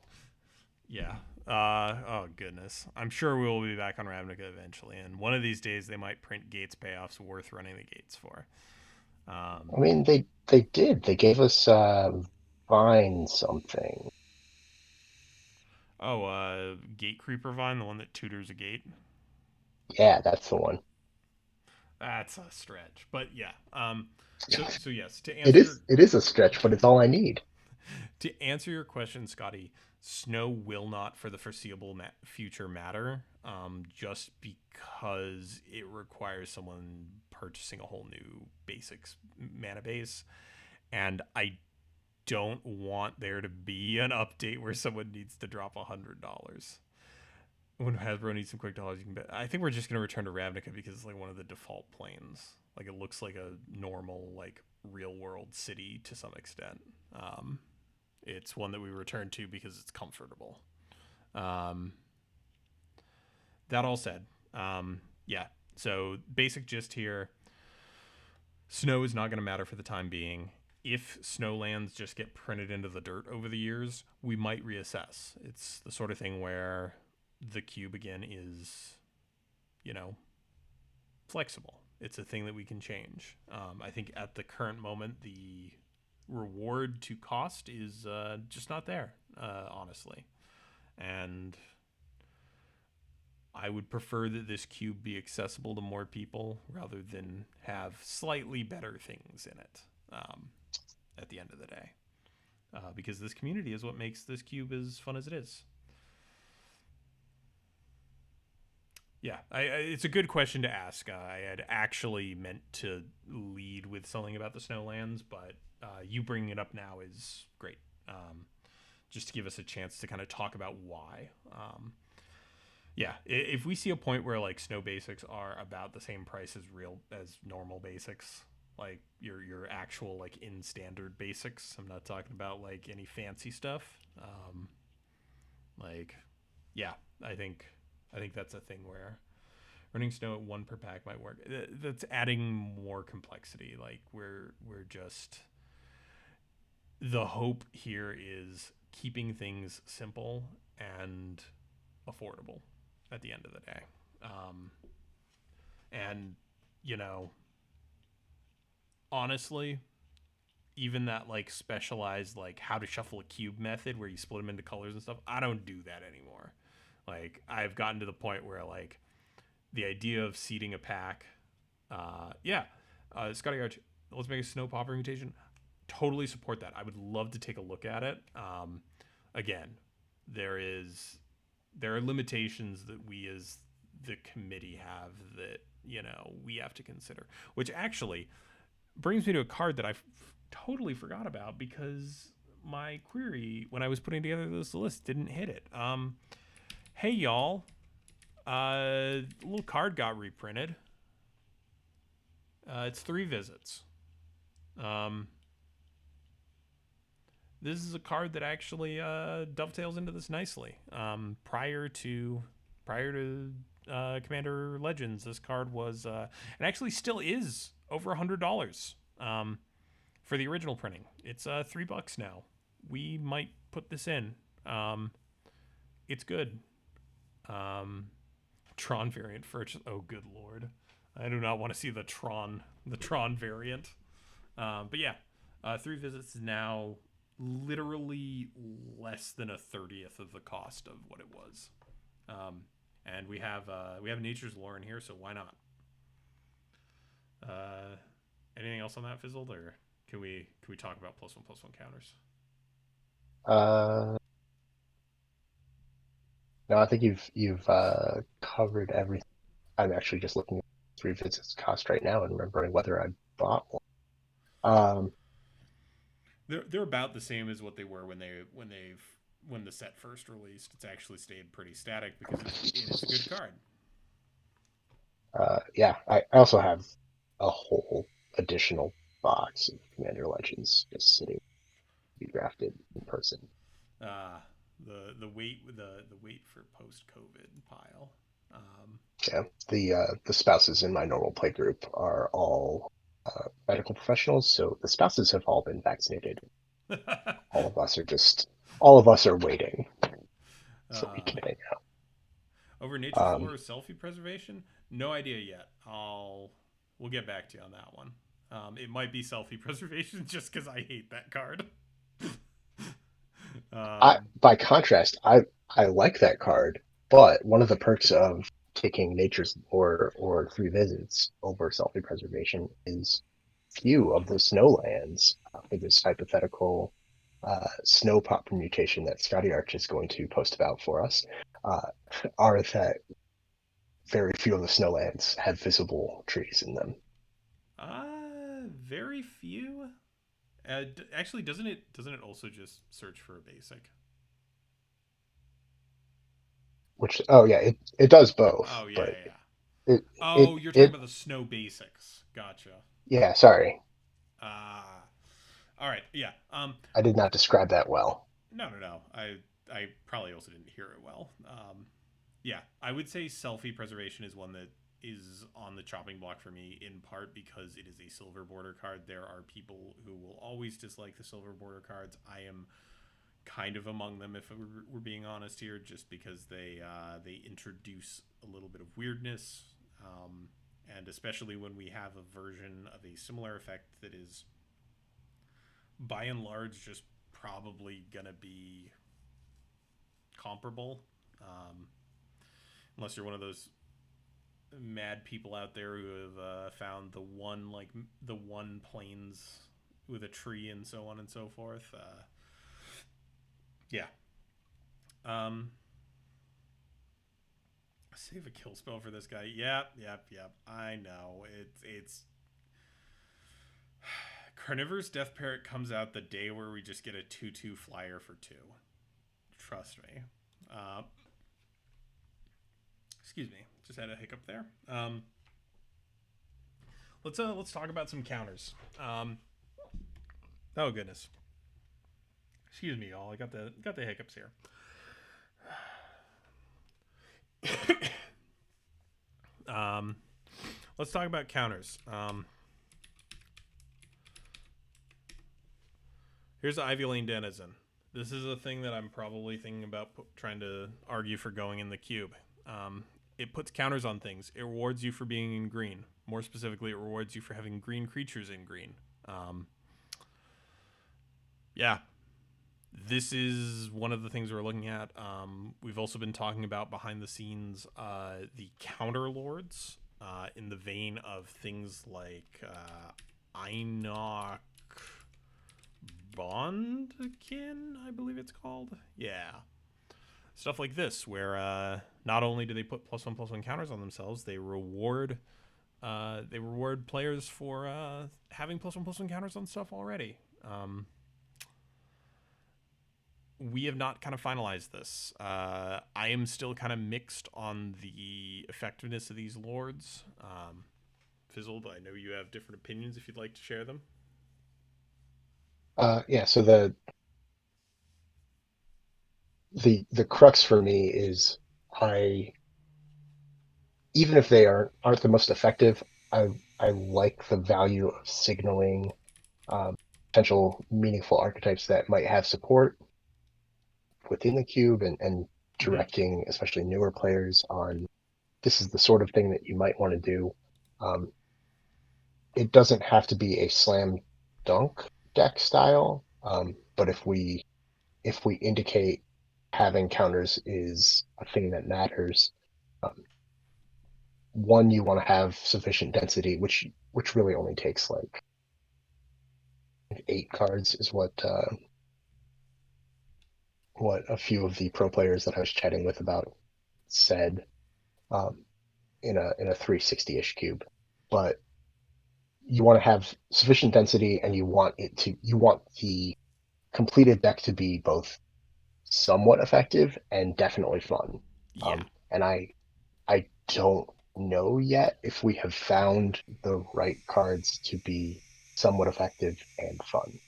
Yeah. Oh goodness. I'm sure we will be back on Ravnica eventually, and one of these days they might print Gates payoffs worth running the Gates for. I mean, they did. They gave us Vine something. Oh, Gate Creeper Vine, the one that tutors a gate. Yeah, that's the one. That's a stretch, but yeah. So yes, It is a stretch, but it's all I need. to answer your question, Scotty, snow will not for the foreseeable future matter. Just because it requires someone purchasing a whole new basics mana base, and I don't want there to be an update where someone needs to drop $100. When Hasbro needs some quick dollars, you can bet. I think we're just gonna return to Ravnica because it's like one of the default planes. Like it looks like a normal, like real world city to some extent. Um, it's one that we return to because it's comfortable. Um, that all said, yeah. So basic gist here: snow is not going to matter for the time being. If snowlands just get printed into the dirt over the years, we might reassess. It's the sort of thing where the cube again is, you know, flexible. It's a thing that we can change. I think at the current moment, the reward to cost is just not there, honestly. And I would prefer that this cube be accessible to more people rather than have slightly better things in it at the end of the day. Because this community is what makes this cube as fun as it is. Yeah, it's a good question to ask. I had actually meant to lead with something about the Snowlands, but you bringing it up now is great. Just to give us a chance to kind of talk about why. Yeah, if we see a point where like snow basics are about the same price as normal basics, like your actual like in standard basics, I'm not talking about like any fancy stuff. Like, yeah, I think I think that's a thing where running snow at one per pack might work. That's adding more complexity. Like we're just the hope here is keeping things simple and affordable at the end of the day. Um, and you know, honestly, even that like specialized like how to shuffle a cube method where you split them into colors and stuff, I don't do that anymore. Like I've gotten to the point where like the idea of seeding a pack, yeah, Scotty Arch, let's make a snow popper mutation. Totally support that. I would love to take a look at it. Again, there is there are limitations that we as the committee have that we have to consider. Which actually brings me to a card that I totally forgot about because my query when I was putting together this list didn't hit it. Hey y'all, a little card got reprinted. It's 3 visits. Um, this is a card that actually dovetails into this nicely. Prior to Commander Legends, this card was and actually still is over $100 for the original printing. It's $3 now. We might put this in. It's good. Tron variant for oh good lord, I do not want to see the Tron variant. But yeah, 3 visits is now literally less than a 30th of the cost of what it was. And we have Nature's Lore in here, so why not? Anything else on that, Fizzled, or can we talk about +1/+1 counters? Uh, no, I think you've covered everything. I'm actually just looking at 3 visits cost right now and remembering whether I bought one. They're about the same as what they were when the set first released. It's actually stayed pretty static because it is a good card. Yeah, I also have a whole additional box of Commander Legends just sitting to be drafted in person. The wait for post COVID pile. Yeah, the spouses in my normal play group are all medical professionals, so the spouses have all been vaccinated. All of us are waiting for we can hang out. Over Nature's Lore selfie preservation? No idea yet. We'll get back to you on that one. It might be selfie preservation just because I hate that card. By contrast, I like that card, but one of the perks of taking Nature's Lore or 3 visits over selfie preservation is few of the snowlands for this hypothetical snow pop permutation that Scotty Arch is going to post about for us are that very few of the snowlands have visible trees in them. Very few. Actually, doesn't it also just search for a basic? Which yeah, it does both. Oh yeah, but yeah. You're talking about the snow basics. Gotcha. Yeah, sorry. All right. Yeah. I did not describe that well. No. I probably also didn't hear it well. Yeah, I would say selfie preservation is one that is on the chopping block for me, in part because it is a silver border card. There are people who will always dislike the silver border cards. I am kind of among them, if we're being honest here, just because they introduce a little bit of weirdness, and especially when we have a version of a similar effect that is, by and large, just probably gonna be comparable, unless you're one of those mad people out there who have found the one plains with a tree and so on and so forth. Yeah. Save a kill spell for this guy. Yep. I know. It's Carnivorous Death Parrot comes out the day where we just get a 2/2 flyer for 2. Trust me. Excuse me. Just had a hiccup there. Let's talk about some counters. Oh goodness. Excuse me, y'all. I got the hiccups here. Let's talk about counters. Here's Ivy Lane Denizen. This is a thing that I'm probably thinking about trying to argue for going in the cube. It puts counters on things. It rewards you for being in green. More specifically, it rewards you for having green creatures in green. Yeah. This is one of the things we're looking at. We've also been talking about behind the scenes the counter lords in the vein of things like Einok Bondkin, I believe it's called. Yeah. Stuff like this, where not only do they put +1/+1 counters on themselves, they reward players for having +1/+1 counters on stuff already. We have not kind of finalized this. I am still kind of mixed on the effectiveness of these lords. Fizzled, I know you have different opinions if you'd like to share them. Yeah, so the crux for me is even if they aren't the most effective, I I like the value of signaling potential meaningful archetypes that might have support within the cube and Hmm. directing especially newer players on this is the sort of thing that you might want to do. Um, it doesn't have to be a slam dunk deck style, but if we indicate having counters is a thing that matters, um, one you want to have sufficient density, which really only takes like 8 cards is what a few of the pro players that I was chatting with about said um, in a 360-ish cube. But you want to have sufficient density, and you want the completed deck to be both somewhat effective and definitely fun. Yeah. And I don't know yet if we have found the right cards to be somewhat effective and fun,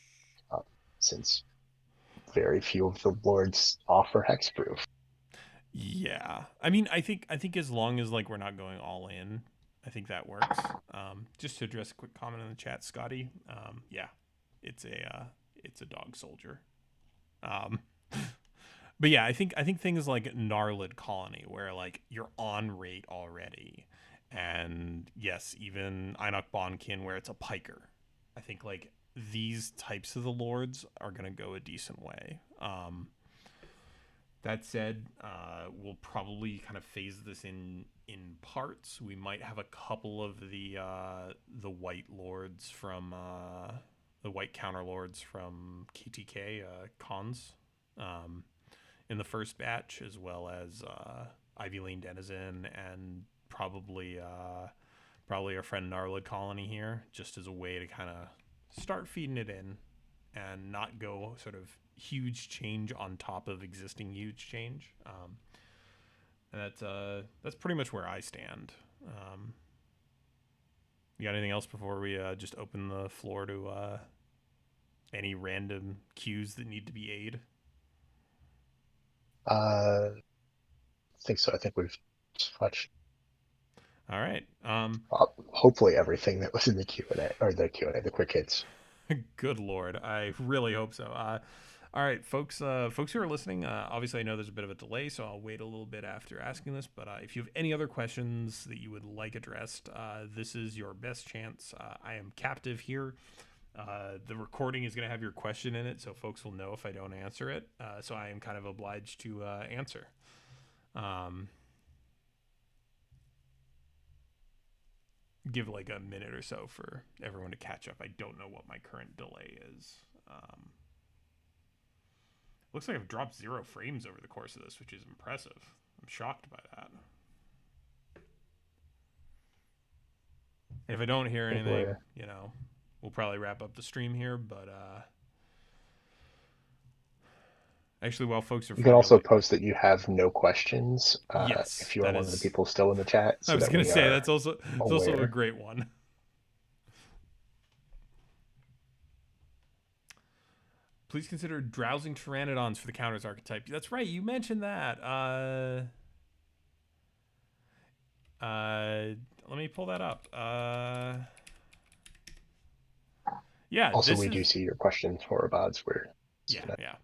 um, since very few of the lords offer hexproof. Yeah. I mean, I think as long as like we're not going all in, I think that works. Just to address a quick comment in the chat, Scotty. Yeah, it's a dog soldier. Um, but yeah, I think things like Gnarlid Colony, where like you're on rate already, and yes, even Einok Bonkin, where it's a piker. I think like these types of the lords are gonna go a decent way. That said, we'll probably kind of phase this in parts. We might have a couple of the white lords from the white counter lords from KTK cons um, in the first batch, as well as Ivy Lane Denizen and probably our friend Gnarlid Colony here, just as a way to kind of start feeding it in and not go sort of huge change on top of existing huge change. And that's pretty much where I stand. Um, you got anything else before we just open the floor to any random cues that need to be aid? I think so. I think we've touched All right. hopefully everything that was in the Q&A or the Q&A, the quick hits. Good lord, I really hope so. All right, folks. Folks who are listening, obviously I know there's a bit of a delay, so I'll wait a little bit after asking this. But if you have any other questions that you would like addressed, this is your best chance. I am captive here. The recording is going to have your question in it, so folks will know if I don't answer it. So I am kind of obliged to answer. Um, give like a minute or so for everyone to catch up. I don't know what my current delay is. Looks like I've dropped 0 frames over the course of this, which is impressive. I'm shocked by that. If I don't hear I think anything, we're we'll probably wrap up the stream here. But actually, while folks are You can also formulating, post that you have no questions yes, if you are that one of the is. people still in the chat, I so was that gonna we say are that's also a aware. great one. Please consider drowsing pteranodons for the counters archetype. That's right, you mentioned that. Uh, let me pull that up. Yeah, Also, this we do is see your questions for Robots. We're yeah, seeing that. yeah.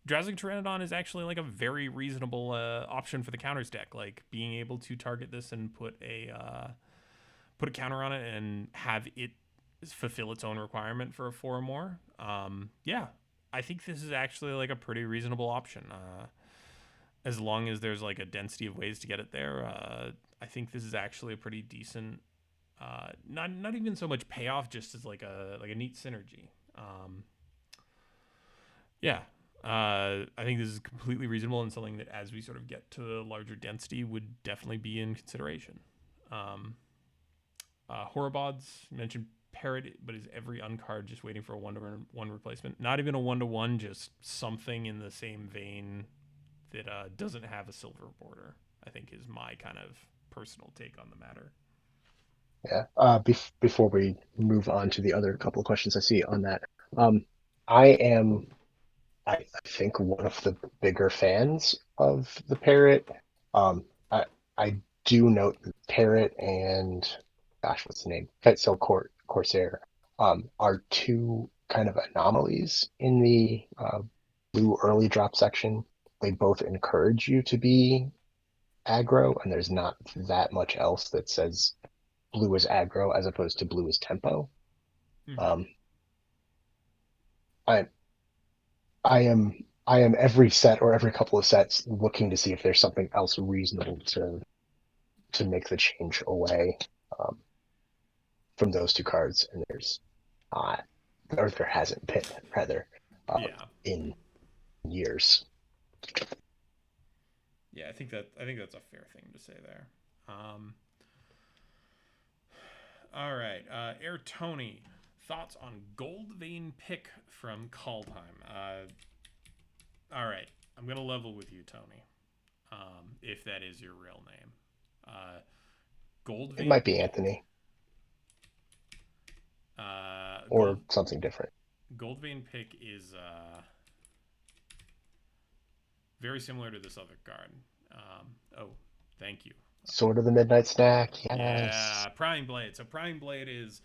Drowsing Pteranodon is actually like a very reasonable option for the counters deck. Like being able to target this and put a counter on it and have it fulfill its own requirement for a 4 or more. Yeah, I think this is actually like a pretty reasonable option. As long as there's like a density of ways to get it there, I think this is actually a pretty decent. Not even so much payoff, just as like a neat synergy. Yeah, I think this is completely reasonable and something that, as we sort of get to a larger density, would definitely be in consideration. Um, Horobods mentioned Parrot, but is every uncard just waiting for a 1-to-1 replacement? Not even a 1-to-1, just something in the same vein that doesn't have a silver border, I think is my kind of personal take on the matter. Yeah. Before we move on to the other couple of questions I see on that, um, I am, I think, one of the bigger fans of the Parrot. I do note that Parrot and gosh, what's the name? Corsair, are two kind of anomalies in the blue early drop section. They both encourage you to be aggro, and there's not that much else that says blue is aggro as opposed to blue is tempo. Mm-hmm. Um, I I am every set or every couple of sets looking to see if there's something else reasonable to make the change away um, from those two cards, and there's not, or there hasn't been rather Yeah. in years. Yeah, I think that's a fair thing to say there. All right, Air Tony, thoughts on Gold Vein Pick from Kaldheim? All right, I'm gonna level with you, Tony, if that is your real name. Gold It Vein might be Pick. Anthony Gold or something different. Gold Vein Pick is very similar to this other card. Oh, thank you. Sort of the Midnight Snack, yes. Yeah, Prying Blade. So Prying Blade is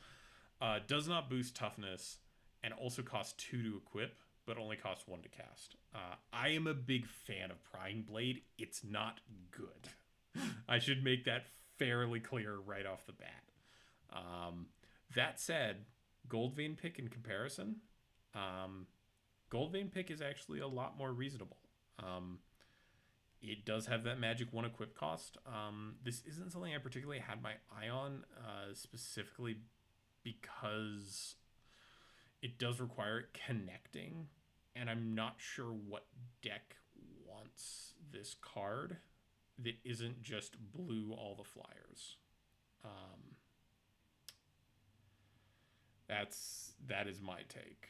does not boost toughness and also costs 2 to equip, but only costs 1 to cast. I am a big fan of Prying Blade. It's not good. I should make that fairly clear right off the bat. That said, Gold Vein Pick in comparison, um, Gold Vein Pick is actually a lot more reasonable. It does have that magic 1 equip cost. This isn't something I particularly had my eye on, specifically because it does require connecting, and I'm not sure what deck wants this card that isn't just blue all the flyers. That is my take.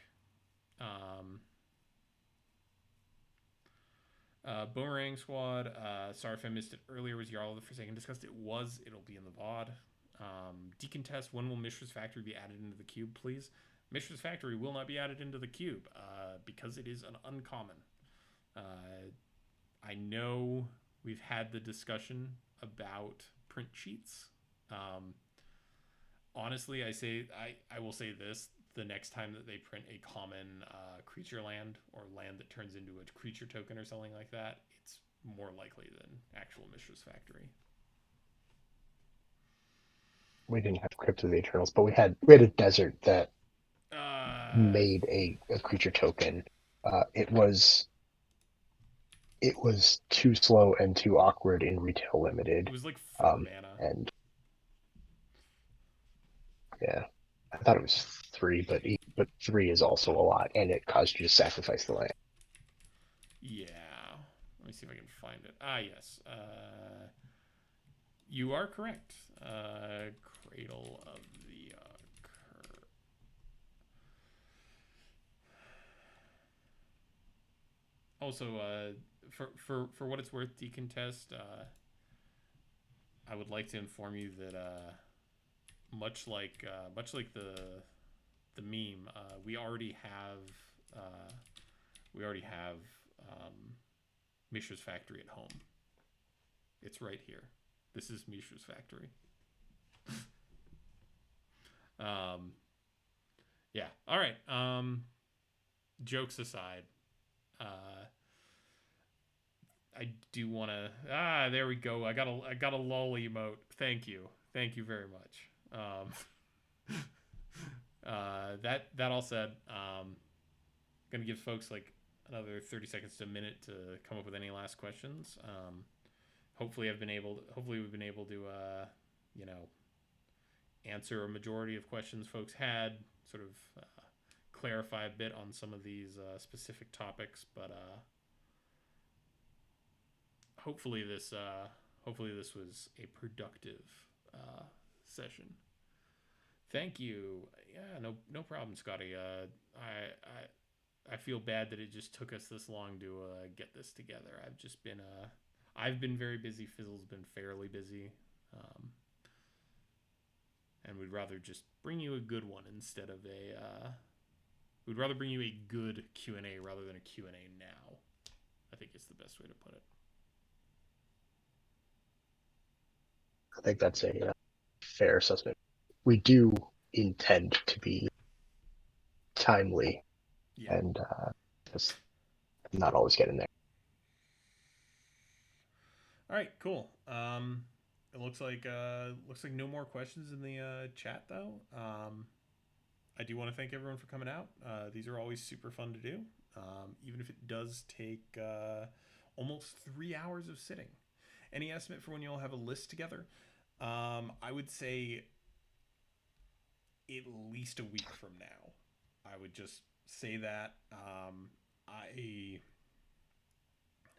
Boomerang Squad. Sorry if I missed it earlier. Was Jarl the Forsaken discussed? It was. It'll be in the VOD. Decontest. When will Mishra's Factory be added into the cube, please? Mishra's Factory will not be added into the cube because it is an uncommon. I know we've had the discussion about print sheets. Honestly, I will say this: the next time that they print a common creature land or land that turns into a creature token or something like that, it's more likely than actual Mishra's Factory. We didn't have Crypt of the Eternals, but we had a desert that Uh, made a creature token. It was too slow and too awkward in retail it limited. was like 4 mana. And yeah, I thought it was three, but three is also a lot, and it caused you to sacrifice the land. Yeah. Let me see if I can find it. Ah, yes. You are correct. Cradle of the Also, for what it's worth, Decontest, I would like to inform you that much like the meme, we already have Mishra's Factory at home. It's right here. This is Mishra's Factory. Yeah. All right. Jokes aside, I do want to. There we go. I got a lol emote. Thank you very much. That all said, gonna give folks like another 30 seconds to a minute to come up with any last questions. Hopefully we've been able to you know, answer a majority of questions folks had, sort of clarify a bit on some of these specific topics, but hopefully this was a productive session. Thank you. Yeah, no problem, Scotty. I feel bad that it just took us this long to get this together. I've been very busy. Fizzle's been fairly busy, and we'd rather just bring you a good one instead of a. We'd rather bring you a good Q&A rather than a Q&A now. I think it's the best way to put it. I think that's a fair assessment. we do intend to be timely Yeah. and just not always getting there. All right, cool. It looks like no more questions in the chat though. I do want to thank everyone for coming out. These are always super fun to do, even if it does take almost 3 hours of sitting. Any estimate for when you'll have a list together? I would say at least a week from now. I would just say that. I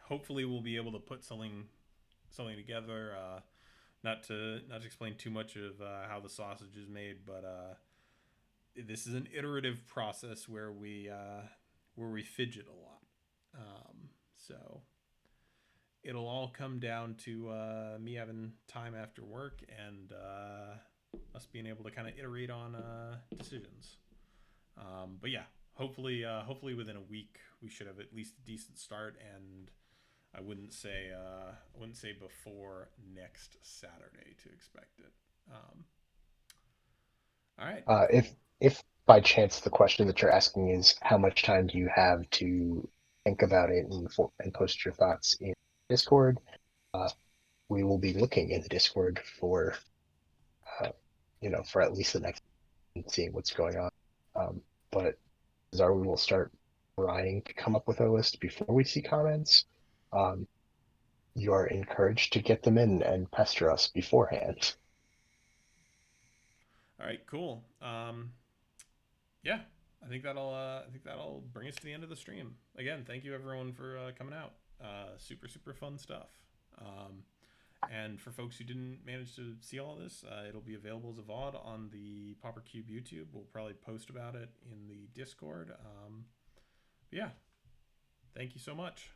hopefully will be able to put something together. Not to explain too much of how the sausage is made, but this is an iterative process where we fidget a lot. So it'll all come down to me having time after work and us being able to kind of iterate on decisions. But yeah, hopefully within a week we should have at least a decent start, and I wouldn't say before next Saturday to expect it. All right, cool. If by chance the question that you're asking is how much time do you have to think about it and post your thoughts in Discord, uh, we will be looking in the Discord for uh, for at least the next and seeing what's going on. But we will start trying to come up with a list before we see comments. Um, you are encouraged to get them in and pester us beforehand. All right, cool. Yeah, I think that'll bring us to the end of the stream. Again, thank you everyone for coming out. Super fun stuff. Um, and for folks who didn't manage to see all of this, it'll be available as a VOD on the Popper Cube YouTube. We'll probably post about it in the Discord. Yeah, thank you so much.